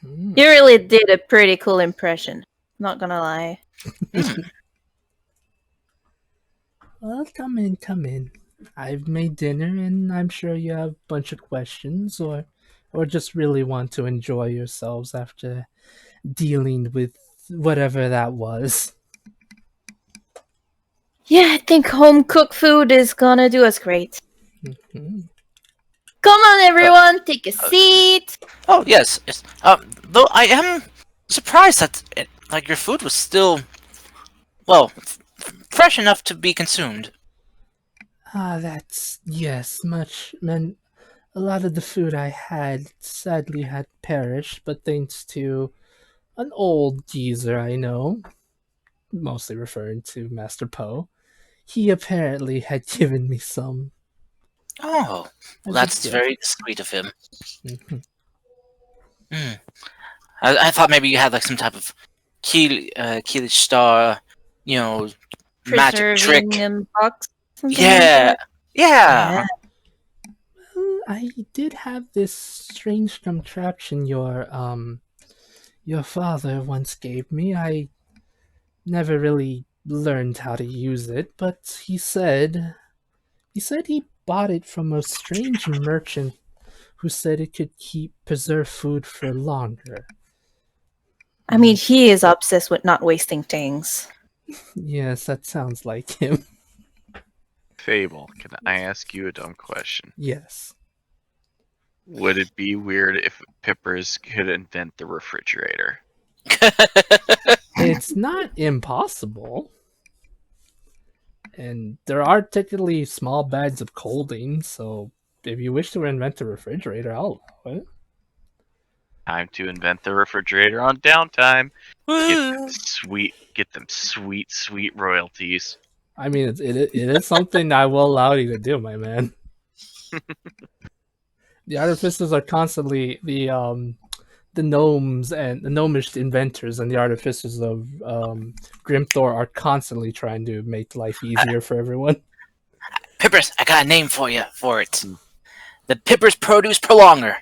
S3: You really did a pretty cool impression. Not gonna lie.
S4: Well, come in, come in. I've made dinner, and I'm sure you have a bunch of questions, or just really want to enjoy yourselves after dealing with whatever that was.
S3: Yeah, I think home cooked food is gonna do us great.
S4: Mhm.
S3: Come on, everyone, take a seat.
S2: Oh yes, yes. Though I am surprised that like your food was still fresh enough to be consumed.
S4: That's yes, a lot of the food I had sadly had perished, but thanks to an old geezer I know, mostly referring to Master Poe, he apparently had given me some
S2: Oh,
S4: as a
S2: that's
S4: gift.
S2: very sweet of him.
S4: Mhm.
S2: Hmm. I thought maybe you had like some type of Keelish star, magic trick.
S3: Preserving box, something like
S2: Yeah,
S3: that.
S2: yeah.
S4: Well, I did have this strange contraption your father once gave me. I never really learned how to use it, but he said he bought it from a strange merchant who said it could keep preserved food for longer.
S3: I mean, he is obsessed with not wasting things.
S4: Yes, that sounds like him.
S1: Fable, can I ask you a dumb question?
S4: Yes.
S1: Would it be weird if Pippers could invent the refrigerator?
S4: It's not impossible. And there are technically small bags of colding, so if you wish to invent a refrigerator, I'll allow it.
S1: Time to invent the refrigerator on downtime.
S2: Woo.
S1: Get them sweet royalties.
S4: I mean, it is something I will allow you to do, my man. The artificers are constantly the gnomes and the gnomish inventors and the artificers of Grimthor are constantly trying to make life easier for everyone.
S2: Pippers, I got a name for you for it. The Pippers Produce Prolonger.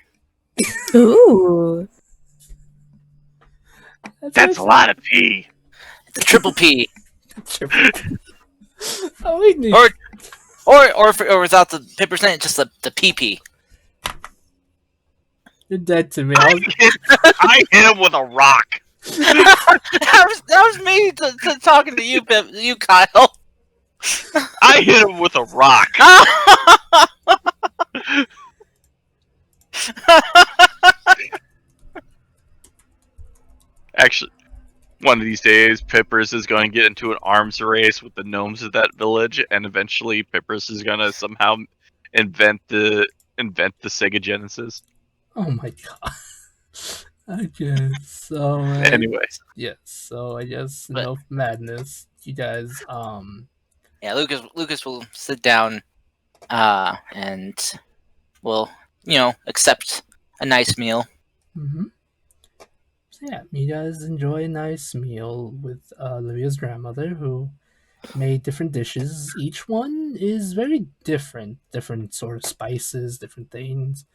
S3: Ooh.
S1: That's a lot of pee.
S2: The Triple P.
S4: Oh, we need...
S2: or without the Pippers in it, just the PP.
S4: You're dead to me.
S1: I hit him with a rock.
S2: that was me talking to you, you Kyle.
S1: I hit him with a rock. Actually, one of these days, Pippers is going to get into an arms race with the gnomes of that village, and eventually, Pippers is going to somehow invent the Sega Genesis.
S4: Oh my god. I guess so.
S1: Anyway,
S4: Yes. So I guess
S2: But-
S4: enough madness. You guys,
S2: Yeah, Lucas will sit down, and will accept a nice meal.
S4: Mm-hmm. So yeah, you guys enjoy a nice meal with Olivia's grandmother, who made different dishes. Each one is very different sort of spices, different things.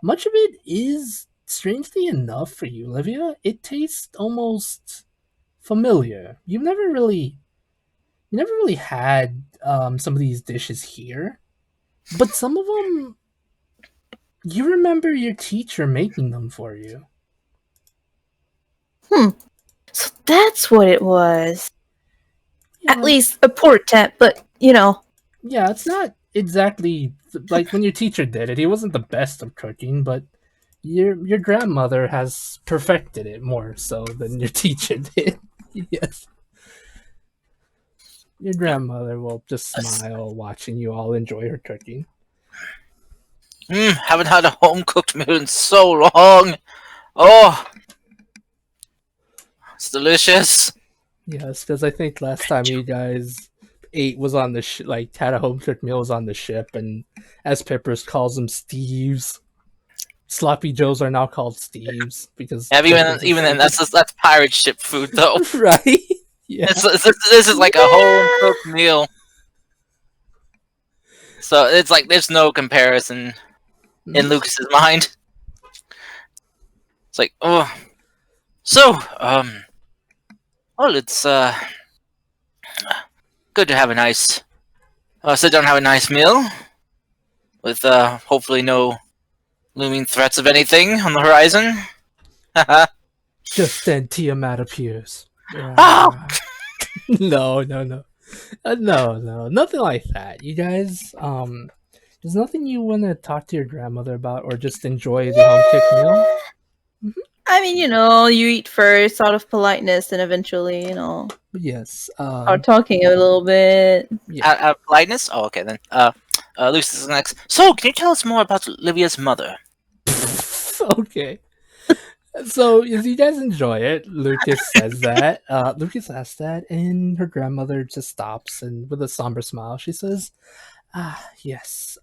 S4: Much of it is strangely enough for you, Olivia. It tastes almost familiar. You never really had some of these dishes here, but some of them you remember your teacher making them for you.
S3: So that's what it was.
S4: Yeah,
S3: At least a poor attempt, but
S4: yeah, it's not exactly like when your teacher did it. He wasn't the best of cooking, but your grandmother has perfected it more so than your teacher did. Yes. Your grandmother will just smile watching you all enjoy her cooking.
S2: Haven't had a home cooked meal in so long. Oh, it's delicious.
S4: Yes, because I think last time you guys ate was on the had a home cooked meal was on the ship, and as Peppers calls them, Steves. Sloppy Joes are now called Steves because
S2: Yeah,
S4: Peppers
S2: even then,
S4: is
S2: that's pirate ship food though.
S4: right. Yeah.
S2: This is like a home cooked meal. So it's like there's no comparison in Lucas's mind. It's like, oh, so well, it's good to have a nice Sit down and have a nice meal. With hopefully no looming threats of anything on the horizon.
S4: Just then Tiamat appears.
S2: Oh!
S4: No, no, nothing like that. You guys, there's nothing you want to talk to your grandmother about, or just enjoy the home cooked meal.
S3: I mean, you eat first out of politeness, and eventually,
S4: But yes,
S3: start talking a little bit.
S4: yeah.
S2: Politeness? Oh, okay then. Lucius is next. So, can you tell us more about Livia's mother?
S4: Okay. So, as you guys enjoy it, Lucas says that. Lucas asks that, and her grandmother just stops, and with a somber smile, she says, yes.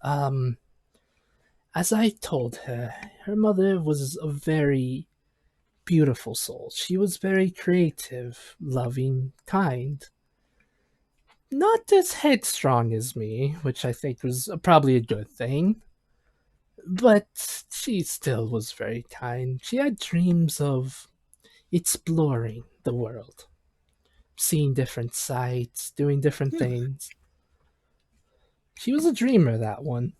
S4: As I told her, her mother was a very beautiful soul. She was very creative, loving, kind. Not as headstrong as me, which I think was probably a good thing. But she still was very kind. She had dreams of exploring the world, seeing different sights, doing different things. She was a dreamer, that one.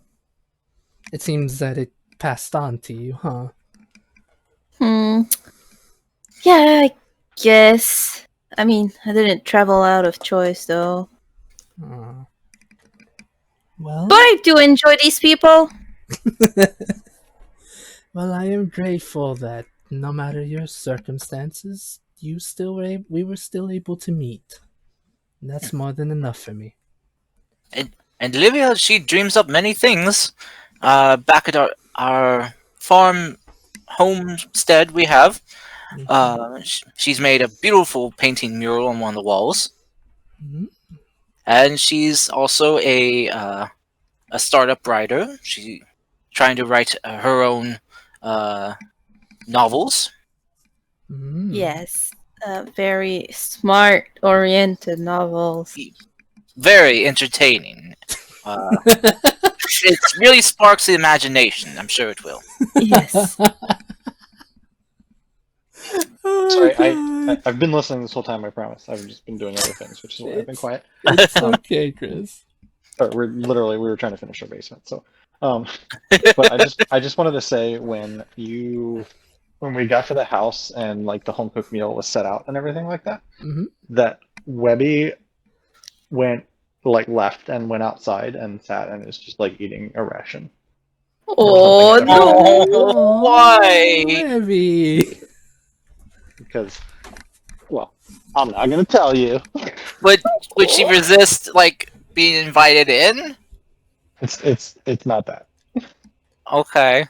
S4: It seems that it passed on to you, huh?
S3: Yeah, I guess. I mean, I didn't travel out of choice, though.
S4: Well,
S3: But I do enjoy these people.
S4: well, I am grateful that no matter your circumstances, we were still able to meet. And that's more than enough for me.
S2: And Livia, she dreams up many things. Back at our farm homestead we have, she's made a beautiful painting mural on one of the walls.
S4: Mhm.
S2: And she's also a startup writer. She's trying to write her own novels.
S3: Yes, very smart-oriented novels.
S2: Very entertaining. It really sparks the imagination. I'm sure it will.
S3: Yes.
S5: Sorry, I've been listening this whole time. I promise. I've just been doing other things, which is why I've been quiet.
S4: It's okay, Chris.
S5: We were trying to finish our basement. So, but I just wanted to say when we got to the house and like the home cooked meal was set out and everything like that, that Webby left and went outside and sat and is just like eating a ration.
S3: Oh no!
S2: Oh, why?
S4: Webby.
S5: Because, well, I'm not gonna tell you.
S2: Would she resist like being invited in?
S5: It's not that.
S2: Okay.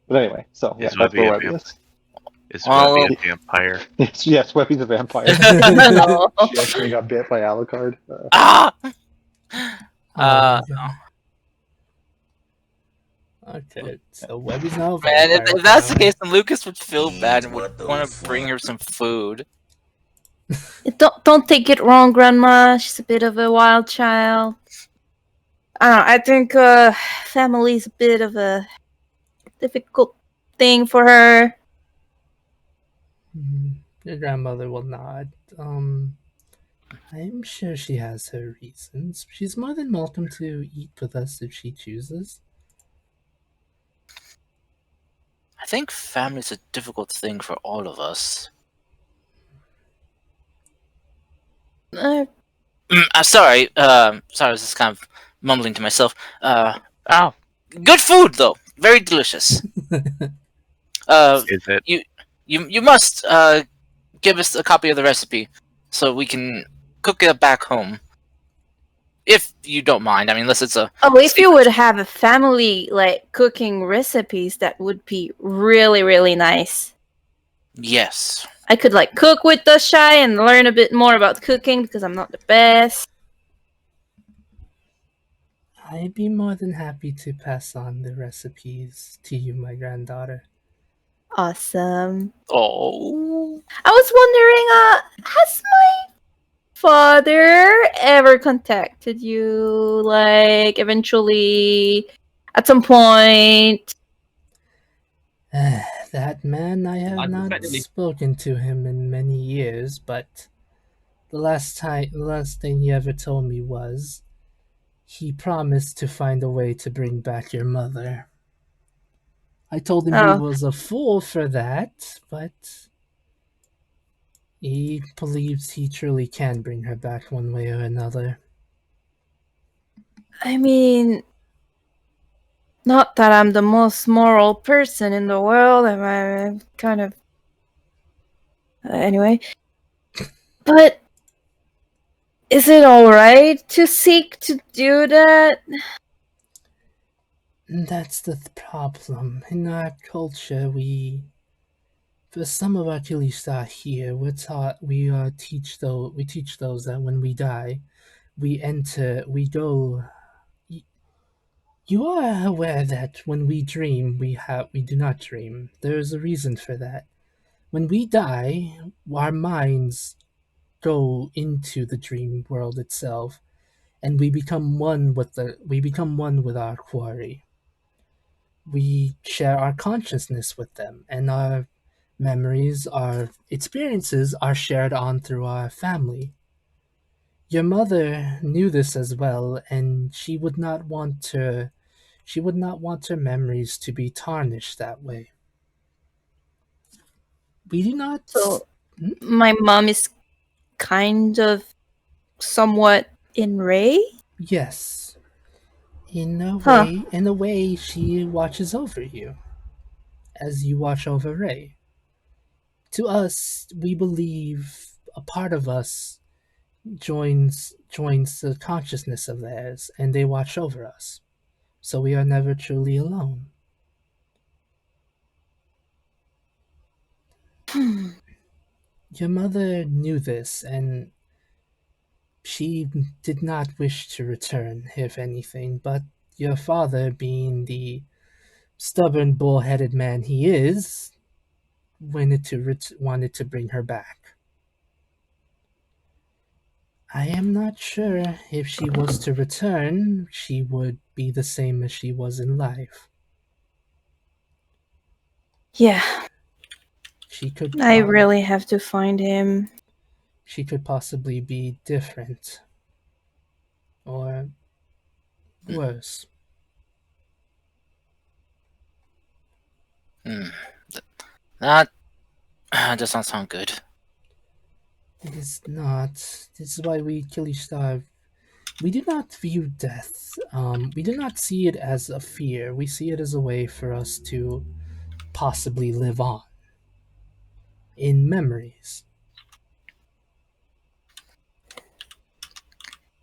S5: But anyway, so yeah,
S1: Is
S5: that's
S1: Webby
S5: where
S1: a
S5: Webby is.
S1: Is
S2: Well-
S1: Webby a vampire?
S5: Yes, Webby's a vampire.
S3: No.
S5: She actually got bit by Alucard.
S2: Ah.
S4: Okay, so Webby's now a
S2: Man,
S4: vampire
S2: if that's the
S4: now.
S2: case, then Lucas would feel bad and would want to bring her some food.
S3: Don't take it wrong, Grandma. She's a bit of a wild child. I don't know. I think family's a bit of a difficult thing for her.
S4: Your grandmother will nod. I'm sure she has her reasons. She's more than welcome to eat with us if she chooses.
S2: I think family's a difficult thing for all of us. Sorry. Sorry, I was just kind of mumbling to myself. Good food though. Very delicious.
S1: Is it?
S2: You must give us a copy of the recipe so we can cook it back home. If you don't mind. I mean, unless it's a...
S3: Oh, if you would have a family like cooking recipes, that would be really, really nice.
S2: Yes.
S3: I could like cook with the shy and learn a bit more about cooking because I'm not the best.
S4: I'd be more than happy to pass on the recipes to you, my granddaughter.
S3: Awesome.
S2: Oh.
S3: I was wondering, has my father ever contacted you? Like, eventually, at some point?
S4: That man, I have not spoken to him in many years, but The last thing he ever told me was he promised to find a way to bring back your mother. I told him he
S3: Oh,
S4: was a fool for that, but he believes he truly can bring her back one way or another.
S3: I mean, not that I'm the most moral person in the world. I'm kind of anyway. But is it alright to seek to do that?
S4: That's the problem. In our culture, for some of our Kilistar here, we teach those that when we die, we go. You are aware that when we dream, we do not dream. There is a reason for that. When we die, our minds go into the dream world itself, and we become one with our quarry. We share our consciousness with them, and our memories, our experiences are shared on through our family. Your mother knew this as well, and she would not want her memories to be tarnished that way. We do not.
S3: So my mom is kind of somewhat enraged?
S4: Yes,
S3: Huh.
S4: in a way, she watches over you as you watch over Ray. To us, we believe a part of us joins the consciousness of theirs, and they watch over us. So we are never truly alone. Your mother knew this, and she did not wish to return, if anything, but your father, being the stubborn, bull-headed man he is, wanted to bring her back. I am not sure if she was to return, she would be the same as she was in life.
S3: Yeah,
S4: She could
S3: I really have to find him.
S4: she could possibly be different or worse.
S2: Hmm. That does not sound good.
S4: It is not. This is why we kill each other. We do not view death. We do not see it as a fear. We see it as a way for us to possibly live on in memories.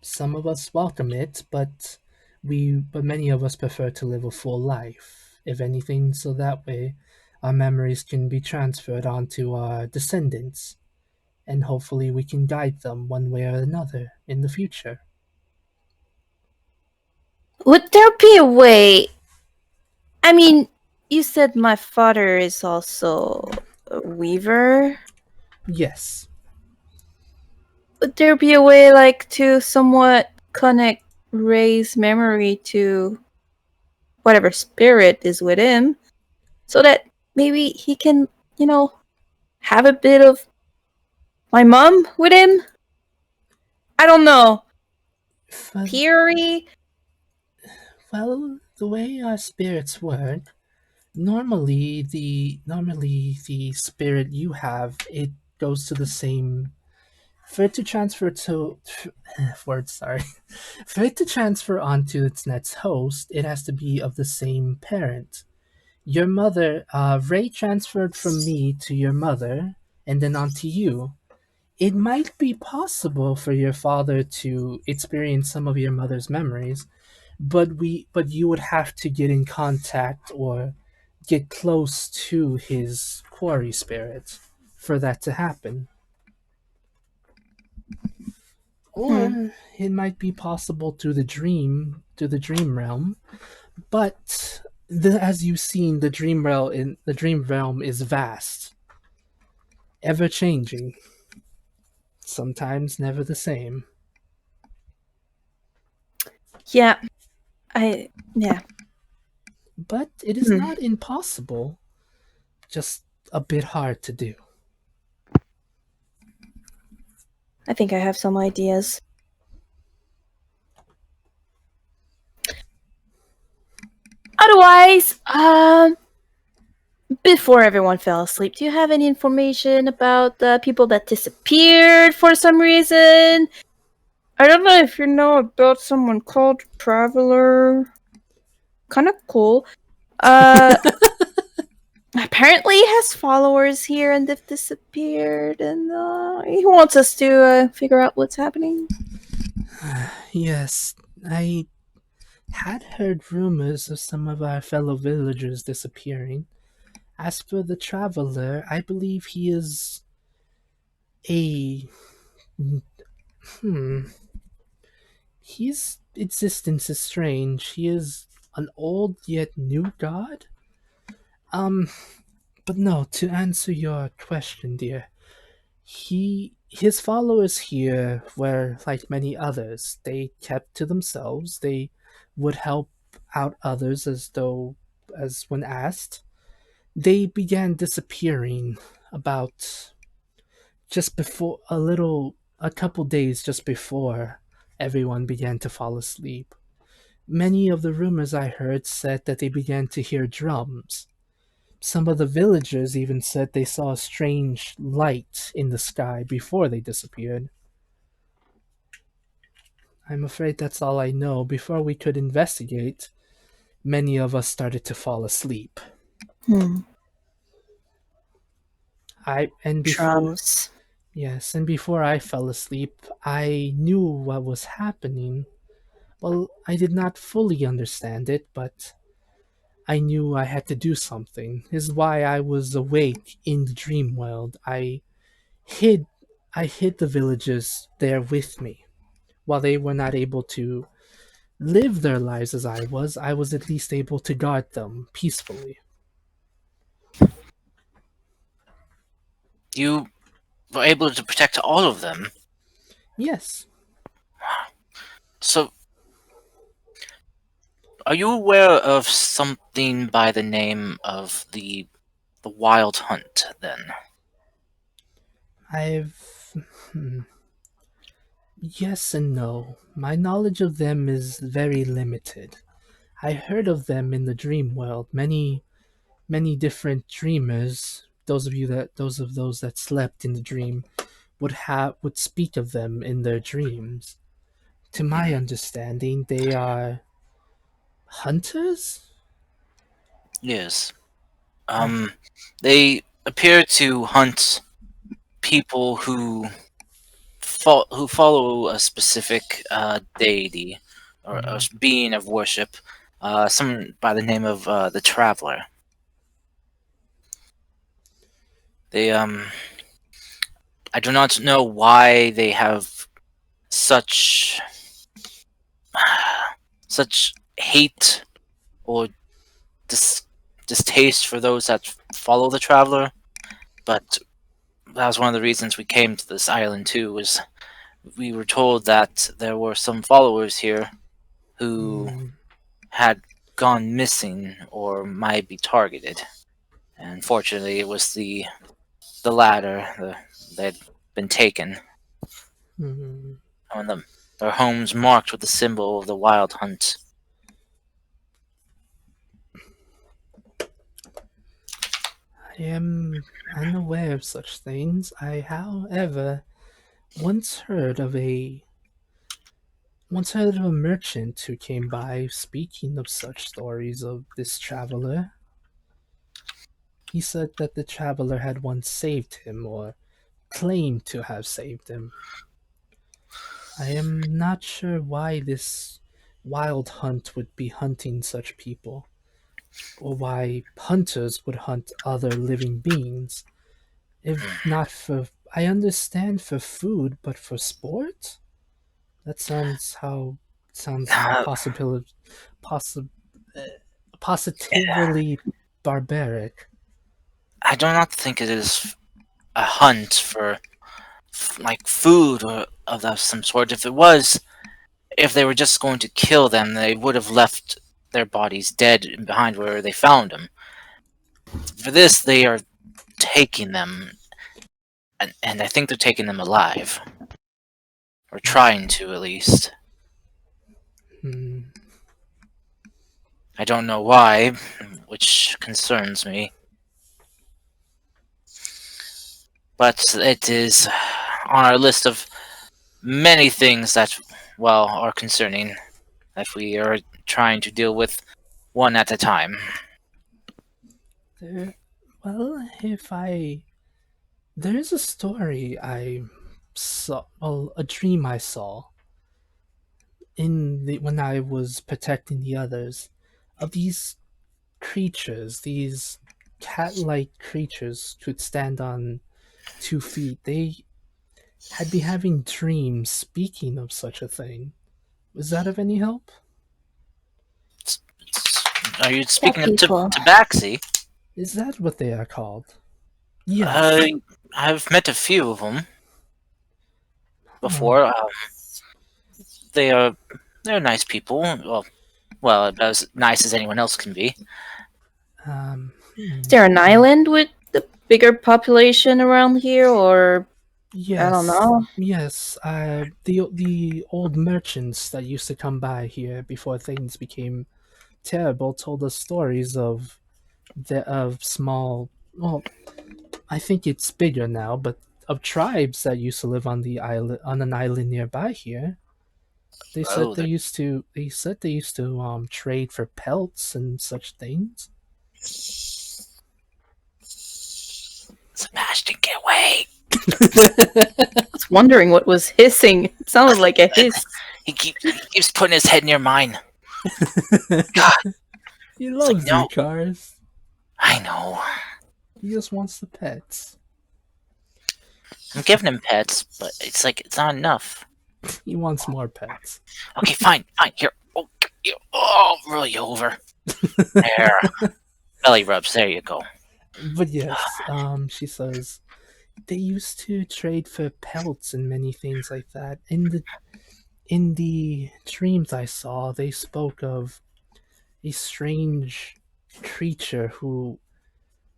S4: Some of us welcome it, but many of us prefer to live a full life. If anything, so that way our memories can be transferred onto our descendants, and hopefully we can guide them one way or another in the future.
S3: Would there be a way? I mean, you said my father is also a weaver.
S4: Yes,
S3: Would there be a way, like, to somewhat connect Ray's memory to whatever spirit is with him, so that maybe he can, have a bit of my mom with him? I don't know.
S4: for,
S3: Theory?
S4: well, the way our spirits work, normally the spirit you have, it goes to the same. For it to transfer to word sorry, for it to transfer onto its next host, it has to be of the same parent. Your mother, Ray transferred from me to your mother, and then onto you. It might be possible for your father to experience some of your mother's memories, but you would have to get in contact or get close to his quarry spirit for that to happen.
S3: Hmm.
S4: Or it might be possible through the dream realm, but as you've seen, the dream realm is vast, ever changing, sometimes never the same.
S3: Yeah. Yeah.
S4: But it is
S3: Hmm.
S4: not impossible, just a bit hard to do.
S3: I think I have some ideas. Otherwise, before everyone fell asleep, do you have any information about the people that disappeared for some reason? I don't know if you know about someone called Traveler. Kind of cool. Apparently he has followers here and they've disappeared, and he wants us to figure out what's happening.
S4: Yes, I had heard rumors of some of our fellow villagers disappearing. As for the traveler, I believe he is a. His existence is strange. He is an old yet new god? But no, to answer your question, dear, his followers here were like many others. They kept to themselves. They would help out others as when asked. They began disappearing about just before a couple days just before everyone began to fall asleep. Many of the rumors I heard said that they began to hear drums. Some of the villagers even said they saw a strange light in the sky before they disappeared. I'm afraid that's all I know. Before we could investigate, many of us started to fall asleep.
S3: Hmm.
S4: Before
S3: Drums.
S4: yes, and before I fell asleep, I knew what was happening. Well, I did not fully understand it, but I knew I had to do something. This is why I was awake in the dream world. Hid I hid the villagers there with me. While they were not able to live their lives as I was at least able to guard them peacefully.
S2: You were able to protect all of them.
S4: Yes.
S2: So, are you aware of something by the name of the Wild Hunt, then?
S4: I've Yes and no. My knowledge of them is very limited. I heard of them in the dream world. Many different dreamers, those that slept in the dream, would speak of them in their dreams. To my understanding, they are hunters?
S2: Yes. They appear to hunt people who follow a specific deity or a being of worship. Someone by the name of the Traveler. They I do not know why they have such such hate or distaste for those that follow the Traveler, but that was one of the reasons we came to this island too. Was we were told that there were some followers here who had gone missing or might be targeted. And unfortunately, it was the latter. They'd been taken. And their homes marked with the symbol of the Wild Hunt.
S4: I am unaware of such things. I, however, once heard of a merchant who came by speaking of such stories of this traveler. He said that the traveler had once saved him, or claimed to have saved him. I am not sure why this wild hunt would be hunting such people, or why hunters would hunt other living beings. If not for, I understand for food, but for sport? That sounds positively barbaric.
S2: I do not think it is a hunt for like food or of some sort. If it was, if they were just going to kill them, they would have left their bodies dead behind where they found them. For this, they are taking them, and I think they're taking them alive. Or trying to, at least.
S4: Hmm.
S2: I don't know why, which concerns me. But it is on our list of many things that, well, are concerning. That we are trying to deal with one at a time.
S4: There is a story I saw, well, a dream I saw when I was protecting the others, of these creatures, these cat-like creatures could stand on 2 feet. They had been having dreams speaking of such a thing. Was that of any help?
S2: Are you
S3: Cat
S2: speaking of
S3: people.
S2: Tabaxi?
S4: Is that what they are called? Yes.
S2: I've met a few of them
S4: Oh,
S2: before. They're nice people. Well, as nice as anyone else can be.
S3: Is there an island with the bigger population around here, or
S4: yes.
S3: I don't know.
S4: Yes. The old merchants that used to come by here before things became terrible told us stories of small. Well, I think it's bigger now, but of tribes that used to live on an island nearby here. They said
S2: Oh,
S4: they used to. They said they used to trade for pelts and such things.
S2: Sebastian, get away!
S3: I was wondering what was hissing. It sounded like a hiss.
S2: He keeps putting his head near mine.
S4: He loves
S2: no.
S4: you, Cars.
S2: I know.
S4: He just wants the pets.
S2: I'm giving him pets, but it's not enough.
S4: He wants more pets.
S2: Okay, fine. Here. Oh, roll you over. There. Belly rubs. There you go.
S4: But yes, she says they used to trade for pelts and many things like that. In the dreams I saw, they spoke of a strange creature who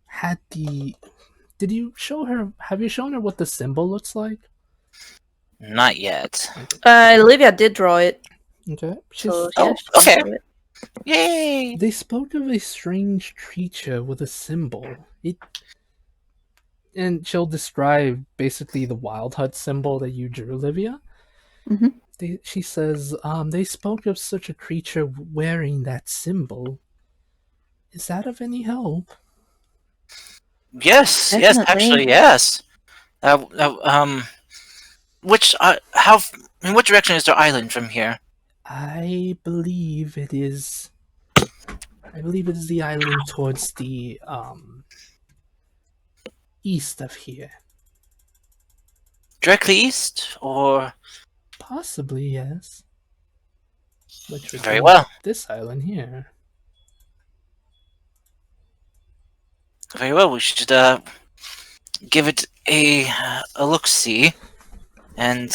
S4: had the. Did you show her? Have you shown her what the symbol looks like?
S2: Not yet.
S3: Olivia did draw it.
S4: Okay.
S3: So
S2: Oh,
S3: she
S2: okay.
S3: can do it.
S2: Yay!
S4: They spoke of a strange creature with a symbol. And she'll describe basically the Wild Hut symbol that you drew, Olivia.
S3: Mhm.
S4: She says, they spoke of such a creature wearing that symbol. Is that of any help?
S2: Yes,
S3: Definitely.
S2: actually, yes. Which, in what direction is their island from here?
S4: I believe it is the island towards the east of here.
S2: Directly east, or
S4: Possibly, yes. Which would
S2: very
S4: be
S2: well.
S4: this island here.
S2: Very well. We should give it a look-see, and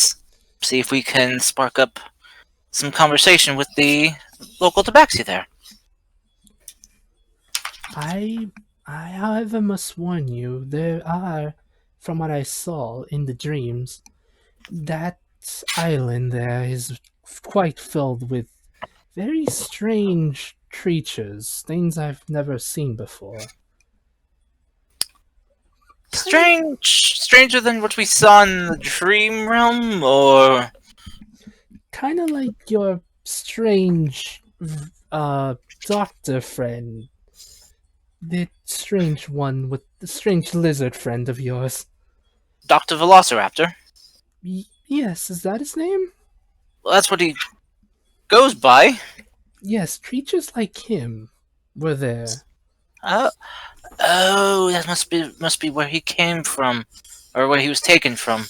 S2: see if we can spark up some conversation with the local tabaxi there.
S4: I however must warn you, there are, from what I saw in the dreams, that island there is quite filled with very strange creatures, things I've never seen before.
S2: Stranger than what we saw in the dream realm, or
S4: Kind of like your strange doctor friend. The strange one with the strange lizard friend of yours.
S2: Dr. Velociraptor.
S4: Yes, is that his name?
S2: Well, that's what he goes by.
S4: Yes, creatures like him were there.
S2: Oh, that must be where he came from, or where he was taken from.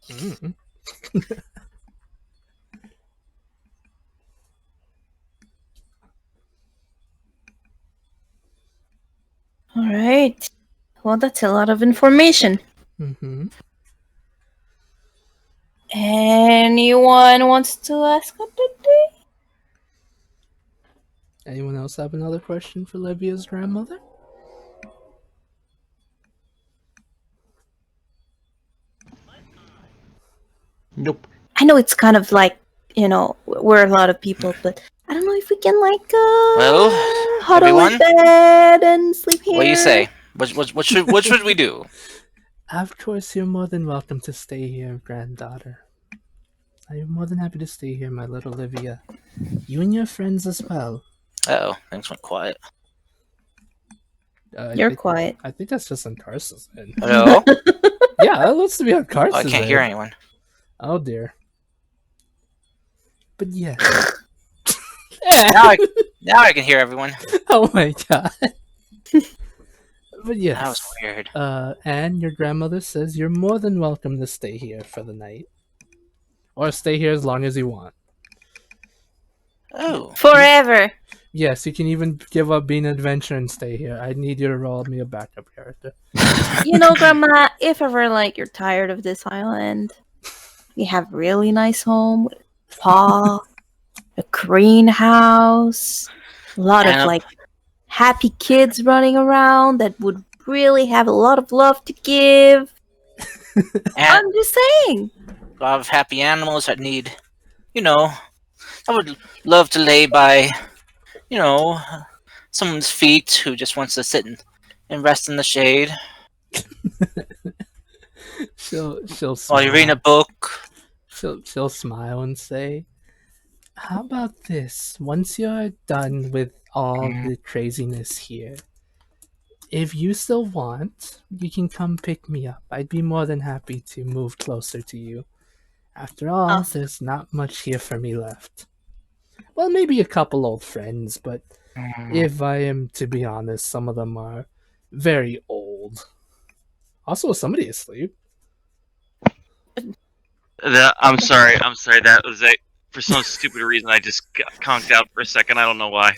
S4: Mm.
S3: All right. Well, that's a lot of information.
S4: Mm-hmm.
S3: Anyone wants to ask up today?
S4: Anyone else have another question for Livia's grandmother?
S6: Nope.
S3: I know it's kind of like, we're a lot of people, but I don't know if we can
S2: Well,
S3: huddle in
S2: everyone?
S3: bed and sleep here.
S2: What do you say? What should we do?
S4: Of course, you're more than welcome to stay here, granddaughter. I am more than happy to stay here, my little Olivia. You and your friends as well.
S2: Oh, things went quiet.
S3: You're quiet.
S4: I think that's just on Carson's end.
S2: Hello?
S4: Yeah, that looks to be on
S2: Oh,
S4: Carson's
S2: I
S4: end.
S2: can't hear anyone.
S4: Oh dear. But yeah.
S2: Now I can hear everyone.
S4: Oh my god. But yes.
S2: That was weird.
S4: And your grandmother says you're more than welcome to stay here for the night. Or stay here as long as you want.
S2: Oh.
S3: Forever.
S4: Yes, you can even give up being an adventurer and stay here. I need you to roll me a backup character.
S3: Grandma, if ever you're tired of this island, we have really nice home with a spa, a greenhouse, a lot of happy kids running around that would really have a lot of love to give. I'm just saying.
S2: A lot of happy animals that need, I would love to lay by, someone's feet who just wants to sit and rest in the shade
S4: She'll
S2: while
S4: smile.
S2: you're reading a book.
S4: She'll smile and say, "How about this? Once you're done with all the craziness here, if you still want, you can come pick me up. I'd be more than happy to move closer to you. After all,
S3: Awesome.
S4: there's not much here for me left. Well, maybe a couple old friends, but if I am to be honest, some of them are very old. Also, is somebody asleep?
S1: I'm sorry. That was for some stupid reason I just got conked out for a second. I don't know why.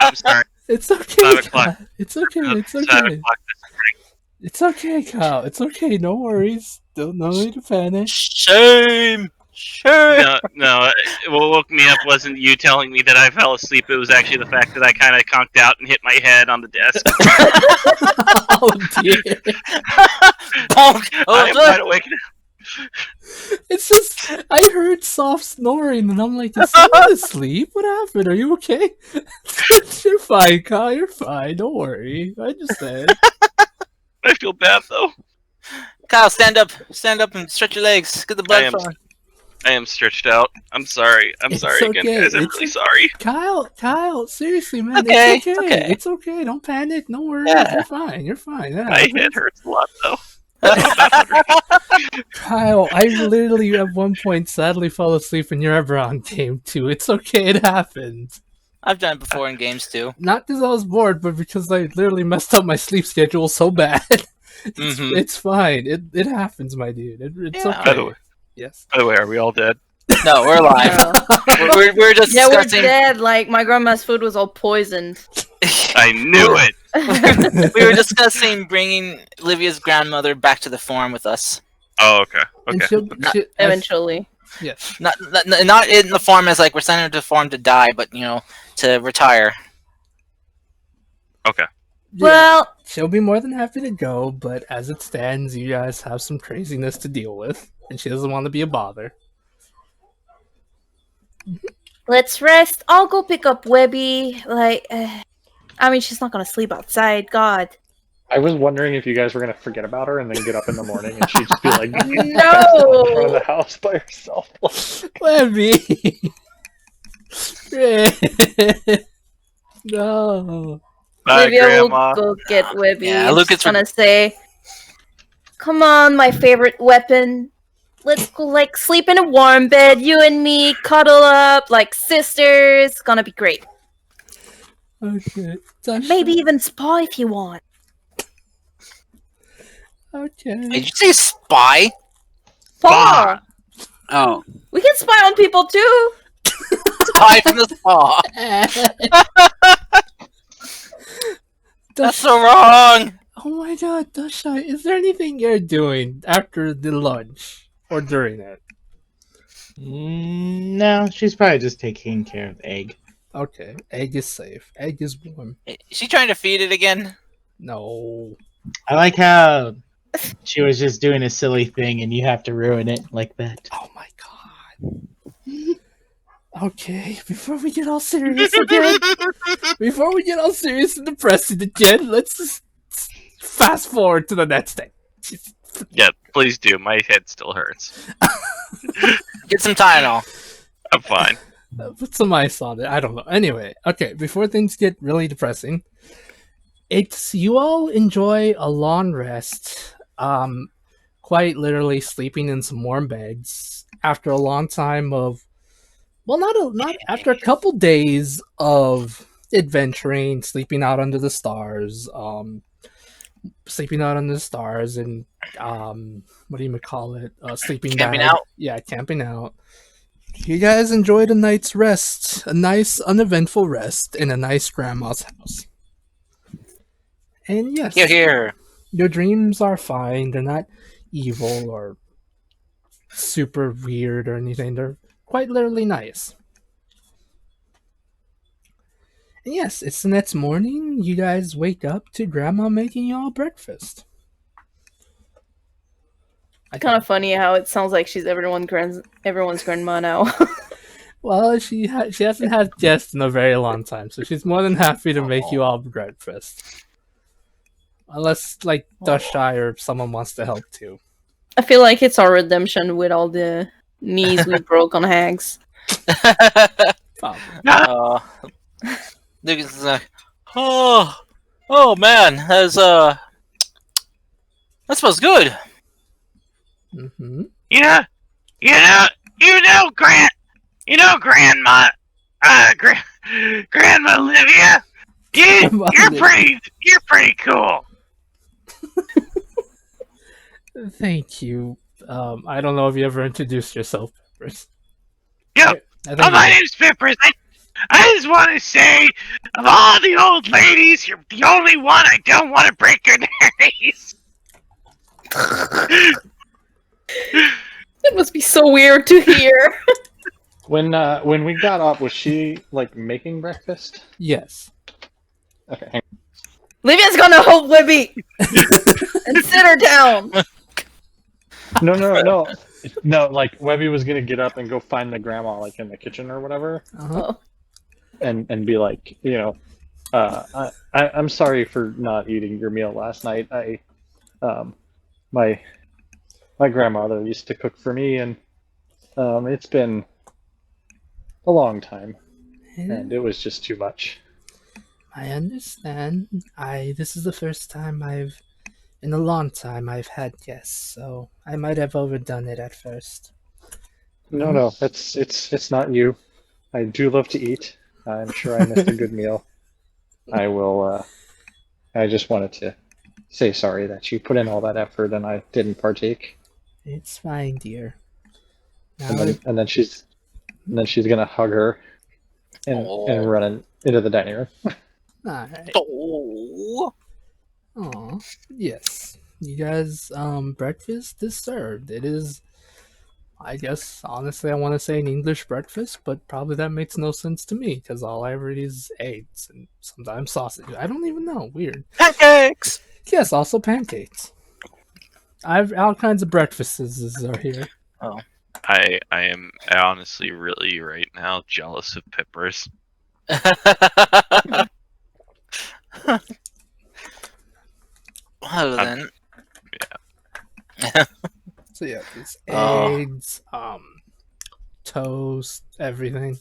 S1: I'm sorry.
S4: It's okay.
S1: 5 o'clock.
S4: Kyle. It's okay. It's
S1: 7
S4: okay.
S1: o'clock this morning.
S4: It's okay, Kyle. It's okay. No worries. No need to panic.
S2: Shame!
S1: No. What woke me up wasn't you telling me that I fell asleep. It was actually the fact that I kind of conked out and hit my head on the desk.
S4: Oh dear.
S2: Bonk!
S1: I am wide awake now.
S4: It's just I heard soft snoring and I'm like, is someone asleep? What happened? Are you okay? You're fine, Kyle. You're fine. Don't worry. I just said.
S1: I feel bad though.
S2: Kyle, stand up and stretch your legs. Get the blood flowing.
S1: I am stretched out. I'm sorry. I'm sorry again,
S4: okay.
S1: guys. I'm really sorry.
S4: Kyle, seriously, man.
S2: Okay,
S4: It's okay.
S2: okay.
S4: It's okay. Don't panic. No worries.
S2: Yeah.
S4: You're fine. Yeah,
S1: My head hurts a lot though.
S4: Kyle, I literally at one point sadly fell asleep in your Eberron game too. It's okay. It happens.
S2: I've done it before in games too.
S4: Not because I was bored, but because I literally messed up my sleep schedule so bad. It's fine. It happens, my dude. It's okay.
S1: By the way,
S4: Yes.
S1: By the way, are we all dead?
S2: No, we're alive. we're just
S3: Yeah, we're
S2: discussing.
S3: dead. My grandma's food was all poisoned.
S1: I knew it.
S2: We were discussing bringing Livia's grandmother back to the farm with us.
S1: Oh, okay.
S4: And
S1: Okay.
S3: Eventually.
S4: Yes.
S2: Not in the farm as we're sending her to the farm to die, but to retire.
S1: Okay.
S4: Yeah,
S3: Well,
S4: she'll be more than happy to go, but as it stands, you guys have some craziness to deal with, and she doesn't want to be a bother.
S3: let's rest. I'll go pick up Webby. She's not gonna sleep outside. God.
S5: I was wondering if you guys were gonna forget about her and then get up in the morning and she'd just be like in front of
S3: No.
S5: the house by herself.
S4: Webby! No.
S1: Bye,
S3: Olivia
S1: Grandma.
S3: will go get Webby.
S2: Yeah,
S3: I'm
S2: Lucas
S3: just gonna say, "Come on, my favorite weapon. Let's go, sleep in a warm bed. You and me, cuddle up like sisters. It's gonna be great.
S4: Okay. Tasha.
S3: Maybe even spa if you want."
S4: Okay.
S2: Did you say spy?
S3: Spa.
S2: Oh,
S3: We can spy on people too.
S2: spy from the spa. That's so wrong.
S4: Oh my god, Dasha, is there anything you're doing after the lunch? Or during it?
S6: No, she's probably just taking care of Egg.
S4: Okay, egg is safe. Egg is warm.
S2: Is she trying to feed it again?
S4: No.
S6: I like how She was just doing a silly thing, and you have to ruin it like that.
S4: Oh my god. Okay, before we get all serious again, and depressing again, let's just fast forward to the next day.
S1: Yeah, please do. My head still hurts.
S2: Get some Tylenol.
S1: I'm fine.
S4: Put some ice on it. I don't know. Anyway, okay, before things get really depressing, it's you all enjoy a long rest. Quite literally sleeping in some warm beds after a long time of, well, not after a couple days of adventuring, sleeping out under the stars, and what do you call it? Sleeping
S2: Camping
S4: bag.
S2: out?
S4: Yeah, camping out. You guys enjoyed a night's rest, a nice uneventful rest in a nice grandma's house. And yes,
S2: Here.
S4: your dreams are fine. They're not evil or super weird or anything. They're quite literally nice. And yes, it's the next morning. You guys wake up to Grandma making you all breakfast.
S3: Kind of funny how it sounds like she's everyone's grandma now.
S4: Well, she hasn't had guests in a very long time, so she's more than happy to make you all breakfast. Unless, like, Dushai or someone wants to help too.
S3: I feel like it's our redemption with all the knees we broke on hags.
S4: Probably.
S2: Lucas is like, oh man, that smells good.
S4: Mm-hmm.
S1: Grandma, Grandma Olivia, you're pretty cool.
S4: Thank you. I don't know if you ever introduced yourself, Peppers.
S1: Yep.
S4: I think
S1: My name's Peppers. I just want to say, of all the old ladies, you're the only one I don't want to break your nails.
S3: It must be so weird to hear.
S5: When we got up, was she like making breakfast?
S4: Yes.
S5: Okay. Hang
S3: Livia's gonna help Libby and sit her down.
S5: No. Like Webby was gonna get up and go find the grandma, like in the kitchen or whatever,
S4: Uh-huh.
S5: and be like, I'm sorry for not eating your meal last night. My grandmother used to cook for me, and it's been a long time, and it was just too much.
S4: I understand. This is the first time in a long time I've had guests, so I might have overdone it at first.
S5: No, it's not you. I do love to eat. I'm sure I missed a good meal. I will. I just wanted to say sorry that you put in all that effort and I didn't partake.
S4: It's fine, dear.
S5: And then she's gonna hug her and run into the dining room.
S4: Alright.
S2: Oh.
S4: Aw. Yes. You guys, breakfast is served. It is, I guess, honestly, I want to say an English breakfast, but probably that makes no sense to me, because all I ever eat is eggs and sometimes sausage. I don't even know. Weird.
S2: Pancakes!
S4: Yes, also pancakes. All kinds of breakfasts are here.
S2: Oh.
S1: I am honestly really right now jealous of Peppers.
S2: Well then.
S4: So yeah, it's eggs, toast, everything.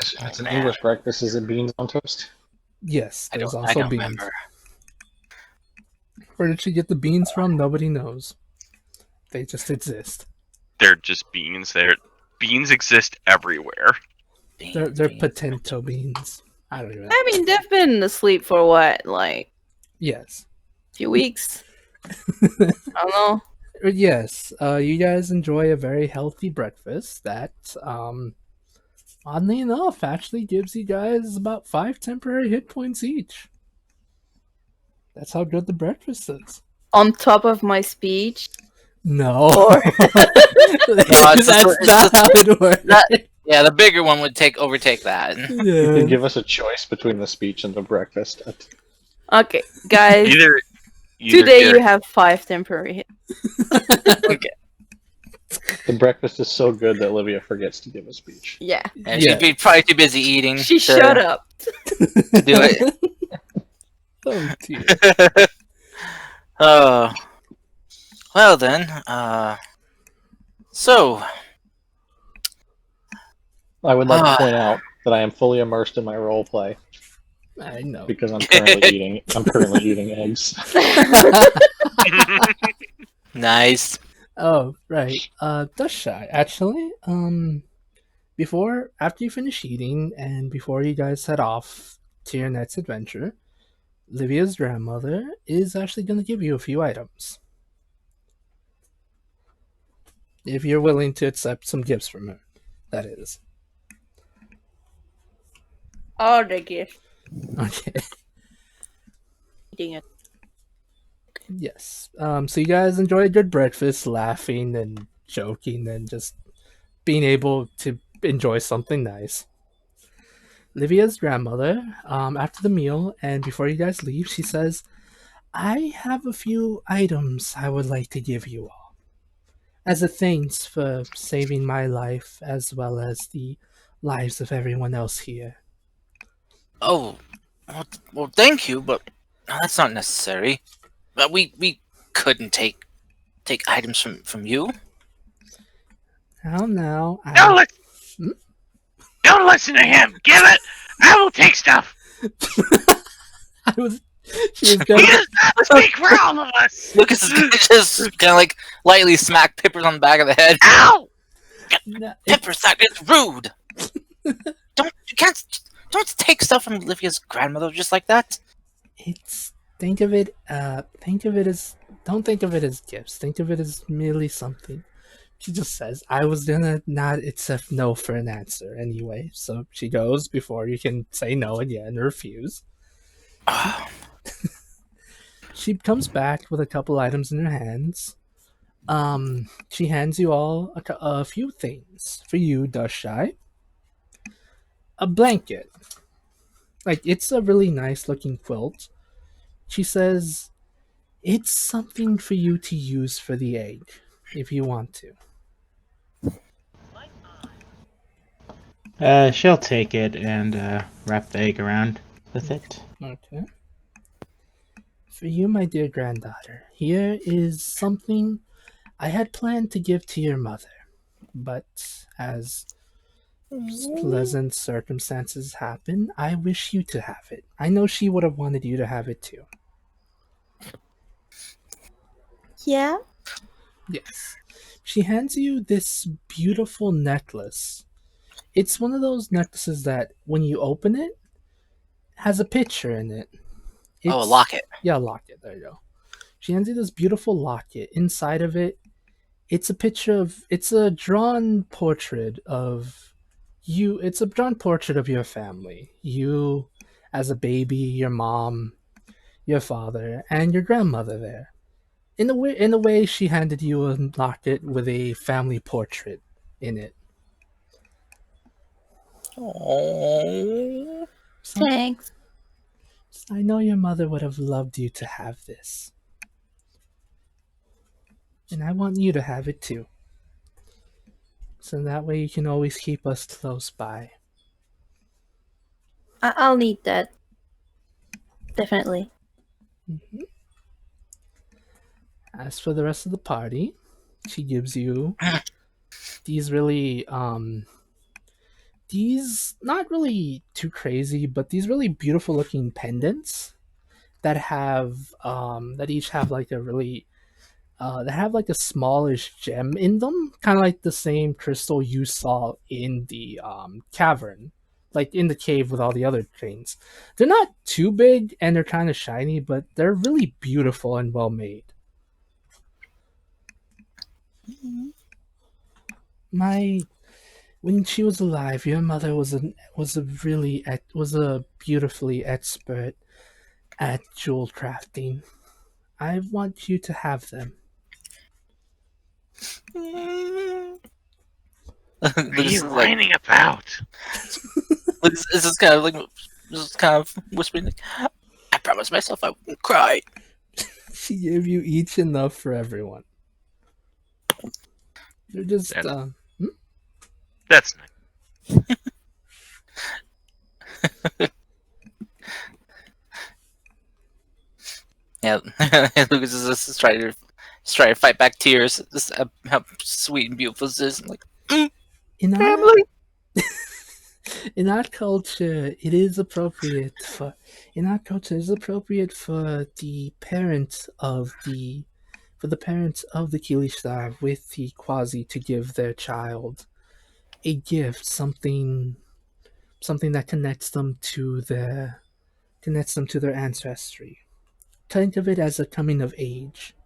S5: It's an English breakfast. Is it beans on toast?
S4: Yes,
S2: I
S4: there's
S2: don't
S4: also beans.
S2: remember.
S4: Where did she get the beans from? Nobody knows. They just exist.
S1: They're just beans. Beans exist everywhere.
S4: They're potento beans. I don't even know.
S3: I mean, they've been asleep for what, like
S4: Yes.
S3: a few weeks? I don't know.
S4: Yes, you guys enjoy a very healthy breakfast that, oddly enough, actually gives you guys about 5 temporary hit points each. That's how good the breakfast is.
S3: On top of my speech.
S4: No.
S3: Or-
S2: it's
S4: That's
S2: just-
S4: not how it works.
S2: Yeah, the bigger one would overtake that.
S5: You
S4: Yeah.
S5: can give us a choice between the speech and the breakfast.
S3: Okay, guys. Today you have 5 temporary hits.
S2: Okay.
S5: The breakfast is so good that Olivia forgets to give a speech.
S3: Yeah.
S2: And she'd be probably too busy eating.
S3: She
S2: to
S3: shut up.
S2: do it.
S4: Oh dear.
S2: Oh. Well then, so
S5: I would like to point out that I am fully immersed in my role play
S4: I know.
S5: because I'm currently eating eggs.
S2: nice.
S4: Oh, right. That's shy. Actually, after you finish eating and before you guys head off to your next adventure, Livia's grandmother is actually going to give you a few items. If you're willing to accept some gifts from her, that is.
S3: All the gifts.
S4: Okay.
S3: Eating it.
S4: Yes. So you guys enjoy a good breakfast, laughing and joking and just being able to enjoy something nice. Livia's grandmother, after the meal and before you guys leave, she says, I have a few items I would like to give you all. As a thanks for saving my life as well as the lives of everyone else here.
S2: Oh, well, thank you, but that's not necessary. But we couldn't take items from you.
S4: Now,
S1: Don't listen to him. Give it. I will take stuff.
S4: I was. She was
S1: He
S4: gonna,
S1: does not speak for all of us.
S2: Lucas is just kind of like lightly smack Pippers on the back of the head.
S1: Ow!
S4: no,
S2: Pippers, that is rude. Don't take stuff from Olivia's grandmother just like that.
S4: it's think of it as don't think of it as gifts. Think of it as merely something. She just says, I was gonna not accept no for an answer anyway. So she goes before you can say no again or refuse. She comes back with a couple items in her hands. She hands you all a few things. For you, Dustshy. A blanket. Like, it's a really nice looking quilt. She says, it's something for you to use for the egg, if you want to.
S6: She'll take it and wrap the egg around with it.
S4: Okay. For you, my dear granddaughter, here is something I had planned to give to your mother, but as pleasant circumstances happen, I wish you to have it. I know she would have wanted you to have it too.
S3: Yeah?
S4: Yes. She hands you this beautiful necklace. It's one of those necklaces that, when you open it, has a picture in it.
S2: A locket.
S4: Yeah, a locket. There you go. She hands you this beautiful locket. Inside of it, it's a drawn portrait of you. It's a drawn portrait of your family. You as a baby, your mom, your father, and your grandmother there. In a way, she handed you a locket with a family portrait in it.
S2: Oh.
S3: Thanks.
S4: I know your mother would have loved you to have this. And I want you to have it too. So that way you can always keep us close by.
S3: I'll need that. Definitely.
S4: Mm-hmm. As for the rest of the party, she gives you these really, these not really too crazy, but these really beautiful looking pendants that each have like a really, that have like a smallish gem in them, kind of like the same crystal you saw in the cavern, like in the cave with all the other chains. They're not too big and they're kind of shiny, but they're really beautiful and well made. When she was alive, your mother was a beautifully expert at jewel crafting. I want you to have them.
S1: What are you whining about?
S2: This is kind of whispering. Like, I promised myself I wouldn't cry.
S4: She gave you each enough for everyone. You're just
S1: That's nice.
S2: Yeah, Lucas is just trying to fight back tears. Just how sweet and beautiful this is. I'm like,
S4: in our
S2: family.
S4: in our culture, it is appropriate for the parents of the Kilishtar with the Quasi to give their child a gift, something that connects them to their ancestry. Think of it as a coming of age.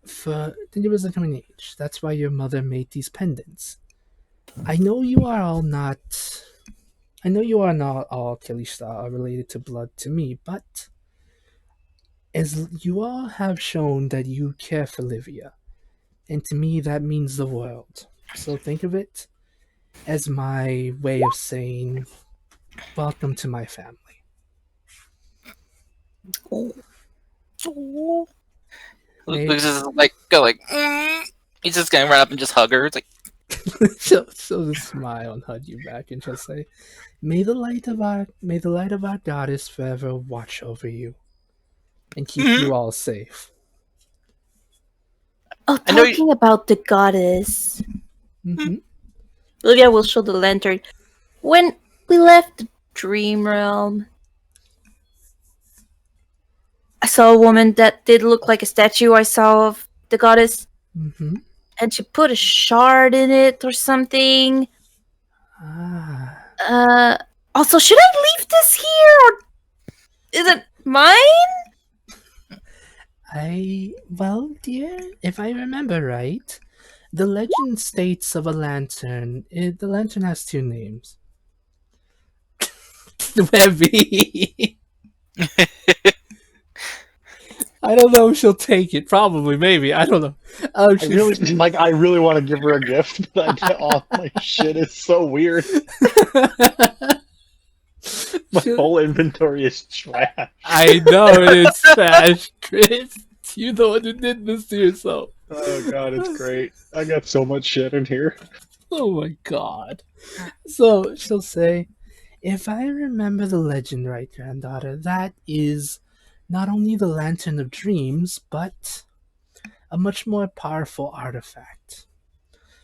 S4: Think of it as a coming of age. That's why your mother made these pendants. I know you are not all Kilishtar are related to blood to me, but as you all have shown that you care for Livia, and to me that means the world. So think of it as my way of saying, welcome to my family.
S2: Lucas is like, he's just gonna run up and just hug her. It's like,
S4: she'll just smile and hug you back, and she'll say, may the light of our goddess forever watch over you and keep you all safe.
S3: Oh, talking about the goddess.
S4: Mm-hmm.
S3: Olivia will show the lantern. When we left the dream realm, I saw a woman that did look like a statue I saw of the goddess.
S4: Mm-hmm.
S3: And she put a shard in it or something. Also, should I leave this here, or is it mine?
S4: Well, dear, if I remember right, the legend states of a lantern. The lantern has two names. Webby. I don't know if she'll take it. Probably, maybe. I don't know.
S5: I really want to give her a gift, but my shit is so weird. My whole inventory is trash.
S4: I know it's trash, Chris. You're the one who did this to yourself.
S5: Oh god, it's great. I got so much shit in here.
S4: Oh my god. So she'll say, if I remember the legend right, granddaughter, that is not only the Lantern of Dreams, but a much more powerful artifact.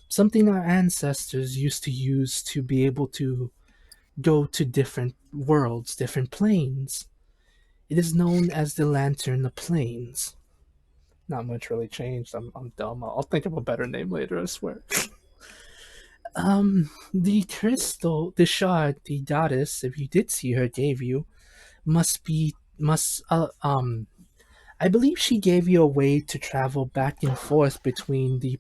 S4: Something our ancestors used to use to be able to go to different worlds, different planes. It is known as the Lantern of Planes. Not much really changed. I'm dumb. I'll think of a better name later, I swear. The crystal, the shard, the goddess, if you did see her, gave you, I believe she gave you a way to travel back and forth between the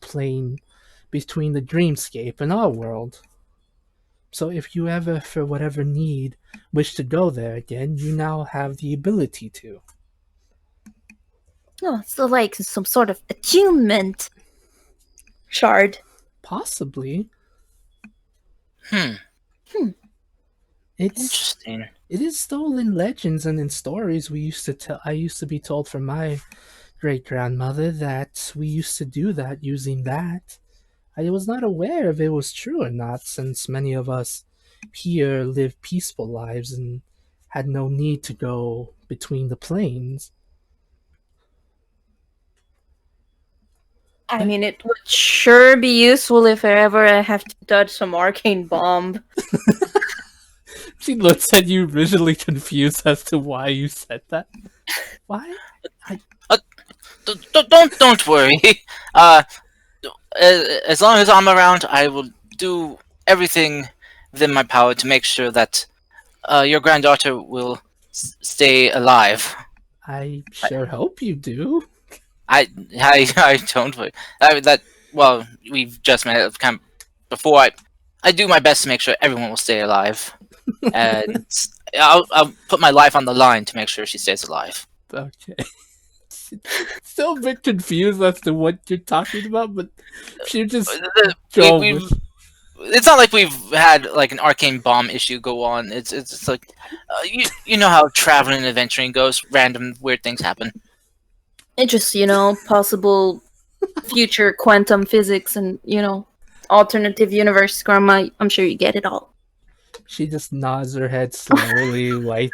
S4: dreamscape and our world. So if you ever, for whatever need, wish to go there again, you now have the ability to.
S3: Oh, so like some sort of attunement shard.
S4: Possibly.
S2: Interesting.
S4: It is still in legends and in stories I used to be told from my great grandmother that we used to do that using that. I was not aware if it was true or not, since many of us here live peaceful lives and had no need to go between the planes.
S3: I mean, it would sure be useful if ever I have to dodge some arcane bomb.
S4: She looks at you visually confused as to why you said that. Why?
S2: Don't worry. As long as I'm around, I will do everything within my power to make sure that your granddaughter will stay alive.
S4: I sure hope you do.
S2: I don't worry. Well, we've just met kind of before. I do my best to make sure everyone will stay alive, and I'll put my life on the line to make sure she stays alive.
S4: Okay. Still a bit confused as to what you're talking about, but she just
S2: it's not like we've had like an arcane bomb issue go on. It's like you know how traveling and adventuring goes. Random weird things happen.
S3: It just, possible future quantum physics and, alternative universe, Grandma. I'm sure you get it all.
S4: She just nods her head slowly, like,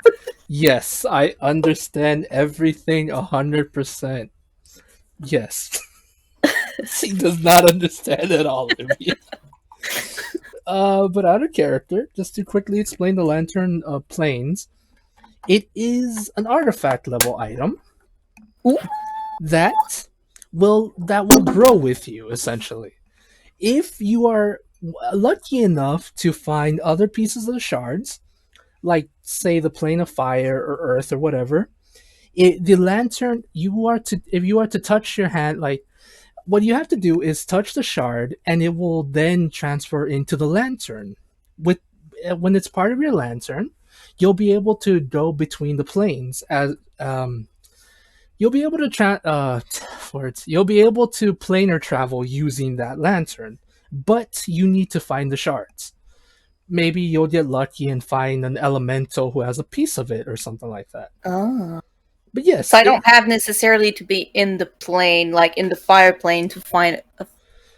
S4: yes, I understand everything 100%. Yes. She does not understand at all, Olivia. But out of character, just to quickly explain the lantern planes, it is an artifact level item
S3: Ooh.
S4: that will grow with you, essentially. If you are lucky enough to find other pieces of the shards, like say the plane of fire or earth or whatever, the lantern, if you are to touch your hand, like, what you have to do is touch the shard and it will then transfer into the lantern. With When it's part of your lantern, you'll be able to go between the planes as you'll be able to you'll be able to planar travel using that lantern, but you need to find the shards. Maybe you'll get lucky and find an elemental who has a piece of it or something like that.
S3: Oh.
S4: But yes,
S3: So I don't have necessarily to be in the plane, like in the fire plane, to find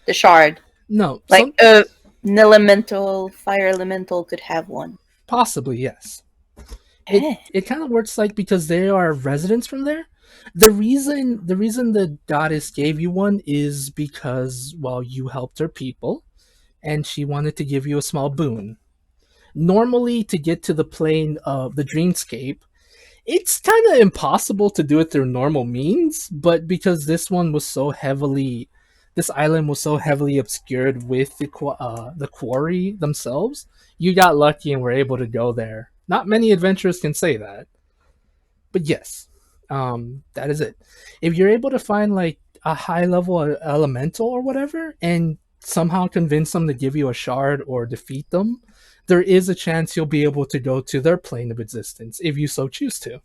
S3: the shard.
S4: no,
S3: Like an elemental, fire elemental could have one.
S4: possibly yes.
S3: Eh.
S4: It kind of works like, because they are residents from there. The reason the goddess gave you one is because, well, you helped her people, and she wanted to give you a small boon. Normally, to get to the plane of the dreamscape, it's kind of impossible to do it through normal means, but because this island was so heavily obscured with the quarry themselves, you got lucky and were able to go there. Not many adventurers can say that, but yes, that is it. If you're able to find like a high level elemental or whatever, and somehow convince them to give you a shard or defeat them, there is a chance you'll be able to go to their plane of existence if you so choose to.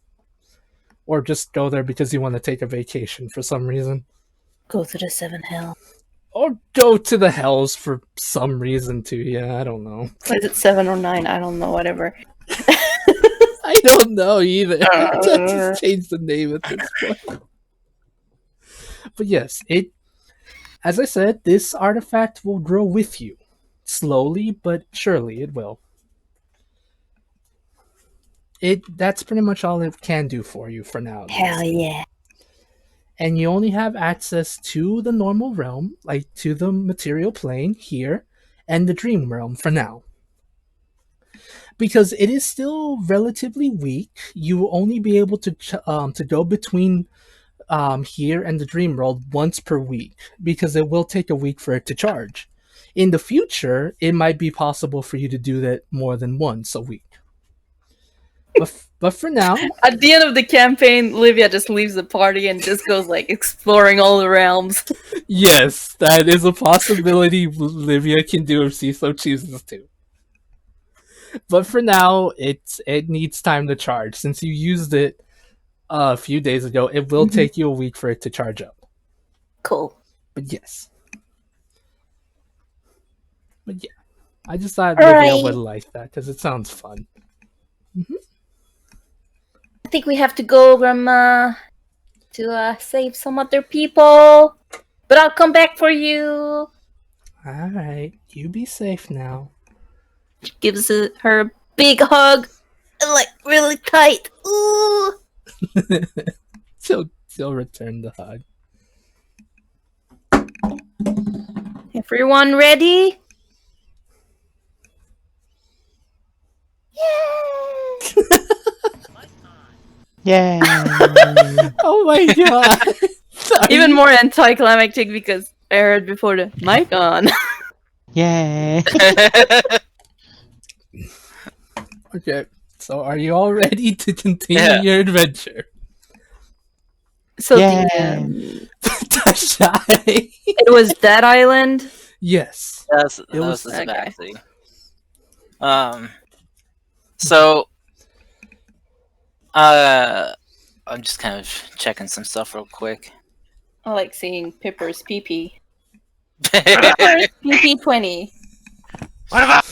S4: Or just go there because you want to take a vacation for some reason.
S3: Go to the seven hell.
S4: Or go to the hells for some reason too. Yeah, I don't know.
S3: Is it 7 or 9? I don't know, whatever.
S4: I don't know either. Just change the name at this point. But yes, as I said, this artifact will grow with you. Slowly, but surely it will. That's pretty much all it can do for you for now.
S3: Hell yeah.
S4: And you only have access to the normal realm, like to the material plane here, and the dream realm for now. Because it is still relatively weak, you will only be able to go between here and the dream world once per week, because it will take a week for it to charge. In the future, it might be possible for you to do that more than once a week. But for now,
S3: at the end of the campaign, Livia just leaves the party and just goes like exploring all the realms.
S4: Yes, that is a possibility Livia can do if she so chooses to. But for now, it needs time to charge. Since you used it a few days ago, it will take you a week for it to charge up.
S3: Cool.
S4: But yes. But yeah, I just thought Livia would like that because it sounds fun.
S3: I think we have to go, Grandma, to save some other people. But I'll come back for you.
S4: Alright, you be safe now.
S3: She gives her a big hug. Like, really tight. Ooh.
S4: She'll return the hug.
S3: Everyone ready?
S6: Yay!
S4: Oh my god!
S3: Even more anticlimactic because I heard before the mic on.
S6: Yay!
S4: Okay, so are you all ready to continue your adventure?
S3: So
S6: Yeah.
S3: it was that island?
S4: Yes.
S2: That
S4: It
S2: was
S4: was-
S2: the
S3: okay.
S2: Sabathri. So I'm just kind of checking some stuff real quick.
S3: I like seeing Pipper's PP. Pipper's PP 20.
S1: What about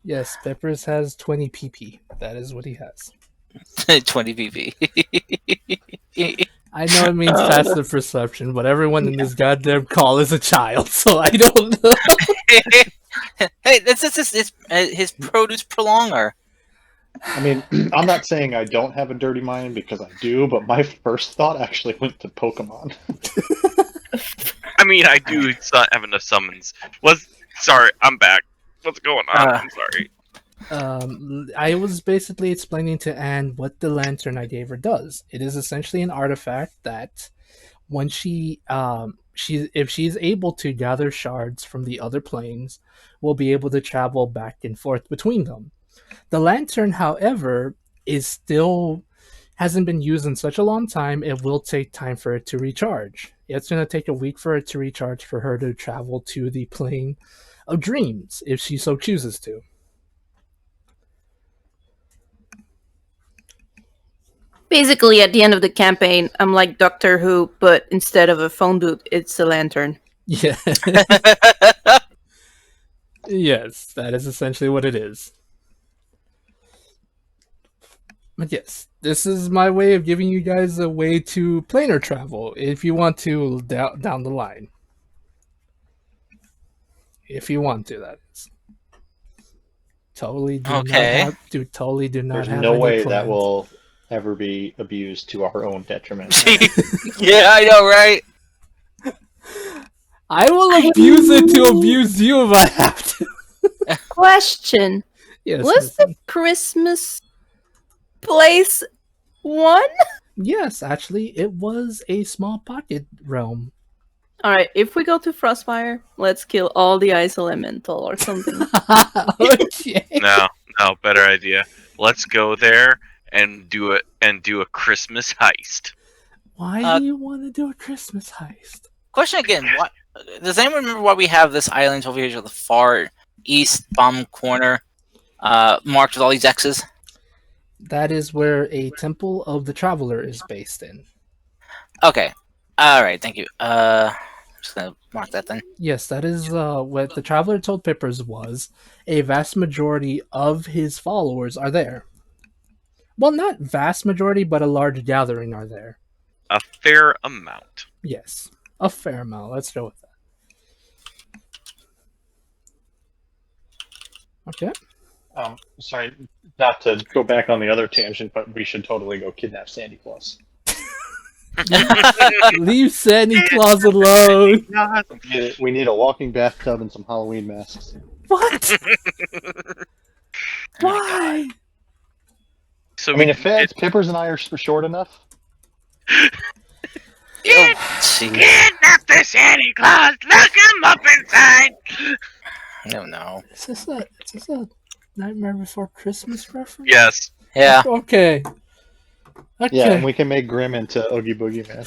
S4: Yes, Peppers has 20 PP. That is what he has.
S2: 20 PP.
S4: I know it means passive perception, but everyone in this goddamn call is a child, so I don't know.
S2: Hey, that's his produce prolonger.
S5: I mean, I'm not saying I don't have a dirty mind because I do, but my first thought actually went to Pokemon.
S1: I mean, I do have enough summons. Sorry, I'm back. What's going on? I'm sorry.
S4: I was basically explaining to Anne what the lantern I gave her does. It is essentially an artifact that when if she's able to gather shards from the other planes, will be able to travel back and forth between them. The lantern, however, hasn't been used in such a long time. It will take time for it to recharge. It's going to take a week for it to recharge for her to travel to the plane of dreams if she so chooses to.
S3: Basically, at the end of the campaign, I'm like Doctor Who, but instead of a phone booth, it's a lantern.
S4: Yeah. Yes, that is essentially what it is. But yes, this is my way of giving you guys a way to planar travel if you want to down the line. If you want to, that is. Totally do
S2: Okay.
S4: not
S5: There's
S4: have
S5: no
S4: any
S5: way
S4: plans.
S5: that will ever be abused to our own detriment.
S2: Yeah, I know, right?
S4: I will abuse it to abuse you if I have to.
S3: Question.
S4: Yes.
S3: Was the Christmas place one?
S4: Yes, actually, it was a small pocket realm.
S3: Alright, if we go to Frostfire, let's kill all the ice elemental or something.
S4: Okay.
S1: No, better idea. Let's go there and do a Christmas heist.
S4: Why do you want to do a Christmas heist?
S2: Question again. What does anyone remember why we have this island over here to the far east bottom corner, marked with all these X's?
S4: That is where a Temple of the Traveler is based in.
S2: Okay. Alright, thank you. I'm just gonna mark that then.
S4: Yes, that is what the Traveler told Pippers was. A vast majority of his followers are there. Well, not vast majority, but a large gathering are there.
S1: A fair amount.
S4: Yes, a fair amount. Let's go with that. Okay.
S5: Sorry, not to go back on the other tangent, but we should totally go kidnap Sandy Claus.
S4: Leave Sandy Claus alone.
S5: We need a walking bathtub and some Halloween masks.
S4: What? Why?
S1: So
S5: I mean, if Pippers and I are short enough.
S1: Kidnap the Santa Claus! Look him up inside!
S2: No.
S4: Is this a Nightmare Before Christmas reference?
S1: Yes.
S2: Yeah.
S4: Okay.
S5: Yeah, and we can make Grim into Oogie Boogie Man.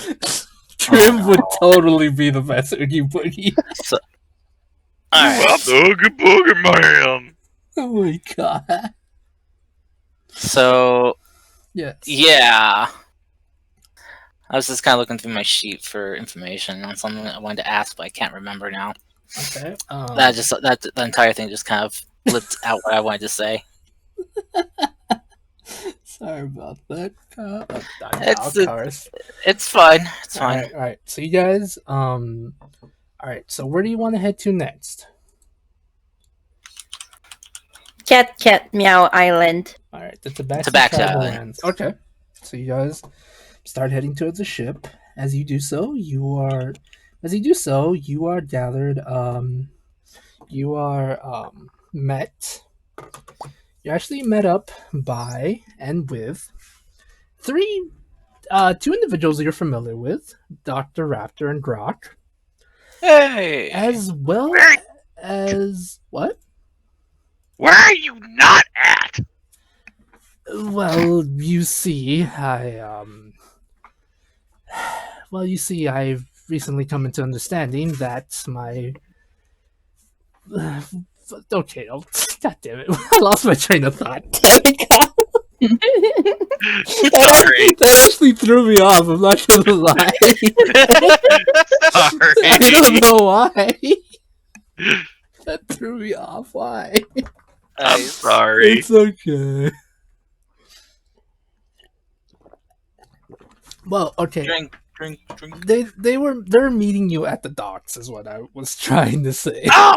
S4: Grim would totally be the best Oogie Boogie.
S2: Alright.
S1: The Oogie Boogie Man!
S4: Oh my god.
S2: So
S4: Yes.
S2: yeah. I was just kind of looking through my sheet for information on something I wanted to ask, but I can't remember now.
S4: Okay.
S2: The entire thing just kind of flipped out what I wanted to say.
S4: Sorry about that.
S2: It's fine. It's fine.
S4: All right. So you guys, all right. So where do you want to head to next?
S3: Cat Meow Island.
S4: All right, the Tabaxi
S2: Tabaxi
S4: Travelands.
S2: Island.
S4: Okay. So you guys start heading towards the ship. As you do so, you are gathered. You are met. You're actually met up by and with two individuals you're familiar with, Dr. Raptor and Grok,
S2: Hey.
S4: as well as what?
S1: Where are you not at?
S4: Well, you see, I've recently come into understanding that my. Okay, god damn it. I lost my train of thought.
S1: Sorry.
S4: That actually threw me off, I'm not gonna lie.
S1: Sorry.
S4: I don't know why. That threw me off, why?
S1: I'm sorry.
S4: It's okay. Well, okay.
S2: Drink.
S4: They're meeting you at the docks, is what I was trying to say.
S1: Oh,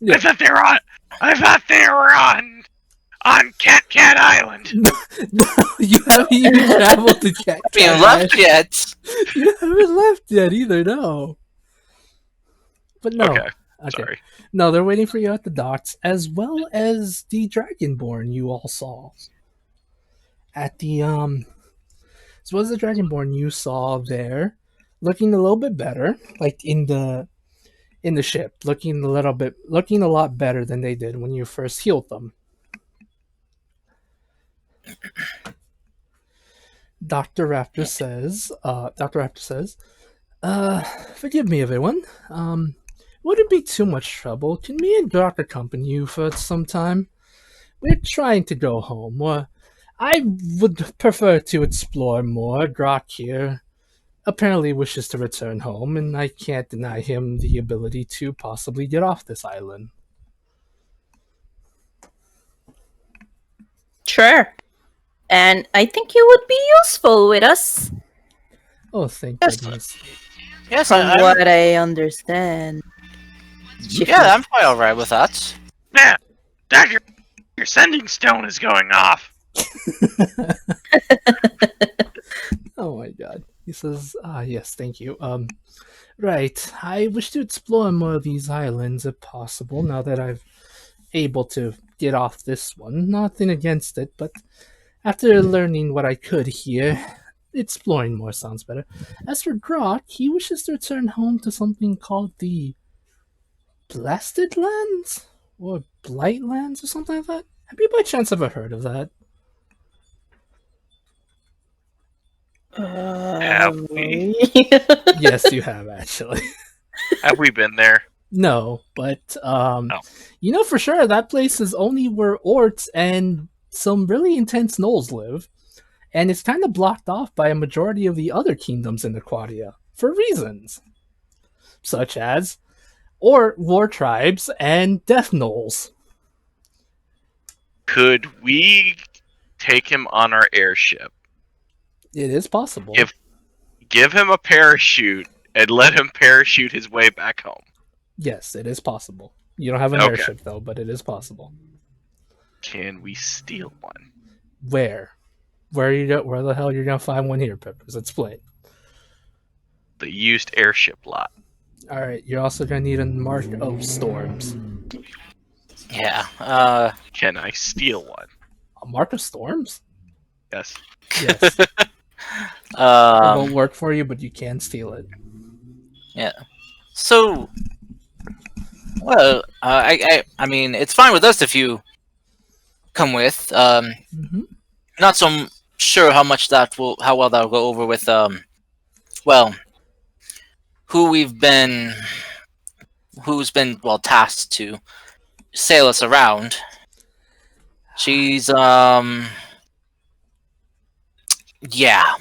S4: Yeah.
S1: I thought they were on Cat Island.
S4: No, you haven't even traveled to Cat
S2: Being left yet.
S4: You haven't left yet either, no. But no.
S1: Okay.
S4: Okay.
S1: Sorry.
S4: No, they're waiting for you at the docks, as well as the Dragonborn you all saw. At the as well as the Dragonborn you saw there, looking a little bit better, like in the ship, looking a lot better than they did when you first healed them. Dr. Raptor says, forgive me, everyone. Wouldn't be too much trouble. Can me and Doc accompany you for some time? We're trying to go home. I would prefer to explore more. Grok here apparently wishes to return home, and I can't deny him the ability to possibly get off this island.
S3: Sure. And I think you would be useful with us.
S4: Oh, thank
S2: Yes.
S4: goodness.
S2: Yes,
S3: From
S2: I'm,
S3: what I understand.
S2: yeah, I'm quite alright with that.
S1: Man, Dad, your sending stone is going off.
S4: Oh my god. He says, yes, thank you. Right. I wish to explore more of these islands if possible, now that I've able to get off this one. Nothing against it, but after learning what I could here, exploring more sounds better. As for Grok, he wishes to return home to something called the Blasted Lands? Or Blight Lands or something like that? Have you by chance ever heard of that?
S1: Have we?
S4: Yes, you have actually.
S1: Have we been there?
S4: No, but you know for sure that place is only where orcs and some really intense gnolls live, and it's kind of blocked off by a majority of the other kingdoms in Aquaria for reasons such as war tribes and death gnolls.
S1: Could we take him on our airship?
S4: It is possible.
S1: Give him a parachute and let him parachute his way back home.
S4: Yes, it is possible. You don't have an
S1: Okay.
S4: airship though, but it is possible.
S1: Can we steal one?
S4: Where? Where the hell you're gonna find one here, Peppers? Explain.
S1: The used airship lot.
S4: Alright, you're also gonna need a mark of storms.
S2: Yeah,
S1: Can I steal one?
S4: A mark of storms?
S1: Yes.
S4: Yes. It won't work for you, but you can steal it.
S2: so, well, I mean, it's fine with us if you come with.
S4: Mm-hmm.
S2: Not so sure how well that'll go over with, well, who's been, tasked to sail us around. She's, yeah.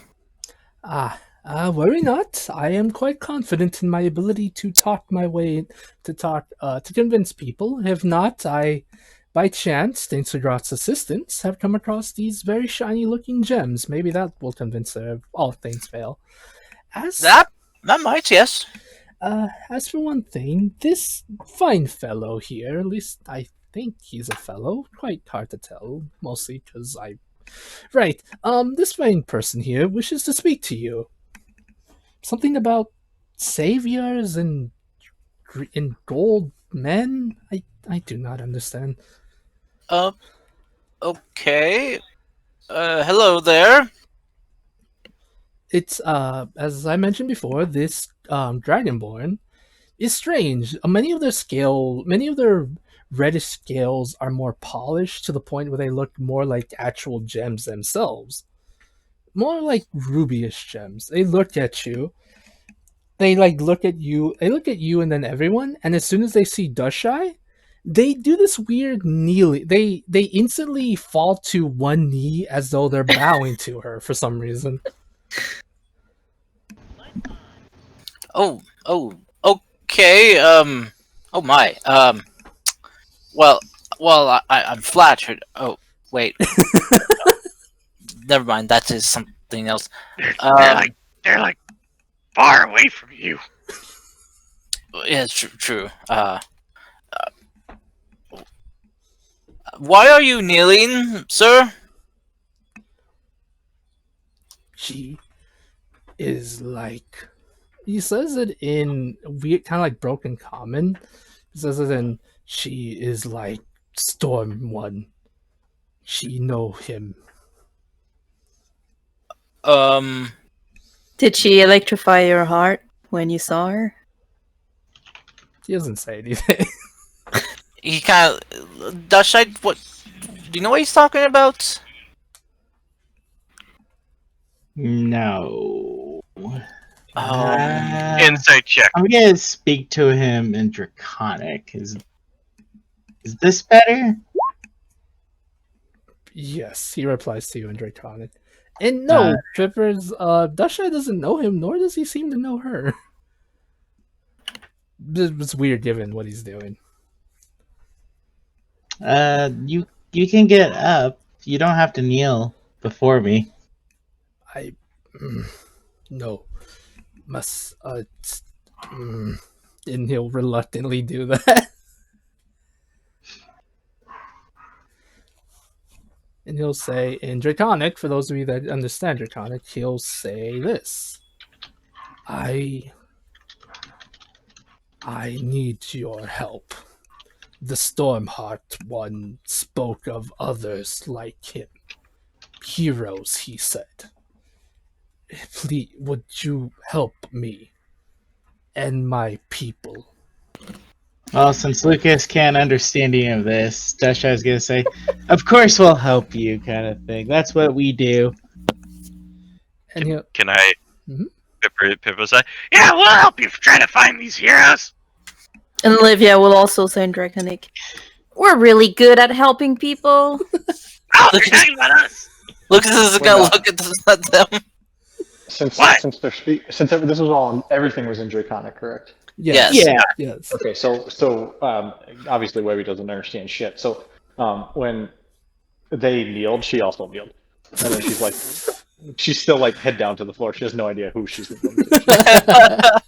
S4: Worry not. I am quite confident in my ability to convince people. If not, I, by chance, thanks to Grot's assistance, have come across these very shiny looking gems. Maybe that will convince her if all things fail.
S2: That might, yes.
S4: As for one thing, this fine fellow here, at least I think he's a fellow, quite hard to tell, mostly because Right, this fine person here wishes to speak to you. Something about saviors and gold men? I do not understand.
S2: Okay. Hello there.
S4: It's, as I mentioned before, this, Dragonborn is strange. Many of their reddish scales are more polished to the point where they look more like actual gems themselves. More like rubyish gems. They look at you, they look at you and then everyone, and as soon as they see Dushai, they do this weird kneeling. They instantly fall to one knee as though they're bowing to her for some reason.
S2: Oh, okay. Oh my. Well, I'm flattered. Oh, wait. Never mind. That is something else.
S1: they're like far away from you.
S2: Yeah, it's true. Why are you kneeling, sir?
S4: She is like. He says it in weird, kind of like broken common. He says it in. She is like Storm One. She know him.
S3: Did she electrify your heart when you saw her?
S4: He doesn't say anything.
S2: He kind of. Dashai, what? Do you know what he's talking about?
S6: No.
S1: Insight check.
S6: I'm gonna speak to him in Draconic. Is this better?
S4: Yes, he replies to you in Draconic. And no, Pippers, Dashai doesn't know him, nor does he seem to know her. It's weird given what he's doing.
S6: You can get up. You don't have to kneel before me.
S4: No. Must, and he'll reluctantly do that. And he'll say, in Draconic, for those of you that understand Draconic, he'll say this. I need your help. The Stormheart one spoke of others like him. Heroes, he said. Please, would you help me and my people?
S6: Well, since Lucas can't understand any of this, Dashai's gonna say, "Of course we'll help you," kind of thing. That's what we do.
S4: And he'll,
S1: Can I?
S4: Mhm.
S1: Pippa say, "Yeah, we'll help you try to find these heroes."
S3: And Olivia will also say in Draconic, we're really good at helping people.
S1: Oh, you're talking about us.
S2: Lucas is
S5: We're
S2: gonna
S5: not.
S2: look at them.
S5: Since
S1: What?
S5: since this was all everything was in Draconic, correct?
S2: Yes.
S6: Yeah.
S4: Yes.
S5: Okay, so obviously Webby doesn't understand shit. So when they kneeled, she also kneeled, and then she's like, she's still like head down to the floor. She has no idea who she's kneeling to.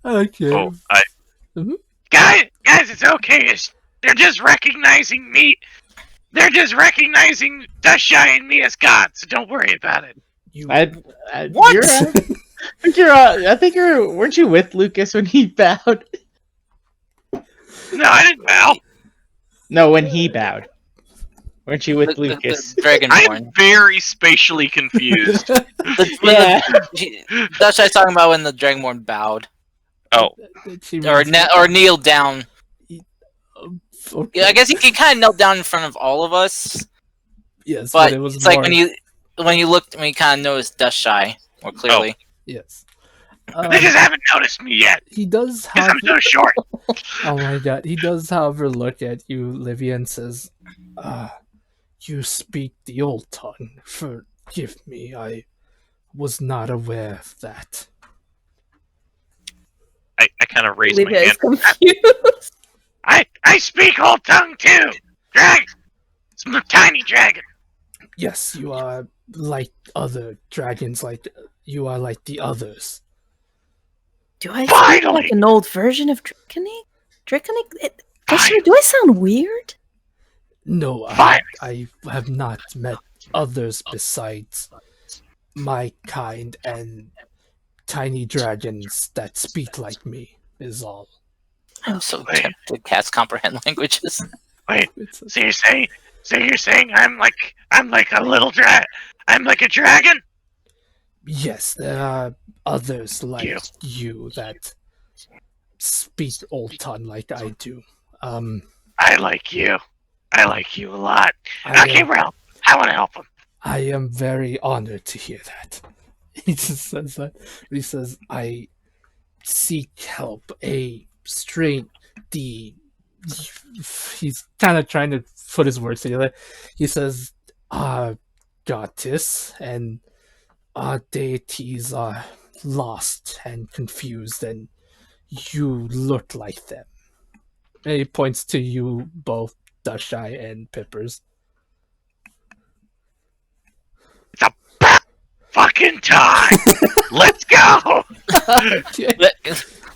S4: Okay.
S1: Oh,
S4: Mhm.
S1: guys, it's okay. They're just recognizing me. They're just recognizing Dashai and me as gods. So don't worry about it.
S2: What?
S6: I think you're. Weren't you with Lucas when he bowed?
S1: No, I didn't bow.
S6: No, when he bowed. Weren't you with Lucas?
S1: I'm
S2: Dragonborn.
S1: very spatially confused.
S6: Yeah.
S2: Dashai's talking about when the Dragonborn bowed
S1: Oh,
S2: or kneeled down.
S4: Okay.
S2: Yeah, I guess he kind of knelt down in front of all of us.
S4: Yes,
S2: But
S4: it was
S2: it's
S4: more,
S2: like when you looked, when you kind of noticed Dashai more clearly.
S4: yes.
S1: they just haven't noticed me yet.
S4: He does
S1: Because
S4: have.
S1: I'm so short.
S4: Oh my god. He does, however, look at you, Livia, and says, you speak the old tongue. Forgive me, I was not aware of that.
S1: I kind of raised my
S3: Olivia is
S1: hand.
S3: confused.
S1: I speak old tongue too. Dragon. It's a tiny dragon.
S4: Yes, you are like other dragons, you are like the others.
S3: Do I speak
S1: Finally!
S3: like an old version of Draconic? Draconic?
S1: Finally.
S3: Do I sound weird?
S4: No,
S1: Fine.
S4: I have not met others besides my kind and tiny dragons that speak like me, is all.
S2: I'm so
S1: Wait.
S2: tempted to cast comprehend languages.
S1: Wait.
S4: It's a-
S1: So you're saying I'm like a little dragon? I'm like a dragon?
S4: Yes, there are others like
S1: You.
S4: you that speak old tongue like I do.
S1: I like you. I like you a lot.
S4: I
S1: Okay,
S4: am,
S1: well, I want to help him.
S4: I am very honored to hear that. He just says that. He says, I seek help. He's kind of trying to put his words together. He says, our goddess and our deities are lost and confused, and you look like them. And he points to you both, Dashai and Pippers.
S1: It's a bat. fucking time. Let's go.
S4: Okay.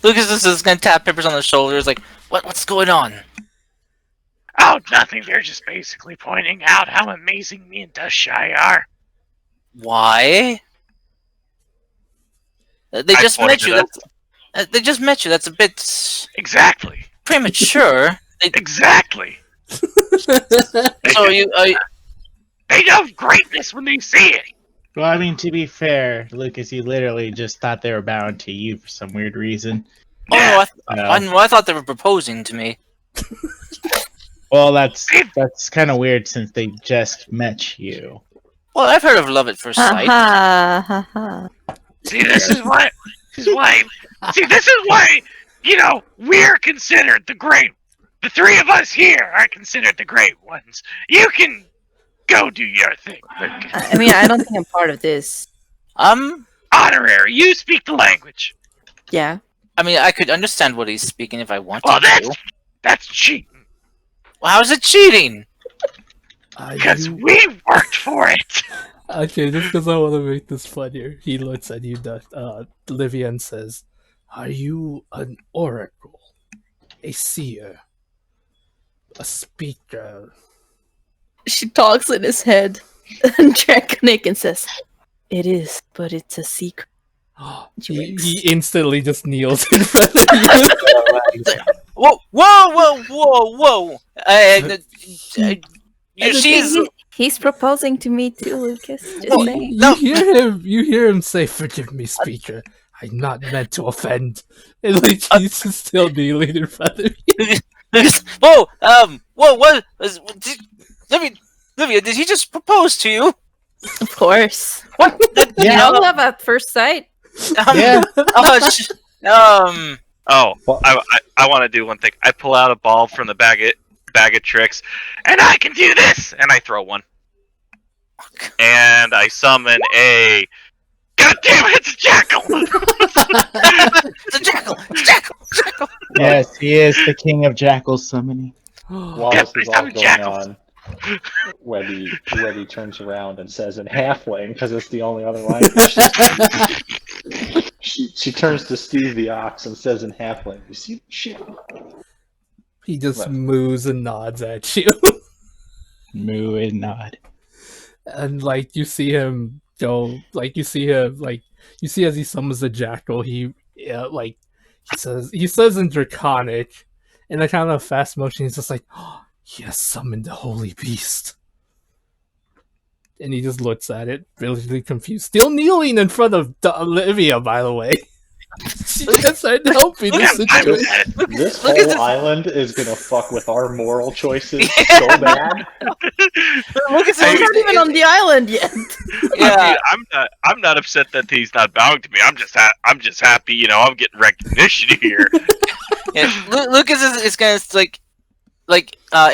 S2: Lucas is just gonna tap Peppers on the shoulders, like, what's going on?
S1: Oh, nothing. They're just basically pointing out how amazing me and Dushy are.
S2: Why? They
S1: I
S2: just met
S1: pointed
S2: you.
S1: at-
S2: They just met you. That's a bit
S1: Exactly.
S2: premature.
S1: Exactly.
S2: So
S1: They know greatness when they see it.
S6: Well, I mean, to be fair, Lucas, you literally just thought they were bound to you for some weird reason.
S2: Oh no,
S6: No.
S2: I thought they were proposing to me.
S6: Well, that's kind of weird since they just met you.
S2: Well, I've heard of love at first sight.
S3: Ha ha ha.
S1: See, this is why. You know, we're considered the great. The three of us here are considered the great ones. You can go do your thing, Lucas.
S3: I mean, I don't think I'm part of this.
S1: Honorary, you speak the language.
S3: Yeah.
S2: I mean, I could understand what he's speaking if I wanted
S1: Well,
S2: to.
S1: that's cheating.
S2: Well, how is it cheating?
S1: Because we worked for it.
S4: Okay, just because I want to make this funnier, he looks at you, Olivia, and says, "Are you an oracle, a seer, a speaker?"
S3: She talks in his head, Draconic, and says, "It is, but it's a secret."
S4: He instantly just kneels in front of you.
S2: Whoa!
S3: He's proposing to me too, Lucas. Just
S2: Oh,
S3: saying.
S2: No.
S4: You hear him say, "Forgive me, speaker. I'm not meant to offend." And like he's just still kneeling in front of you.
S2: Whoa! What? Livia, did he just propose to you?
S3: Of course.
S2: What?
S3: You know, love at first sight.
S6: Yeah.
S1: Oh, I want to do one thing. I pull out a ball from the bag of tricks, and I can do this, and I throw one, and I summon a. God damn it! It's a jackal.
S2: It's a jackal! It's a jackal!
S6: Yes, he is the king of jackal summoning.
S5: While this is all
S1: I'm
S5: going
S1: jackals.
S5: on, Webby turns around and says in halfling, because it's the only other language. she turns to Steve the Ox and says in halfling, "You see the shit?"
S4: He just
S5: Right.
S4: moos and nods at you.
S6: Moo and nod.
S4: And like you see him go, like you see as he summons the jackal, he says in Draconic, in a kind of fast motion, he's just like, "Oh, he has summoned the holy beast." And he just looks at it, really confused. Still kneeling in front of Olivia, by the way. She just started helping
S1: Look
S4: this
S1: at I'm
S4: situation.
S1: at it.
S5: This
S2: Look
S5: whole
S2: at this-
S5: island is gonna fuck with our moral choices so bad.
S2: Lucas
S3: We're not even on the island yet.
S2: Yeah.
S1: I mean, I'm not upset that he's not bowing to me. I'm just happy. You know, I'm getting recognition here.
S2: Yeah, Lucas is gonna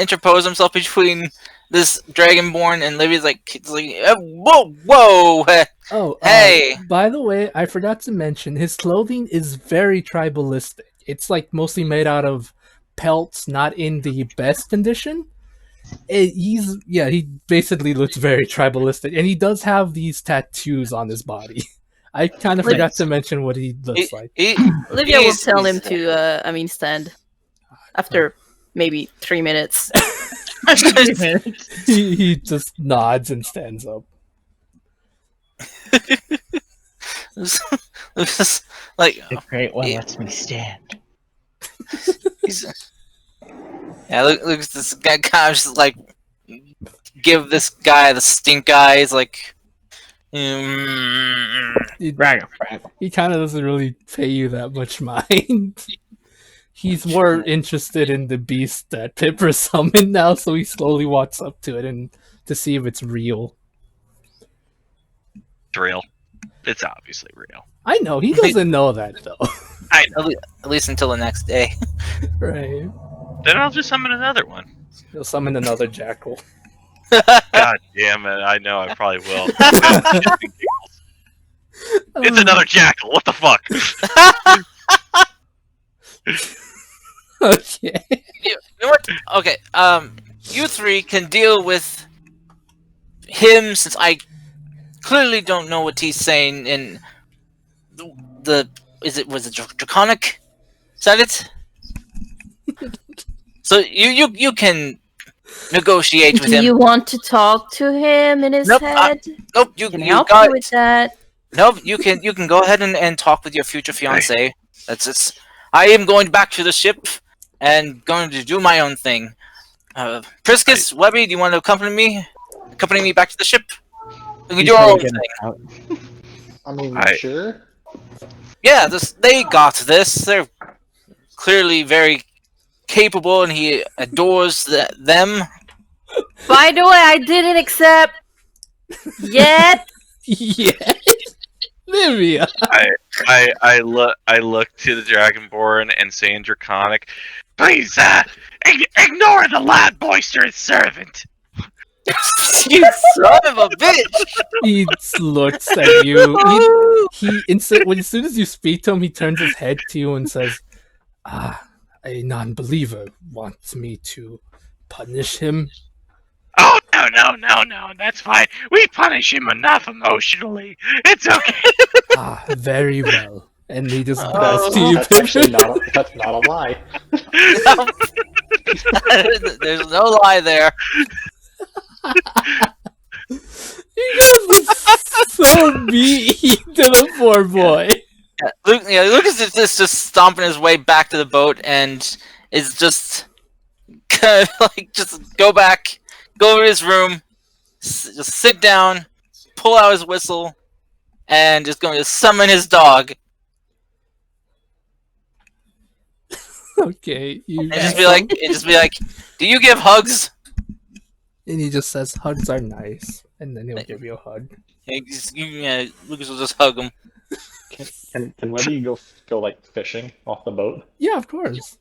S2: interpose himself between this dragonborn and Livy's whoa.
S4: Oh,
S2: Hey!
S4: by the way, I forgot to mention, his clothing is very tribalistic. It's like mostly made out of pelts, not in the best condition. He basically looks very tribalistic, and he does have these tattoos on his body. I kind of forgot to mention what he looks like.
S3: Olivia will
S2: he's-
S3: tell
S2: he's-
S3: him to, stand. After maybe 3 minutes.
S4: He just nods and stands up.
S2: Lucas, like,
S6: The great one lets me stand.
S2: Lucas, this guy kind of just like give this guy the stink eyes, like.
S4: He kind of doesn't really pay you that much mind. He's more interested in the beast that Pipper summoned now, so he slowly walks up to it and to see if it's real.
S1: It's real. It's obviously real.
S4: I know, he doesn't know that though.
S1: I know.
S2: At least until the next day.
S4: Right.
S1: Then I'll just summon another one.
S4: He'll summon another jackal.
S1: God damn it! I know I probably will. It's another jackal. What the fuck?
S4: Okay.
S2: You know what? Okay, you three can deal with him since I clearly don't know what he's saying. And was it draconic? Is that it? So you can negotiate with
S3: Do
S2: him.
S3: you want to talk to him in his
S2: Nope,
S3: head?
S2: Nope,
S3: I can
S2: you
S3: help
S2: got
S3: you with that.
S2: Nope, you can go ahead and talk with your future fiance. That's it. I am going back to the ship and going to do my own thing. Priscus, Webby, do you want to accompany me? Accompany me back to the ship? We can
S6: He's
S2: do our own
S6: probably
S2: thing.
S6: gonna out.
S5: I mean,
S1: I-
S5: sure.
S2: Yeah, they got this. They're clearly very capable, and he adores them.
S3: By the way, I didn't accept yet.
S4: Yeah, Livia.
S1: I look to the Dragonborn and say in Draconic, please, ignore the loud, boisterous servant.
S2: You son of a bitch!
S4: He looks at you. As soon as you speak to him, he turns his head to you and says, a non-believer wants me to punish him.
S1: Oh, no, that's fine. We punish him enough emotionally. It's okay.
S4: Very well. And he just bows to you.
S5: That's actually that's not a lie.
S2: There's no lie there.
S4: You guys were so mean to the poor boy.
S2: Lucas is just stomping his way back to the boat and is just kind of like just go over to his room, just sit down, pull out his whistle, and just going to summon his dog.
S4: Okay,
S2: And just be like, do you give hugs?
S4: And he just says hugs are nice, and then he'll give you a hug.
S2: Lucas will just hug him.
S5: Can Webby go like fishing off the boat?
S4: Yeah, of course.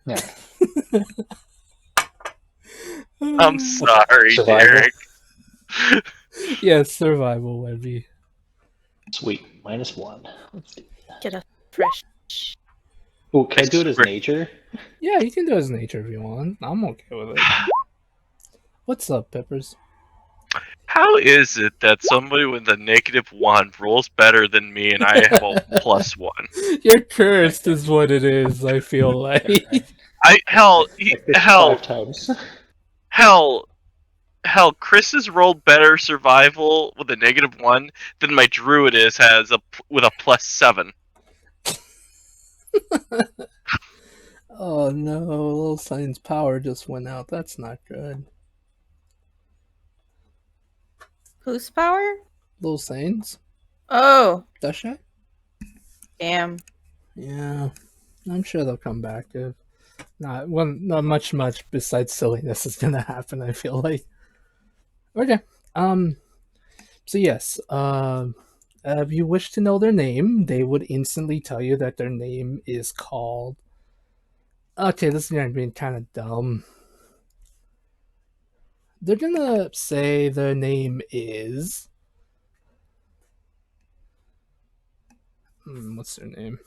S5: Yeah.
S1: I'm sorry,
S5: Survival.
S1: Derek.
S4: Yes, survival, Webby.
S5: Sweet. -1. Let's see.
S3: Get a fresh.
S5: Oh, can I do it as nature?
S4: Yeah, you can do it as nature if you want. I'm okay with it. What's up, Peppers?
S1: How is it that somebody with a -1 rolls better than me and I have a +1?
S4: You're cursed is what it is, I feel like.
S1: Hell,
S5: Five times.
S1: Chris has rolled better survival with a -1 than my druid has with a +7.
S4: Oh no, Little Sign's power just went out. That's not good.
S3: Whose power?
S4: Little Signs?
S3: Oh,
S4: Dasha?
S3: damn.
S4: Yeah. I'm sure they'll come back if not much besides silliness is gonna happen, I feel like. Okay. So yes, if you wish to know their name, they would instantly tell you that their name is called. Okay, this is gonna be kind of dumb. They're gonna say their name is. What's their name?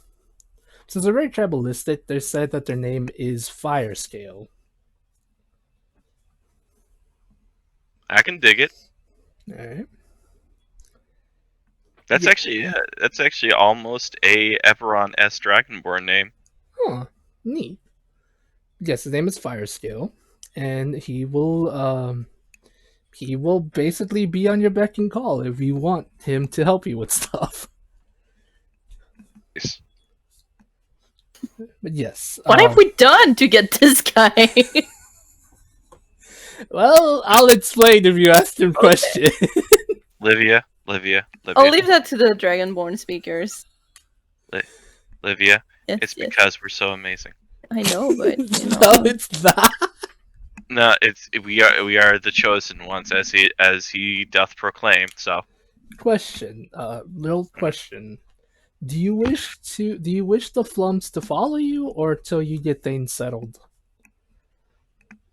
S4: Since they're very tribalistic, they said that their name is Fire Scale.
S1: I can dig it.
S4: Alright.
S1: That's
S4: Yeah.
S1: actually almost a Eberron S Dragonborn name.
S4: Huh. Neat. Yes, his name is Fire Scale, and he will basically be on your beck and call if you want him to help you with stuff.
S1: Nice.
S4: But yes.
S3: What have we done to get this guy?
S4: Well, I'll explain if you ask him questions.
S1: Livia.
S3: I'll leave that to the Dragonborn speakers.
S1: Livia.
S3: Yes,
S1: It's
S3: yes.
S1: because we're so amazing.
S3: I know, but you know.
S4: No, it's that.
S1: No, we are the chosen ones, as he doth proclaim. So,
S4: Question. Little question. Do you wish the Flumps to follow you, or till you get things settled?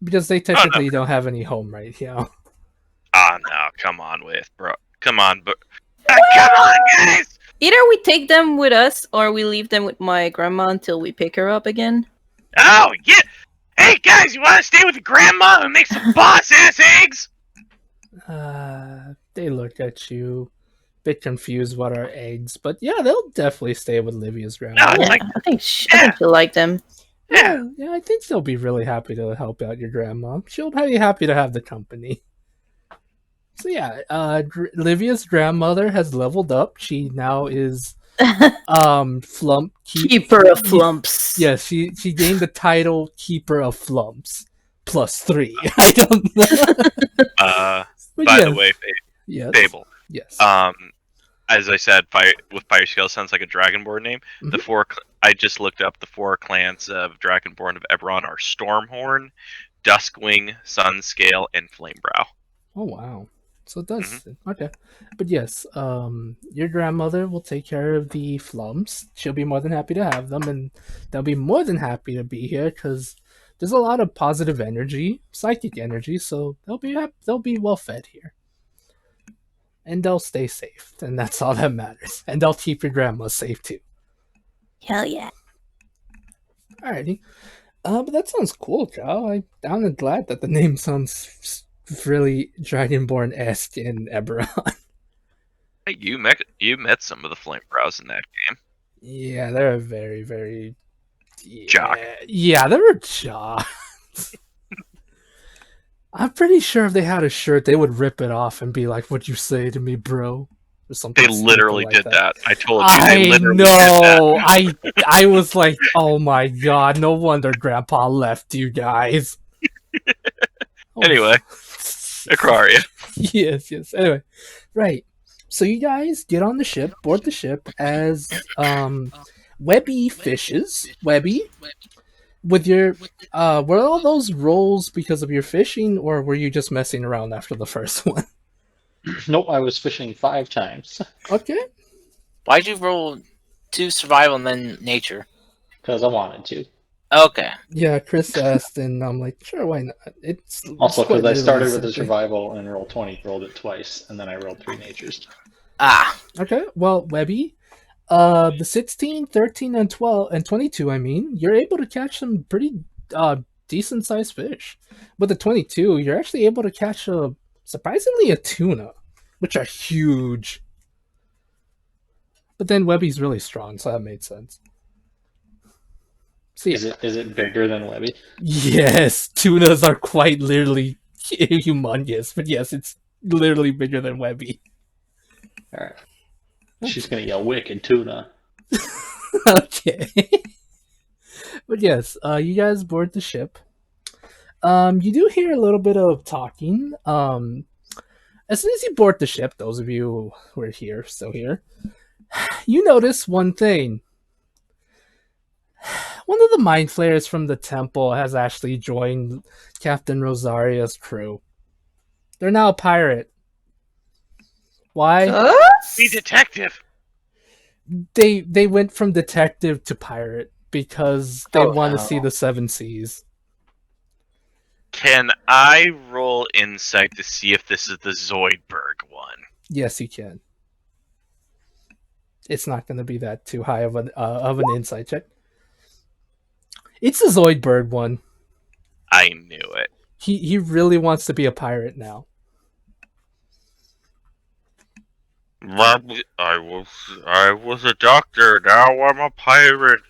S4: Because they technically don't have any home right here.
S1: no, come on, bro. Come on, but come on, guys.
S3: Either we take them with us, or we leave them with my grandma until we pick her up again.
S1: Oh yeah. Hey guys, you want to stay with the grandma and make some boss ass eggs?
S4: They look at you, bit confused what are eggs, but yeah, they'll definitely stay with Livia's
S1: No,
S4: grandmother.
S1: it's like,
S3: I think she'll like them.
S4: Yeah, I think they'll be really happy to help out your grandma. She'll be happy to have the company. So yeah, Livia's grandmother has leveled up. She now is Flump
S3: Keeper of Flumphs.
S4: Yes, she gained the title Keeper of Flumphs +3. I don't know. But
S1: by
S4: yes.
S1: the way,
S4: Yes.
S1: Fable.
S4: Yes.
S1: As I said, with Fire Scale sounds like a Dragonborn name.
S4: Mhm.
S1: The four I just looked up the 4 clans of Dragonborn of Eberron are Stormhorn, Duskwing, Sunscale, and Flamebrow.
S4: Oh wow. So it does okay. But yes, your grandmother will take care of the Flumps. She'll be more than happy to have them, and they'll be more than happy to be here because there's a lot of positive energy, psychic energy. So they'll be well fed here, and they'll stay safe, and that's all that matters. And they'll keep your grandma safe too.
S3: Hell yeah.
S4: Alrighty. But that sounds cool, Joe. I'm glad that the name sounds really Dragonborn-esque in Eberron.
S1: Hey, you met some of the Flamebrows in that game.
S4: Yeah, they're very, very...
S1: Jock.
S4: Yeah, they're jocks. I'm pretty sure if they had a shirt, they would rip it off and be like, "What'd you say to me, bro?" Or something.
S1: They literally
S4: stupid
S1: did
S4: like
S1: that. I told you. They
S4: I
S1: literally
S4: know.
S1: did that.
S4: I was like, "Oh my god! No wonder Grandpa left you guys."
S1: Anyway, Ocraria.
S4: Yes. Anyway, right. So you guys get on the ship, board the ship as Webby fishes. Webby, with your were all those rolls because of your fishing, or were you just messing around after the first one?
S5: Nope, I was fishing 5 times
S4: Okay.
S2: Why'd you roll 2 survival and then nature?
S5: because I wanted to.
S2: Okay.
S4: Yeah, Chris asked, and I'm like, sure, why not? It's
S5: Also,
S4: quite
S5: because I
S4: literally
S5: started with the
S4: something.
S5: survival and roll 20, rolled it twice, and then I rolled 3 natures.
S2: Ah.
S4: Okay, well, Webby, the 16, 13, and 12, and 22, I mean, you're able to catch some pretty decent sized fish. With the 22, you're actually able to catch surprisingly a tuna, which are huge. But then Webby's really strong, so that made sense. So, yeah.
S5: Is it bigger than Webby?
S4: Yes, tunas are quite literally humongous, but yes, it's literally bigger than Webby.
S5: Alright. She's gonna yell wicked tuna.
S4: Okay. But yes, you guys board the ship. You do hear a little bit of talking. As soon as you board the ship, those of you who are here, still here, you notice one thing. One of the mind flayers from the temple has actually joined Captain Rosaria's crew. They're now a pirate. Why?
S1: Be detective.
S4: They went from detective to pirate because they want to
S2: no.
S4: see the 7 seas.
S1: Can I roll insight to see if this is the Zoidberg one?
S4: Yes, you can. It's not going to be that too high of an insight check. It's the Zoidberg one.
S1: I knew it.
S4: He really wants to be a pirate now.
S1: I was a doctor. Now I'm a pirate.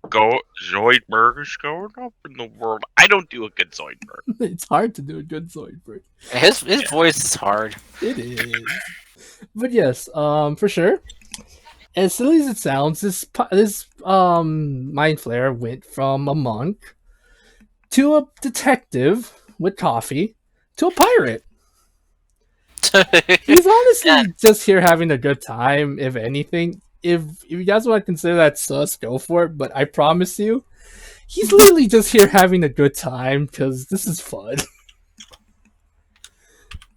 S1: Go Zoidberg is going up in the world. I don't do a good Zoidberg.
S4: It's hard to do a good Zoidberg.
S2: His voice is hard.
S4: It is. But yes, for sure. As silly as it sounds, this mind flare went from a monk to a detective with coffee to a pirate. He's honestly just here having a good time, if anything. If you guys want to consider that sus, go for it. But I promise you, he's literally just here having a good time because this is fun.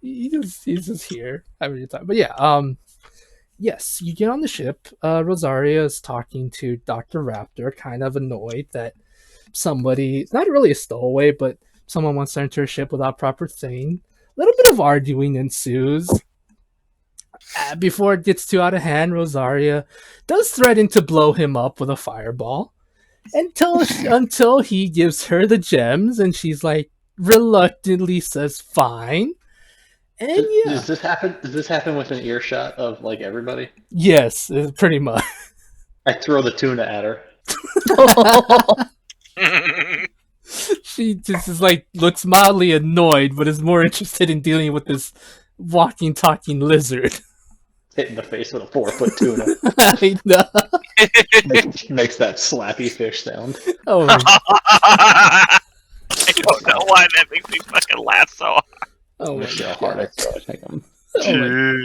S4: He's just here having a good time. But yeah, yes, you get on the ship. Rosaria is talking to Dr. Raptor, kind of annoyed that somebody, not really a stowaway, but someone wants to enter a ship without proper thing. A little bit of arguing ensues. Before it gets too out of hand, Rosaria does threaten to blow him up with a fireball until he gives her the gems, and she's like reluctantly says fine. And yeah,
S5: Does this happen? Does this happen with an earshot of like everybody?
S4: yes, pretty much.
S5: I throw the tuna at her.
S4: She just is like looks mildly annoyed, but is more interested in dealing with this walking, talking lizard.
S5: Hit in the face with a 4-foot tuna.
S4: I know.
S5: Makes that slappy fish sound.
S4: Oh my,
S1: I don't know why that makes me fucking laugh so hard.
S4: oh
S5: I'm
S4: my
S5: gonna see how hard I
S4: god.
S5: throw it. Hang on.
S4: Oh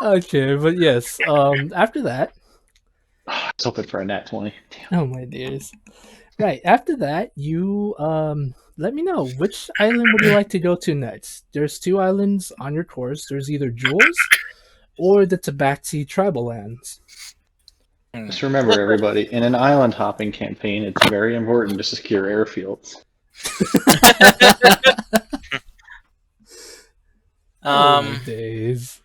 S4: my. Okay, but yes. After that,
S5: I was hoping for a nat 20.
S4: oh my dears. Right after that, you let me know which island would you like to go to next. There's 2 islands on your course. There's either Jules or the Tabaxi tribal lands.
S5: Just remember, everybody, in an island hopping campaign, it's very important to secure airfields.
S4: Oh my days.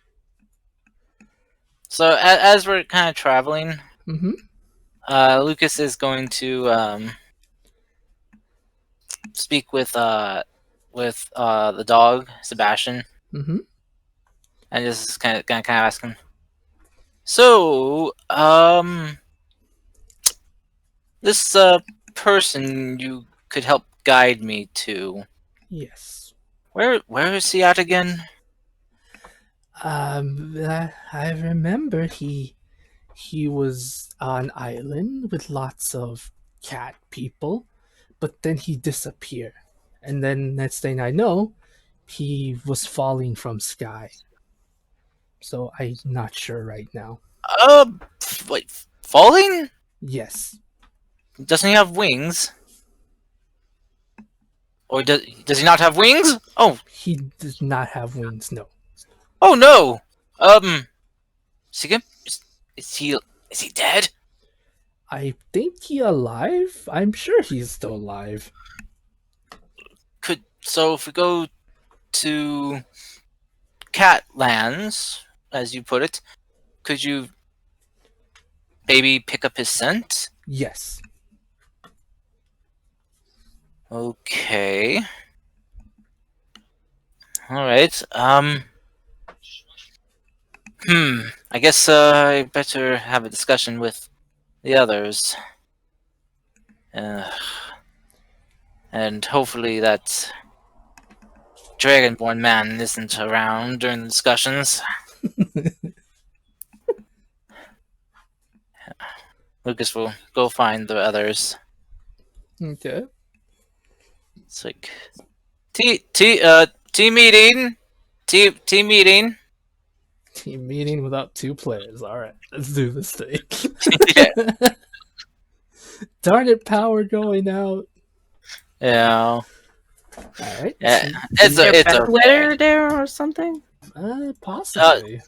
S2: So as we're kind of traveling,
S4: Mm-hmm.
S2: Lucas is going to speak with the dog Sebastian,
S4: Mm-hmm.
S2: and just kind of ask him. So, this person you could help guide me to.
S4: Yes.
S2: Where is he at again?
S4: I remember he was on an island with lots of cat people, but then he disappeared. And then next thing I know, he was falling from sky. So I'm not sure right now.
S2: Wait, falling?
S4: Yes.
S2: Doesn't he have wings? Or does he not have wings? Oh,
S4: He does not have wings, no.
S2: oh no. Is he dead?
S4: I think he alive? I'm sure he's still alive.
S2: So if we go to Catlands, as you put it, could you maybe pick up his scent?
S4: Yes.
S2: Okay. Alright, I guess I better have a discussion with the others. And hopefully that Dragonborn man isn't around during the discussions. Lucas will go find the others.
S4: Okay.
S2: It's like team meeting. Team meeting.
S4: Team meeting without 2 players. Alright, let's do this thing. Darn it, power going out.
S2: Yeah.
S4: Alright.
S2: Yeah.
S3: Is there
S2: It's
S3: bad
S2: okay.
S3: weather there or something?
S4: Possibly.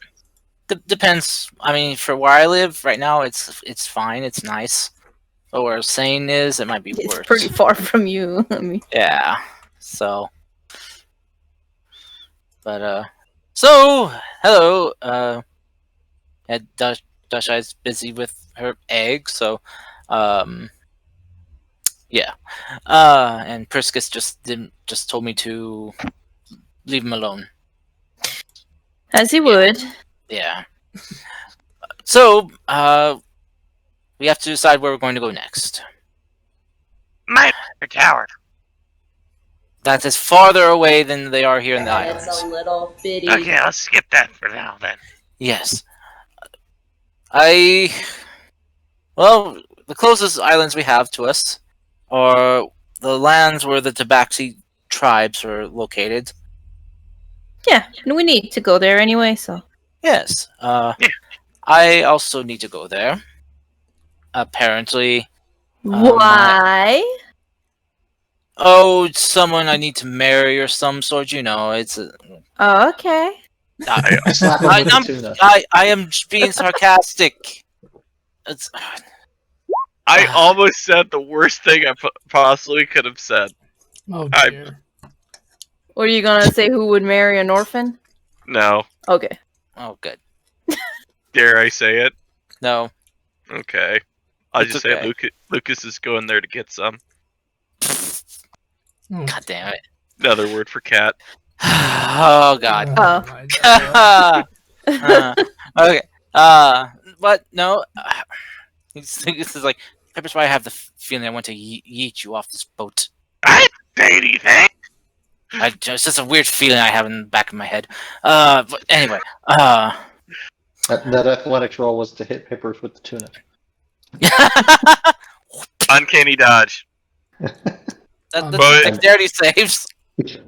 S2: Depends. I mean, for where I live right now, it's fine. It's nice. But where Sane is, it might be
S3: It's
S2: worse.
S3: pretty far from you. I mean,
S2: Yeah. So. But So hello. Yeah, Dashi's busy with her egg, so yeah. And Priscus just told me to leave him alone.
S3: as he would.
S2: Yeah. So, we have to decide where we're going to go next.
S1: My tower.
S2: That is farther away than they are here in the
S7: It's
S2: islands.
S7: a little bitty.
S1: Okay, let's skip that for now then.
S2: Yes. Well, the closest islands we have to us are the lands where the Tabaxi tribes are located.
S3: Yeah, and we need to go there anyway, so.
S2: Yes. I also need to go there. Apparently.
S3: Why?
S2: Oh, it's someone I need to marry or some sort. You know, it's.
S3: Oh, okay.
S5: I slap him with the tuna.
S2: I am being sarcastic. It's.
S1: I almost said the worst thing I possibly could have said.
S4: Oh
S1: I-
S4: dear.
S3: What are you gonna say? Who would marry an orphan?
S1: No.
S3: Okay.
S2: Oh, good.
S1: Dare I say it?
S2: No.
S1: Okay. I'll
S2: It's
S1: just
S2: okay.
S1: say Lucas is going there to get some.
S4: Oh,
S2: God damn it.
S1: Another word for cat.
S2: Oh God.
S3: Oh.
S4: my god.
S2: Okay. But no. This is like Pepper's why I have the feeling I want to yeet you off this boat.
S1: I didn't say anything.
S2: It's just a weird feeling I have in the back of my head. But anyway.
S5: That athletics roll was to hit Pippers with the tuna.
S1: Uncanny dodge.
S2: That's
S1: But-
S2: dexterity saves.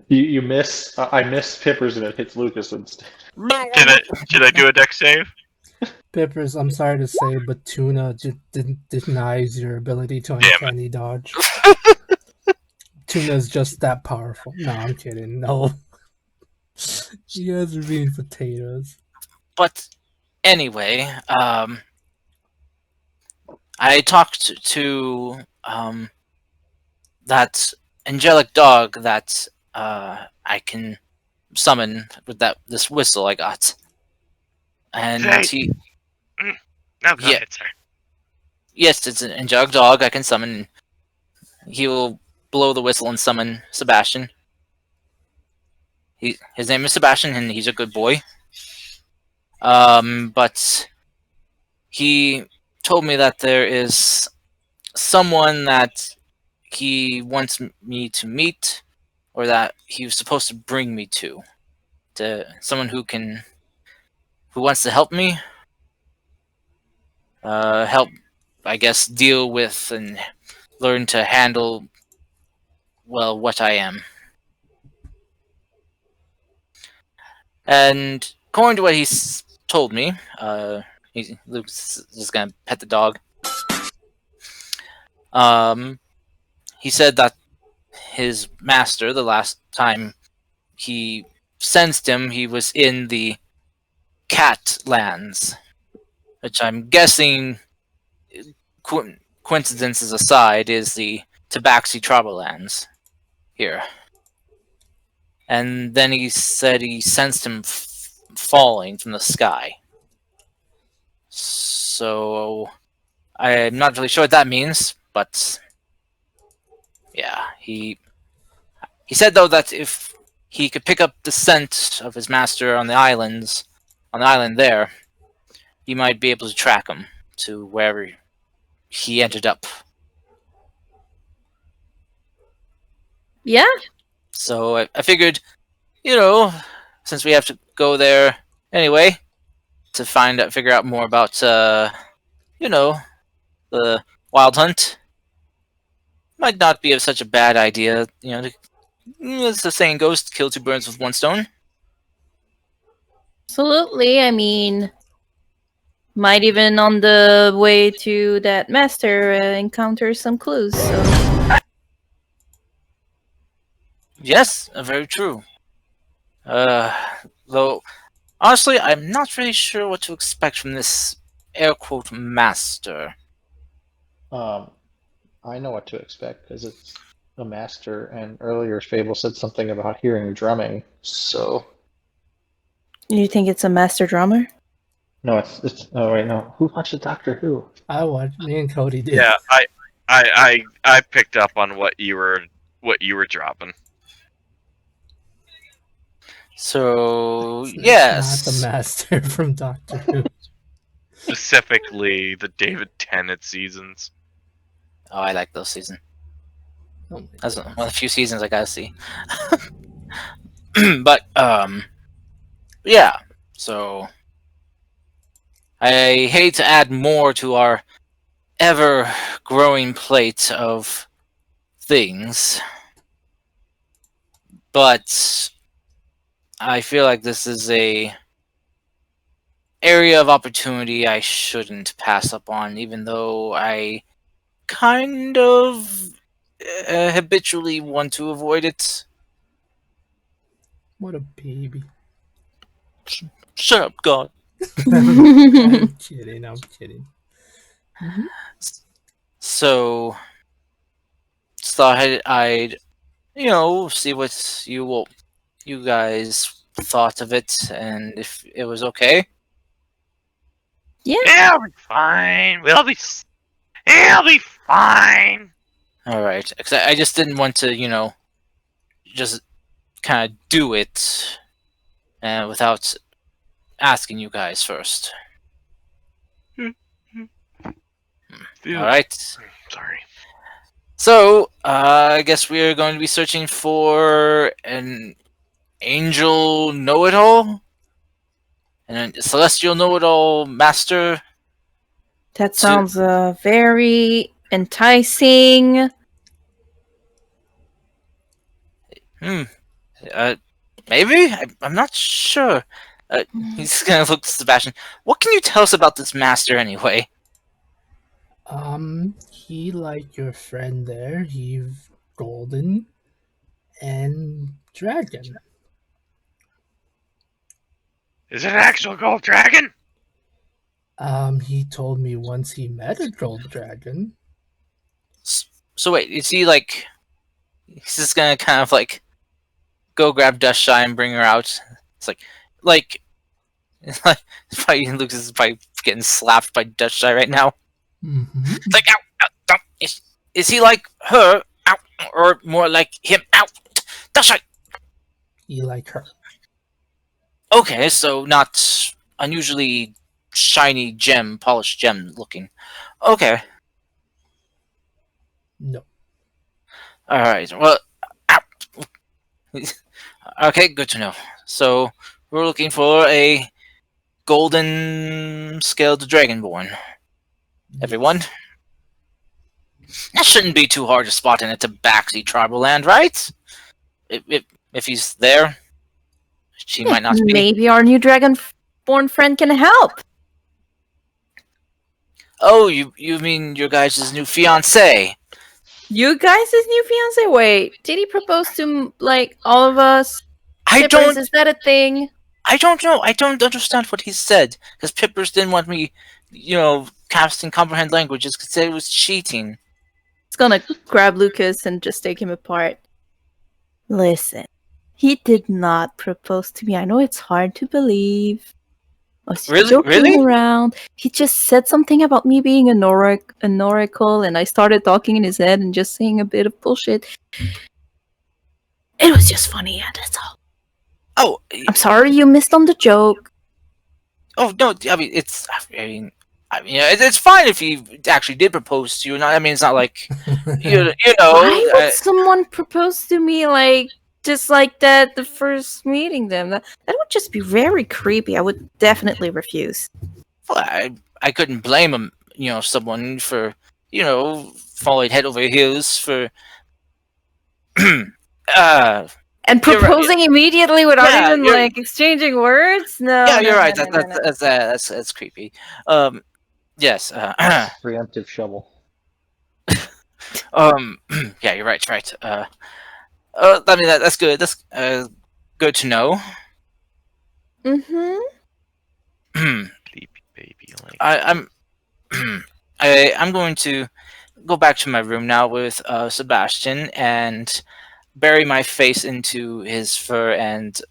S5: You miss. I miss Pippers and it hits Lucas instead.
S1: Should I do a dex save?
S4: Pippers, I'm sorry to say, but tuna denies your ability to
S1: Damn it.
S4: uncanny dodge. Tuna's just that powerful. No, I'm kidding. No. You guys are being potatoes.
S2: But anyway, I talked to that angelic dog that I can summon with this whistle I got, and
S1: Right.
S2: he
S1: No, go
S2: Yeah.
S1: ahead, sir.
S2: yes, it's an angelic dog I can summon. He will blow the whistle and summon Sebastian. His name is Sebastian, and he's a good boy. But he told me that there is someone that he wants me to meet, or that he was supposed to bring me to someone who wants to help me, help, I guess, deal with and learn to handle, well, what I am. And according to what he's told me, Luke's just gonna pet the dog. He said that his master, the last time he sensed him, he was in the cat lands, which I'm guessing, coincidences aside, is the Tabaxi tribal lands here. And then he said he sensed him falling from the sky. So I'm not really sure what that means, but yeah, he said though that if he could pick up the scent of his master on the island there, he might be able to track him to wherever he ended up.
S3: Yeah.
S2: So I figured, since we have to go there anyway to figure out more about, the wild hunt, might not be such a bad idea. As the saying goes, to kill two birds with one stone.
S3: Absolutely. I mean, might even on the way to that master encounter some clues. So
S2: Yes, very true. Though, honestly, I'm not really sure what to expect from this air quote master.
S5: I know what to expect because it's a master, and earlier Fable said something about hearing drumming. So
S3: you think it's a master drummer?
S5: no, it's. Oh wait, no. Who watches Doctor Who?
S4: I watched. Me and Cody did.
S1: Yeah, I picked up on what you were dropping.
S2: So,
S4: It's
S2: yes.
S4: not the master from Doctor Who.
S1: Specifically, the David Tennant seasons.
S2: Oh, I like those seasons.
S4: Oh my
S2: That's
S4: God.
S2: one of the few seasons I gotta see. But, yeah. So, I hate to add more to our ever-growing plate of things, but I feel like this is a area of opportunity I shouldn't pass up on, even though I kind of habitually want to avoid it.
S4: What a baby.
S2: Shut up, God.
S4: I'm kidding. I'm kidding.
S2: So, thought I'd see what you guys thought of it, and if it was okay.
S3: Yeah.
S1: It'll be fine. It'll be fine.
S2: All right, 'cause I just didn't want to, just kind of do it without asking you guys first.
S1: Phew.
S2: All right.
S1: Sorry.
S2: So, I guess we're going to be searching for an angel know-it-all and a celestial know-it-all master.
S3: That sounds very enticing.
S2: Maybe? I'm not sure. He's gonna look to Sebastian. What can you tell us about this master anyway?
S4: He like your friend there. He's golden and dragon.
S1: Is it an actual gold dragon?
S4: He told me once he met a gold dragon.
S2: So wait, is he like? He's just gonna kind of like go grab Dust Shy and bring her out. It's like, it's like probably Lucas is probably getting slapped by Dust Shy right now.
S4: Mm-hmm.
S2: It's like, ow, ow, is he like her, ow, or more like him, ow, Dust Shy?
S4: He like her.
S2: Okay, so not unusually shiny gem, polished gem looking. Okay,
S4: No.
S2: all right. Well, ow. Okay, good to know. So we're looking for a golden scaled dragonborn. Everyone? That shouldn't be too hard to spot in a tabaxi tribal land, right? If he's there, she might not be.
S3: Maybe our new dragonborn friend can help.
S2: Oh, you mean your guys' new fiance?
S3: You guys' new fiance? Wait, did he propose to like all of us?
S2: I
S3: Pippers,
S2: don't.
S3: Is that a thing?
S2: I don't know. I don't understand what he said because Pippers didn't want me, casting comprehend languages because it was cheating.
S3: It's gonna grab Lucas and just take him apart. Listen, he did not propose to me. I know it's hard to believe. I was
S2: Really?
S3: joking
S2: Really?
S3: around. He just said something about me being an oracle, and I started talking in his head and just saying a bit of bullshit. It was just funny, yeah, that's all.
S2: Oh,
S3: I'm sorry you missed on the joke.
S2: oh no. I mean, it's fine if he actually did propose to you. Not, I mean, it's not like you know.
S3: Why would someone propose to me like just like that the first meeting them? That would just be very creepy. I would definitely refuse.
S2: Well, I couldn't blame him. Someone for falling head over heels for.
S3: And
S2: You're right.
S3: proposing immediately without
S2: Yeah,
S3: even
S2: you're-
S3: like exchanging words? No.
S2: Yeah, you're
S3: no,
S2: right.
S3: no, no, no, no.
S2: That's creepy. Yes.
S5: Preemptive shovel.
S2: Yeah, you're right. Right. I mean that's good. That's good to know.
S3: Mm-hmm.
S1: Sleepy baby. Like,
S2: I'm I'm going to go back to my room now with Sebastian and bury my face into his fur and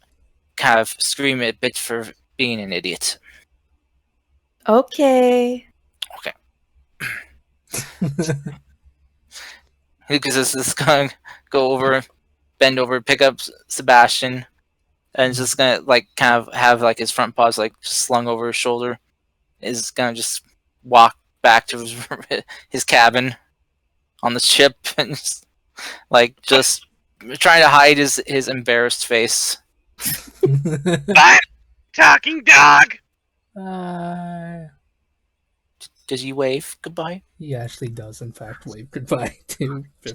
S2: kind of scream a bit for being an idiot.
S3: Okay.
S2: Lucas is just gonna go over, bend over, pick up Sebastian, and just gonna like kind of have like his front paws like slung over his shoulder. Is gonna just walk back to his cabin on the ship and just trying to hide his embarrassed face.
S1: Bye, talking dog.
S2: Does he wave goodbye?
S4: He actually does, in fact, wave goodbye to Pip.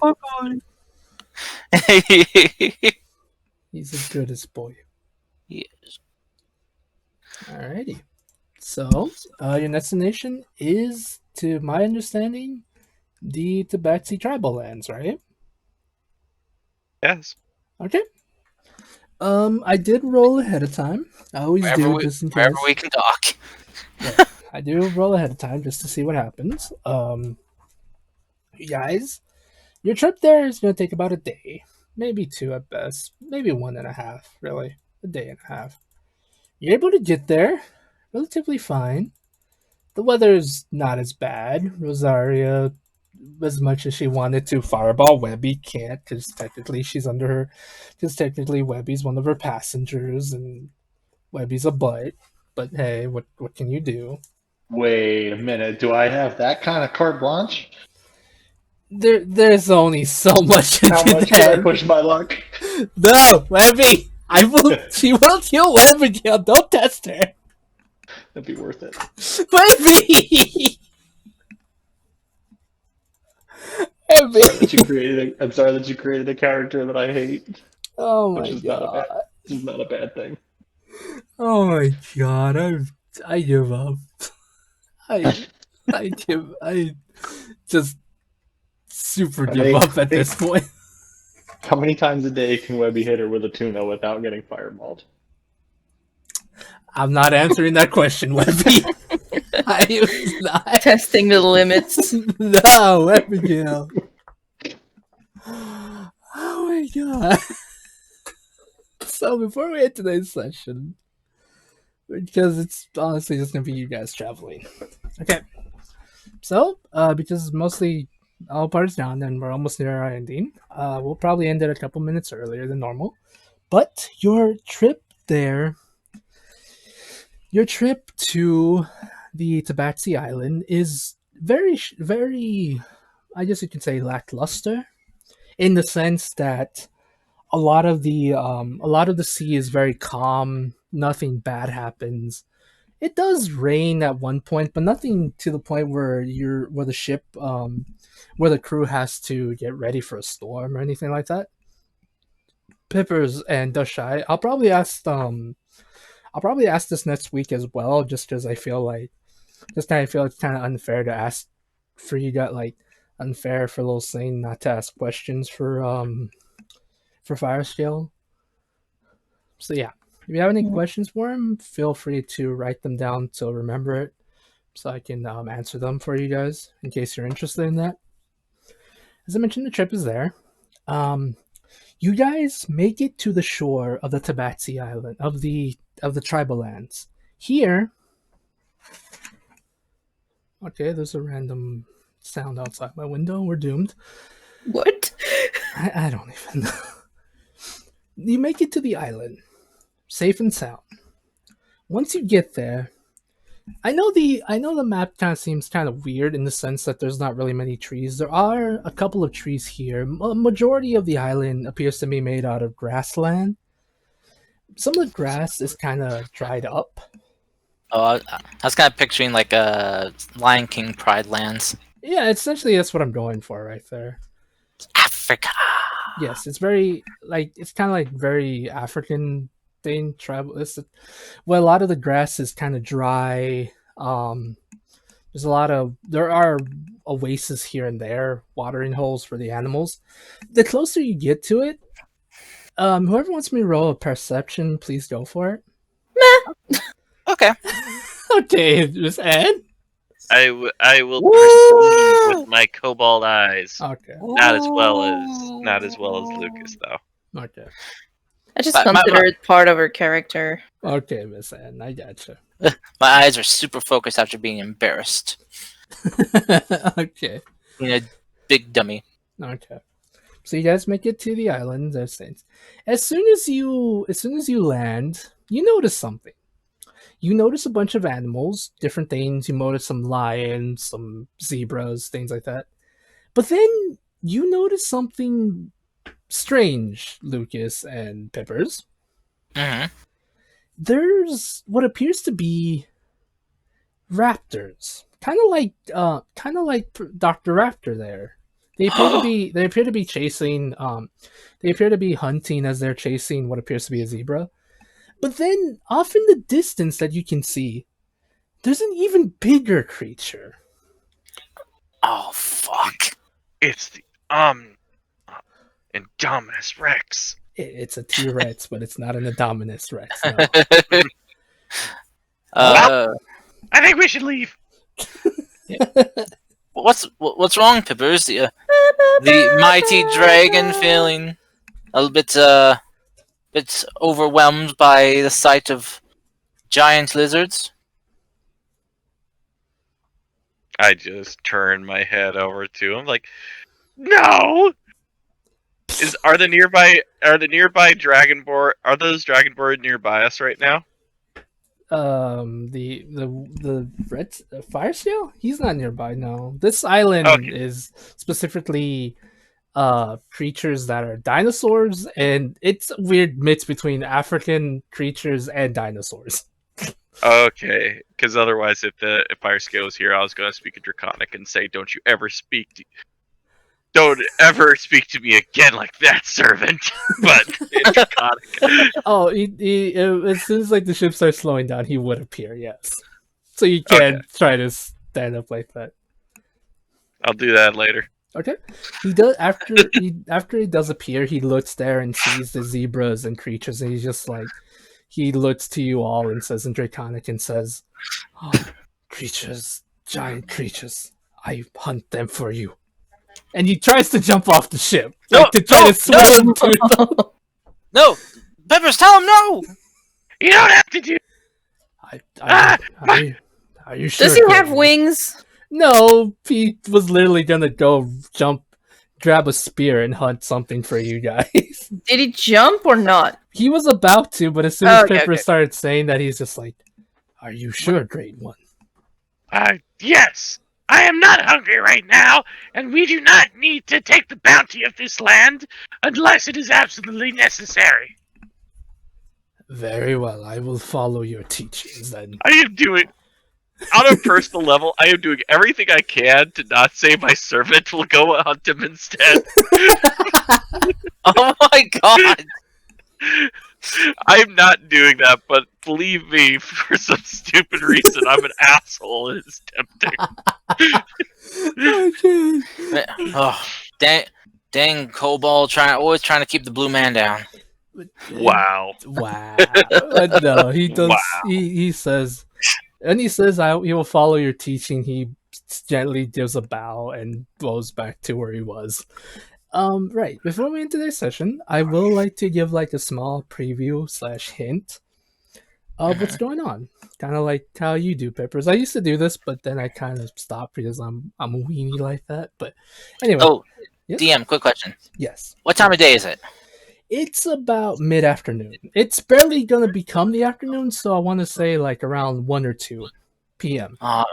S4: He's as good as boy.
S2: Yes.
S4: Alrighty. So, your destination is, to my understanding, the Tabaxi tribal lands, right?
S1: Yes.
S4: Okay. I did roll ahead of time. I always do, just in case.
S2: Wherever we can talk.
S4: Yeah, I do roll ahead of time just to see what happens. You guys, your trip there is going to take about a day. Maybe two at best. Maybe 1.5, really. A day and a half. You're able to get there relatively fine. The weather's not as bad. Rosaria as much as she wanted to fireball Webby, can't because technically she's under her. Because technically Webby's one of her passengers and Webby's a butt. But hey, what can you do?
S5: Wait a minute. Do I have that kind of carte blanche?
S4: There's only so much you
S5: How
S4: can
S5: much can I
S4: have.
S5: push my luck?
S4: No, Webby! I will. She will kill Webby. Don't test her,
S5: That'd be worth it.
S4: Webby. Webby.
S5: I'm sorry that you created a character that I hate.
S4: Oh my
S5: Which is
S4: god.
S5: This is not a bad thing.
S4: Oh my god. I give up. I just super give up at this point.
S5: How many times a day can Webby hit her with a tuna without getting fireballed?
S4: I'm not answering that question, Webby. I am not.
S3: Testing the limits.
S4: No, Abigail. Oh my god. So before we end today's session, because it's honestly just gonna be you guys traveling. Okay. So, because it's mostly all parts done and we're almost near our ending, we'll probably end it a couple minutes earlier than normal. But your trip there, your trip to the Tabaxi Island is very, very, I guess you could say, lackluster, in the sense that a lot of the sea is very calm. Nothing bad happens. It does rain at one point, but nothing to the point where the ship, where the crew has to get ready for a storm or anything like that. Pippers and Dushai, I'll probably ask this next week as well, just because I feel it's kind of unfair to ask for you got like unfair for Lil Sane not to ask questions for Fire Scale. So yeah, if you have any questions for him, feel free to write them down to remember it, so I can answer them for you guys in case you're interested in that. As I mentioned, the trip is there. You guys make it to the shore of the Tabaxi Island of the tribal lands. Here, okay, there's a random sound outside my window. We're doomed.
S3: What?
S4: I don't even know. You make it to the island, safe and sound. Once you get there, I know the map kind of seems kind of weird in the sense that there's not really many trees. There are a couple of trees here. A majority of the island appears to be made out of grassland. Some of the grass is kind of dried up.
S2: Oh, I was kind of picturing like Lion King Pride Lands.
S4: Yeah, essentially that's what I'm going for right there.
S2: Africa.
S4: Yes, it's very it's kind of like very African thing. Tribal. Well, a lot of the grass is kind of dry. There are oases here and there, watering holes for the animals. The closer you get to it, whoever wants me to roll a perception, please go for it.
S2: Okay.
S4: Okay, Miss Anne.
S1: I will perceive with my cobalt eyes.
S4: Okay.
S1: Not as well as Lucas, though.
S4: Okay.
S3: I just consider it part of her character.
S4: Okay, Miss Anne, I gotcha.
S2: My eyes are super focused after being embarrassed.
S4: Okay.
S2: Being a big dummy.
S4: Okay. So you guys make it to the island. As soon as you land, you notice something. You notice a bunch of animals, different things. You notice some lions, some zebras, things like that. But then you notice something strange, Lucas and Pippers.
S2: Mm-hmm.
S4: There's what appears to be raptors, kind of like Dr. Raptor. There, they appear to be chasing. They appear to be hunting as they're chasing what appears to be a zebra. But then, off in the distance that you can see, there's an even bigger creature.
S2: Oh fuck!
S1: It's the Indominus Rex.
S4: It's a T-Rex, but it's not an Indominus Rex. No.
S1: I think we should leave.
S2: What's wrong, Pippers? The mighty dragon feeling a little bit overwhelmed by the sight of giant lizards.
S1: I just turn my head over to him like, no. Are the nearby dragonborn? Are those dragonborn nearby us right now?
S4: The red fire seal? He's not nearby. No, this island
S1: Okay.
S4: is specifically creatures that are dinosaurs, and it's a weird mix between African creatures and dinosaurs.
S1: Okay, because otherwise, if fire scale was here, I was gonna speak in Draconic and say, don't ever speak to me again like that, servant. But in Draconic.
S4: Oh, as soon as like the ship starts slowing down, he would appear. Yes, so you can try to stand up like that.
S1: I'll do that later.
S4: Okay, he does after he does appear. He looks there and sees the zebras and creatures, and he's just like, he looks to you all and says in Draconic and says, oh, creatures, giant creatures, I hunt them for you. And he tries to jump off the ship, to try to swim to them.
S2: No, Peppers, tell him no.
S1: You don't have to do.
S4: Are you sure?
S3: Does he have wings?
S4: No, he was literally gonna go grab a spear and hunt something for you guys.
S3: Did he jump or not?
S4: He was about to, but as soon as Pepper
S3: Okay.
S4: started saying that, he's just like, are you sure, Great One?
S1: Yes. I am not hungry right now, and we do not need to take the bounty of this land unless it is absolutely necessary.
S4: Very well, I will follow your teachings then.
S1: I am doing, on a personal level, I am doing everything I can to not say my servant will go hunt him instead.
S2: Oh my god.
S1: I'm not doing that, but believe me, for some stupid reason, I'm an asshole and it's tempting.
S2: Oh, dang Cobalt always trying to keep the blue man down.
S1: Wow.
S4: Wow. No, he does.
S1: Wow.
S4: He says, and he says, he will follow your teaching. He gently gives a bow and goes back to where he was. Right. Before we end today's session, I will like to give like a small preview / hint of what's going on. Kind of like how you do, Peppers. I used to do this, but then I kind of stopped because I'm a weenie like that. But anyway.
S2: Oh,
S4: yes?
S2: DM, quick question.
S4: Yes.
S2: What time of day is it?
S4: It's about mid-afternoon. It's barely gonna become the afternoon, so I want to say like around 1 or 2 p.m.
S2: Oh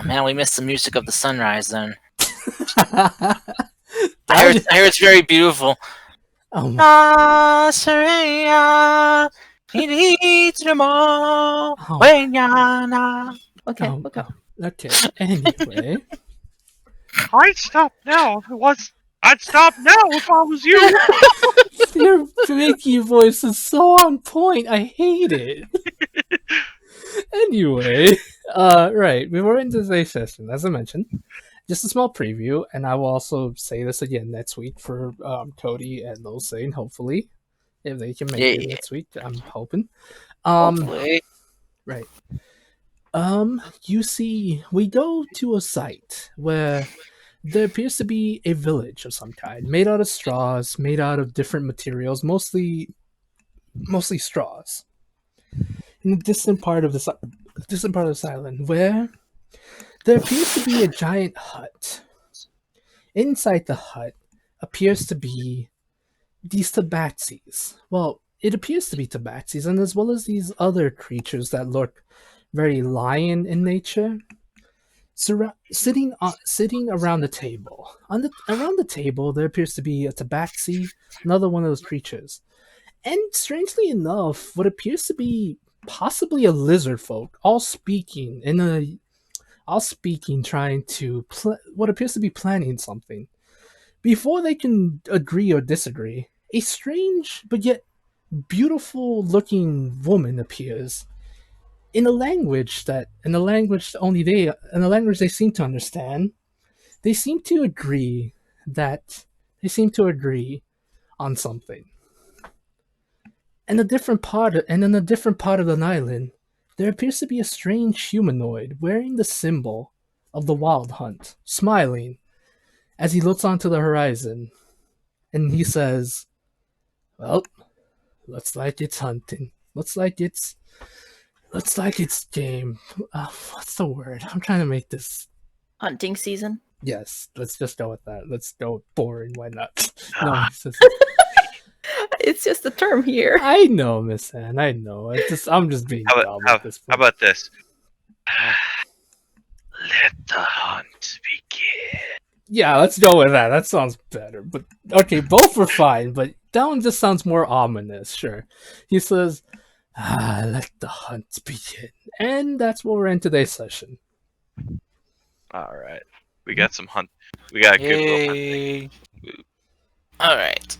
S2: man, we missed the music of the sunrise then. I heard it's very beautiful.
S4: Oh my.
S3: Okay,
S4: Oh,
S3: okay.
S4: okay. Anyway,
S1: I'd stop now if I was you.
S4: your Mickey voice is so on point. I hate it. Anyway, right. Before into today's session, as I mentioned, just a small preview, and I will also say this again next week for Cody and Losane, hopefully, if they can make it next week. I'm hoping.
S2: Hopefully.
S4: Right. You see, we go to a site where there appears to be a village of some kind, made out of straws, made out of different materials, mostly straws. In the distant part of this island, where there appears to be a giant hut. Inside the hut appears to be these tabaxis. Well, it appears to be tabaxis, and as well as these other creatures that look very lion in nature, sitting around the table. Around the table, there appears to be a tabaxi, another one of those creatures, and strangely enough, what appears to be possibly a lizard folk, all speaking, trying to what appears to be planning something. Before they can agree or disagree, a strange but yet beautiful-looking woman appears in a language they seem to understand. They seem to agree on something. And in a different part of the island, there appears to be a strange humanoid wearing the symbol of the Wild Hunt, smiling as he looks onto the horizon, and he says, "Well, looks like it's hunting. Looks like it's game. What's the word? I'm trying to make this
S3: Hunting season.
S4: Yes, let's just go with that. Let's go boring. Why not? No, it's just-
S3: It's just a term here.
S4: I know, Miss Anne. I know. I'm just being
S1: How
S4: dumb
S1: about,
S4: at this
S1: how
S4: point.
S1: about this? Let the hunt begin.
S4: Yeah, let's go with that. That sounds better. But okay, both were fine, but that one just sounds more ominous. Sure. He says, let the hunt begin. And that's what we're in today's session.
S1: All right, we got some hunt. We got a good little hunt.
S2: Yay! All right.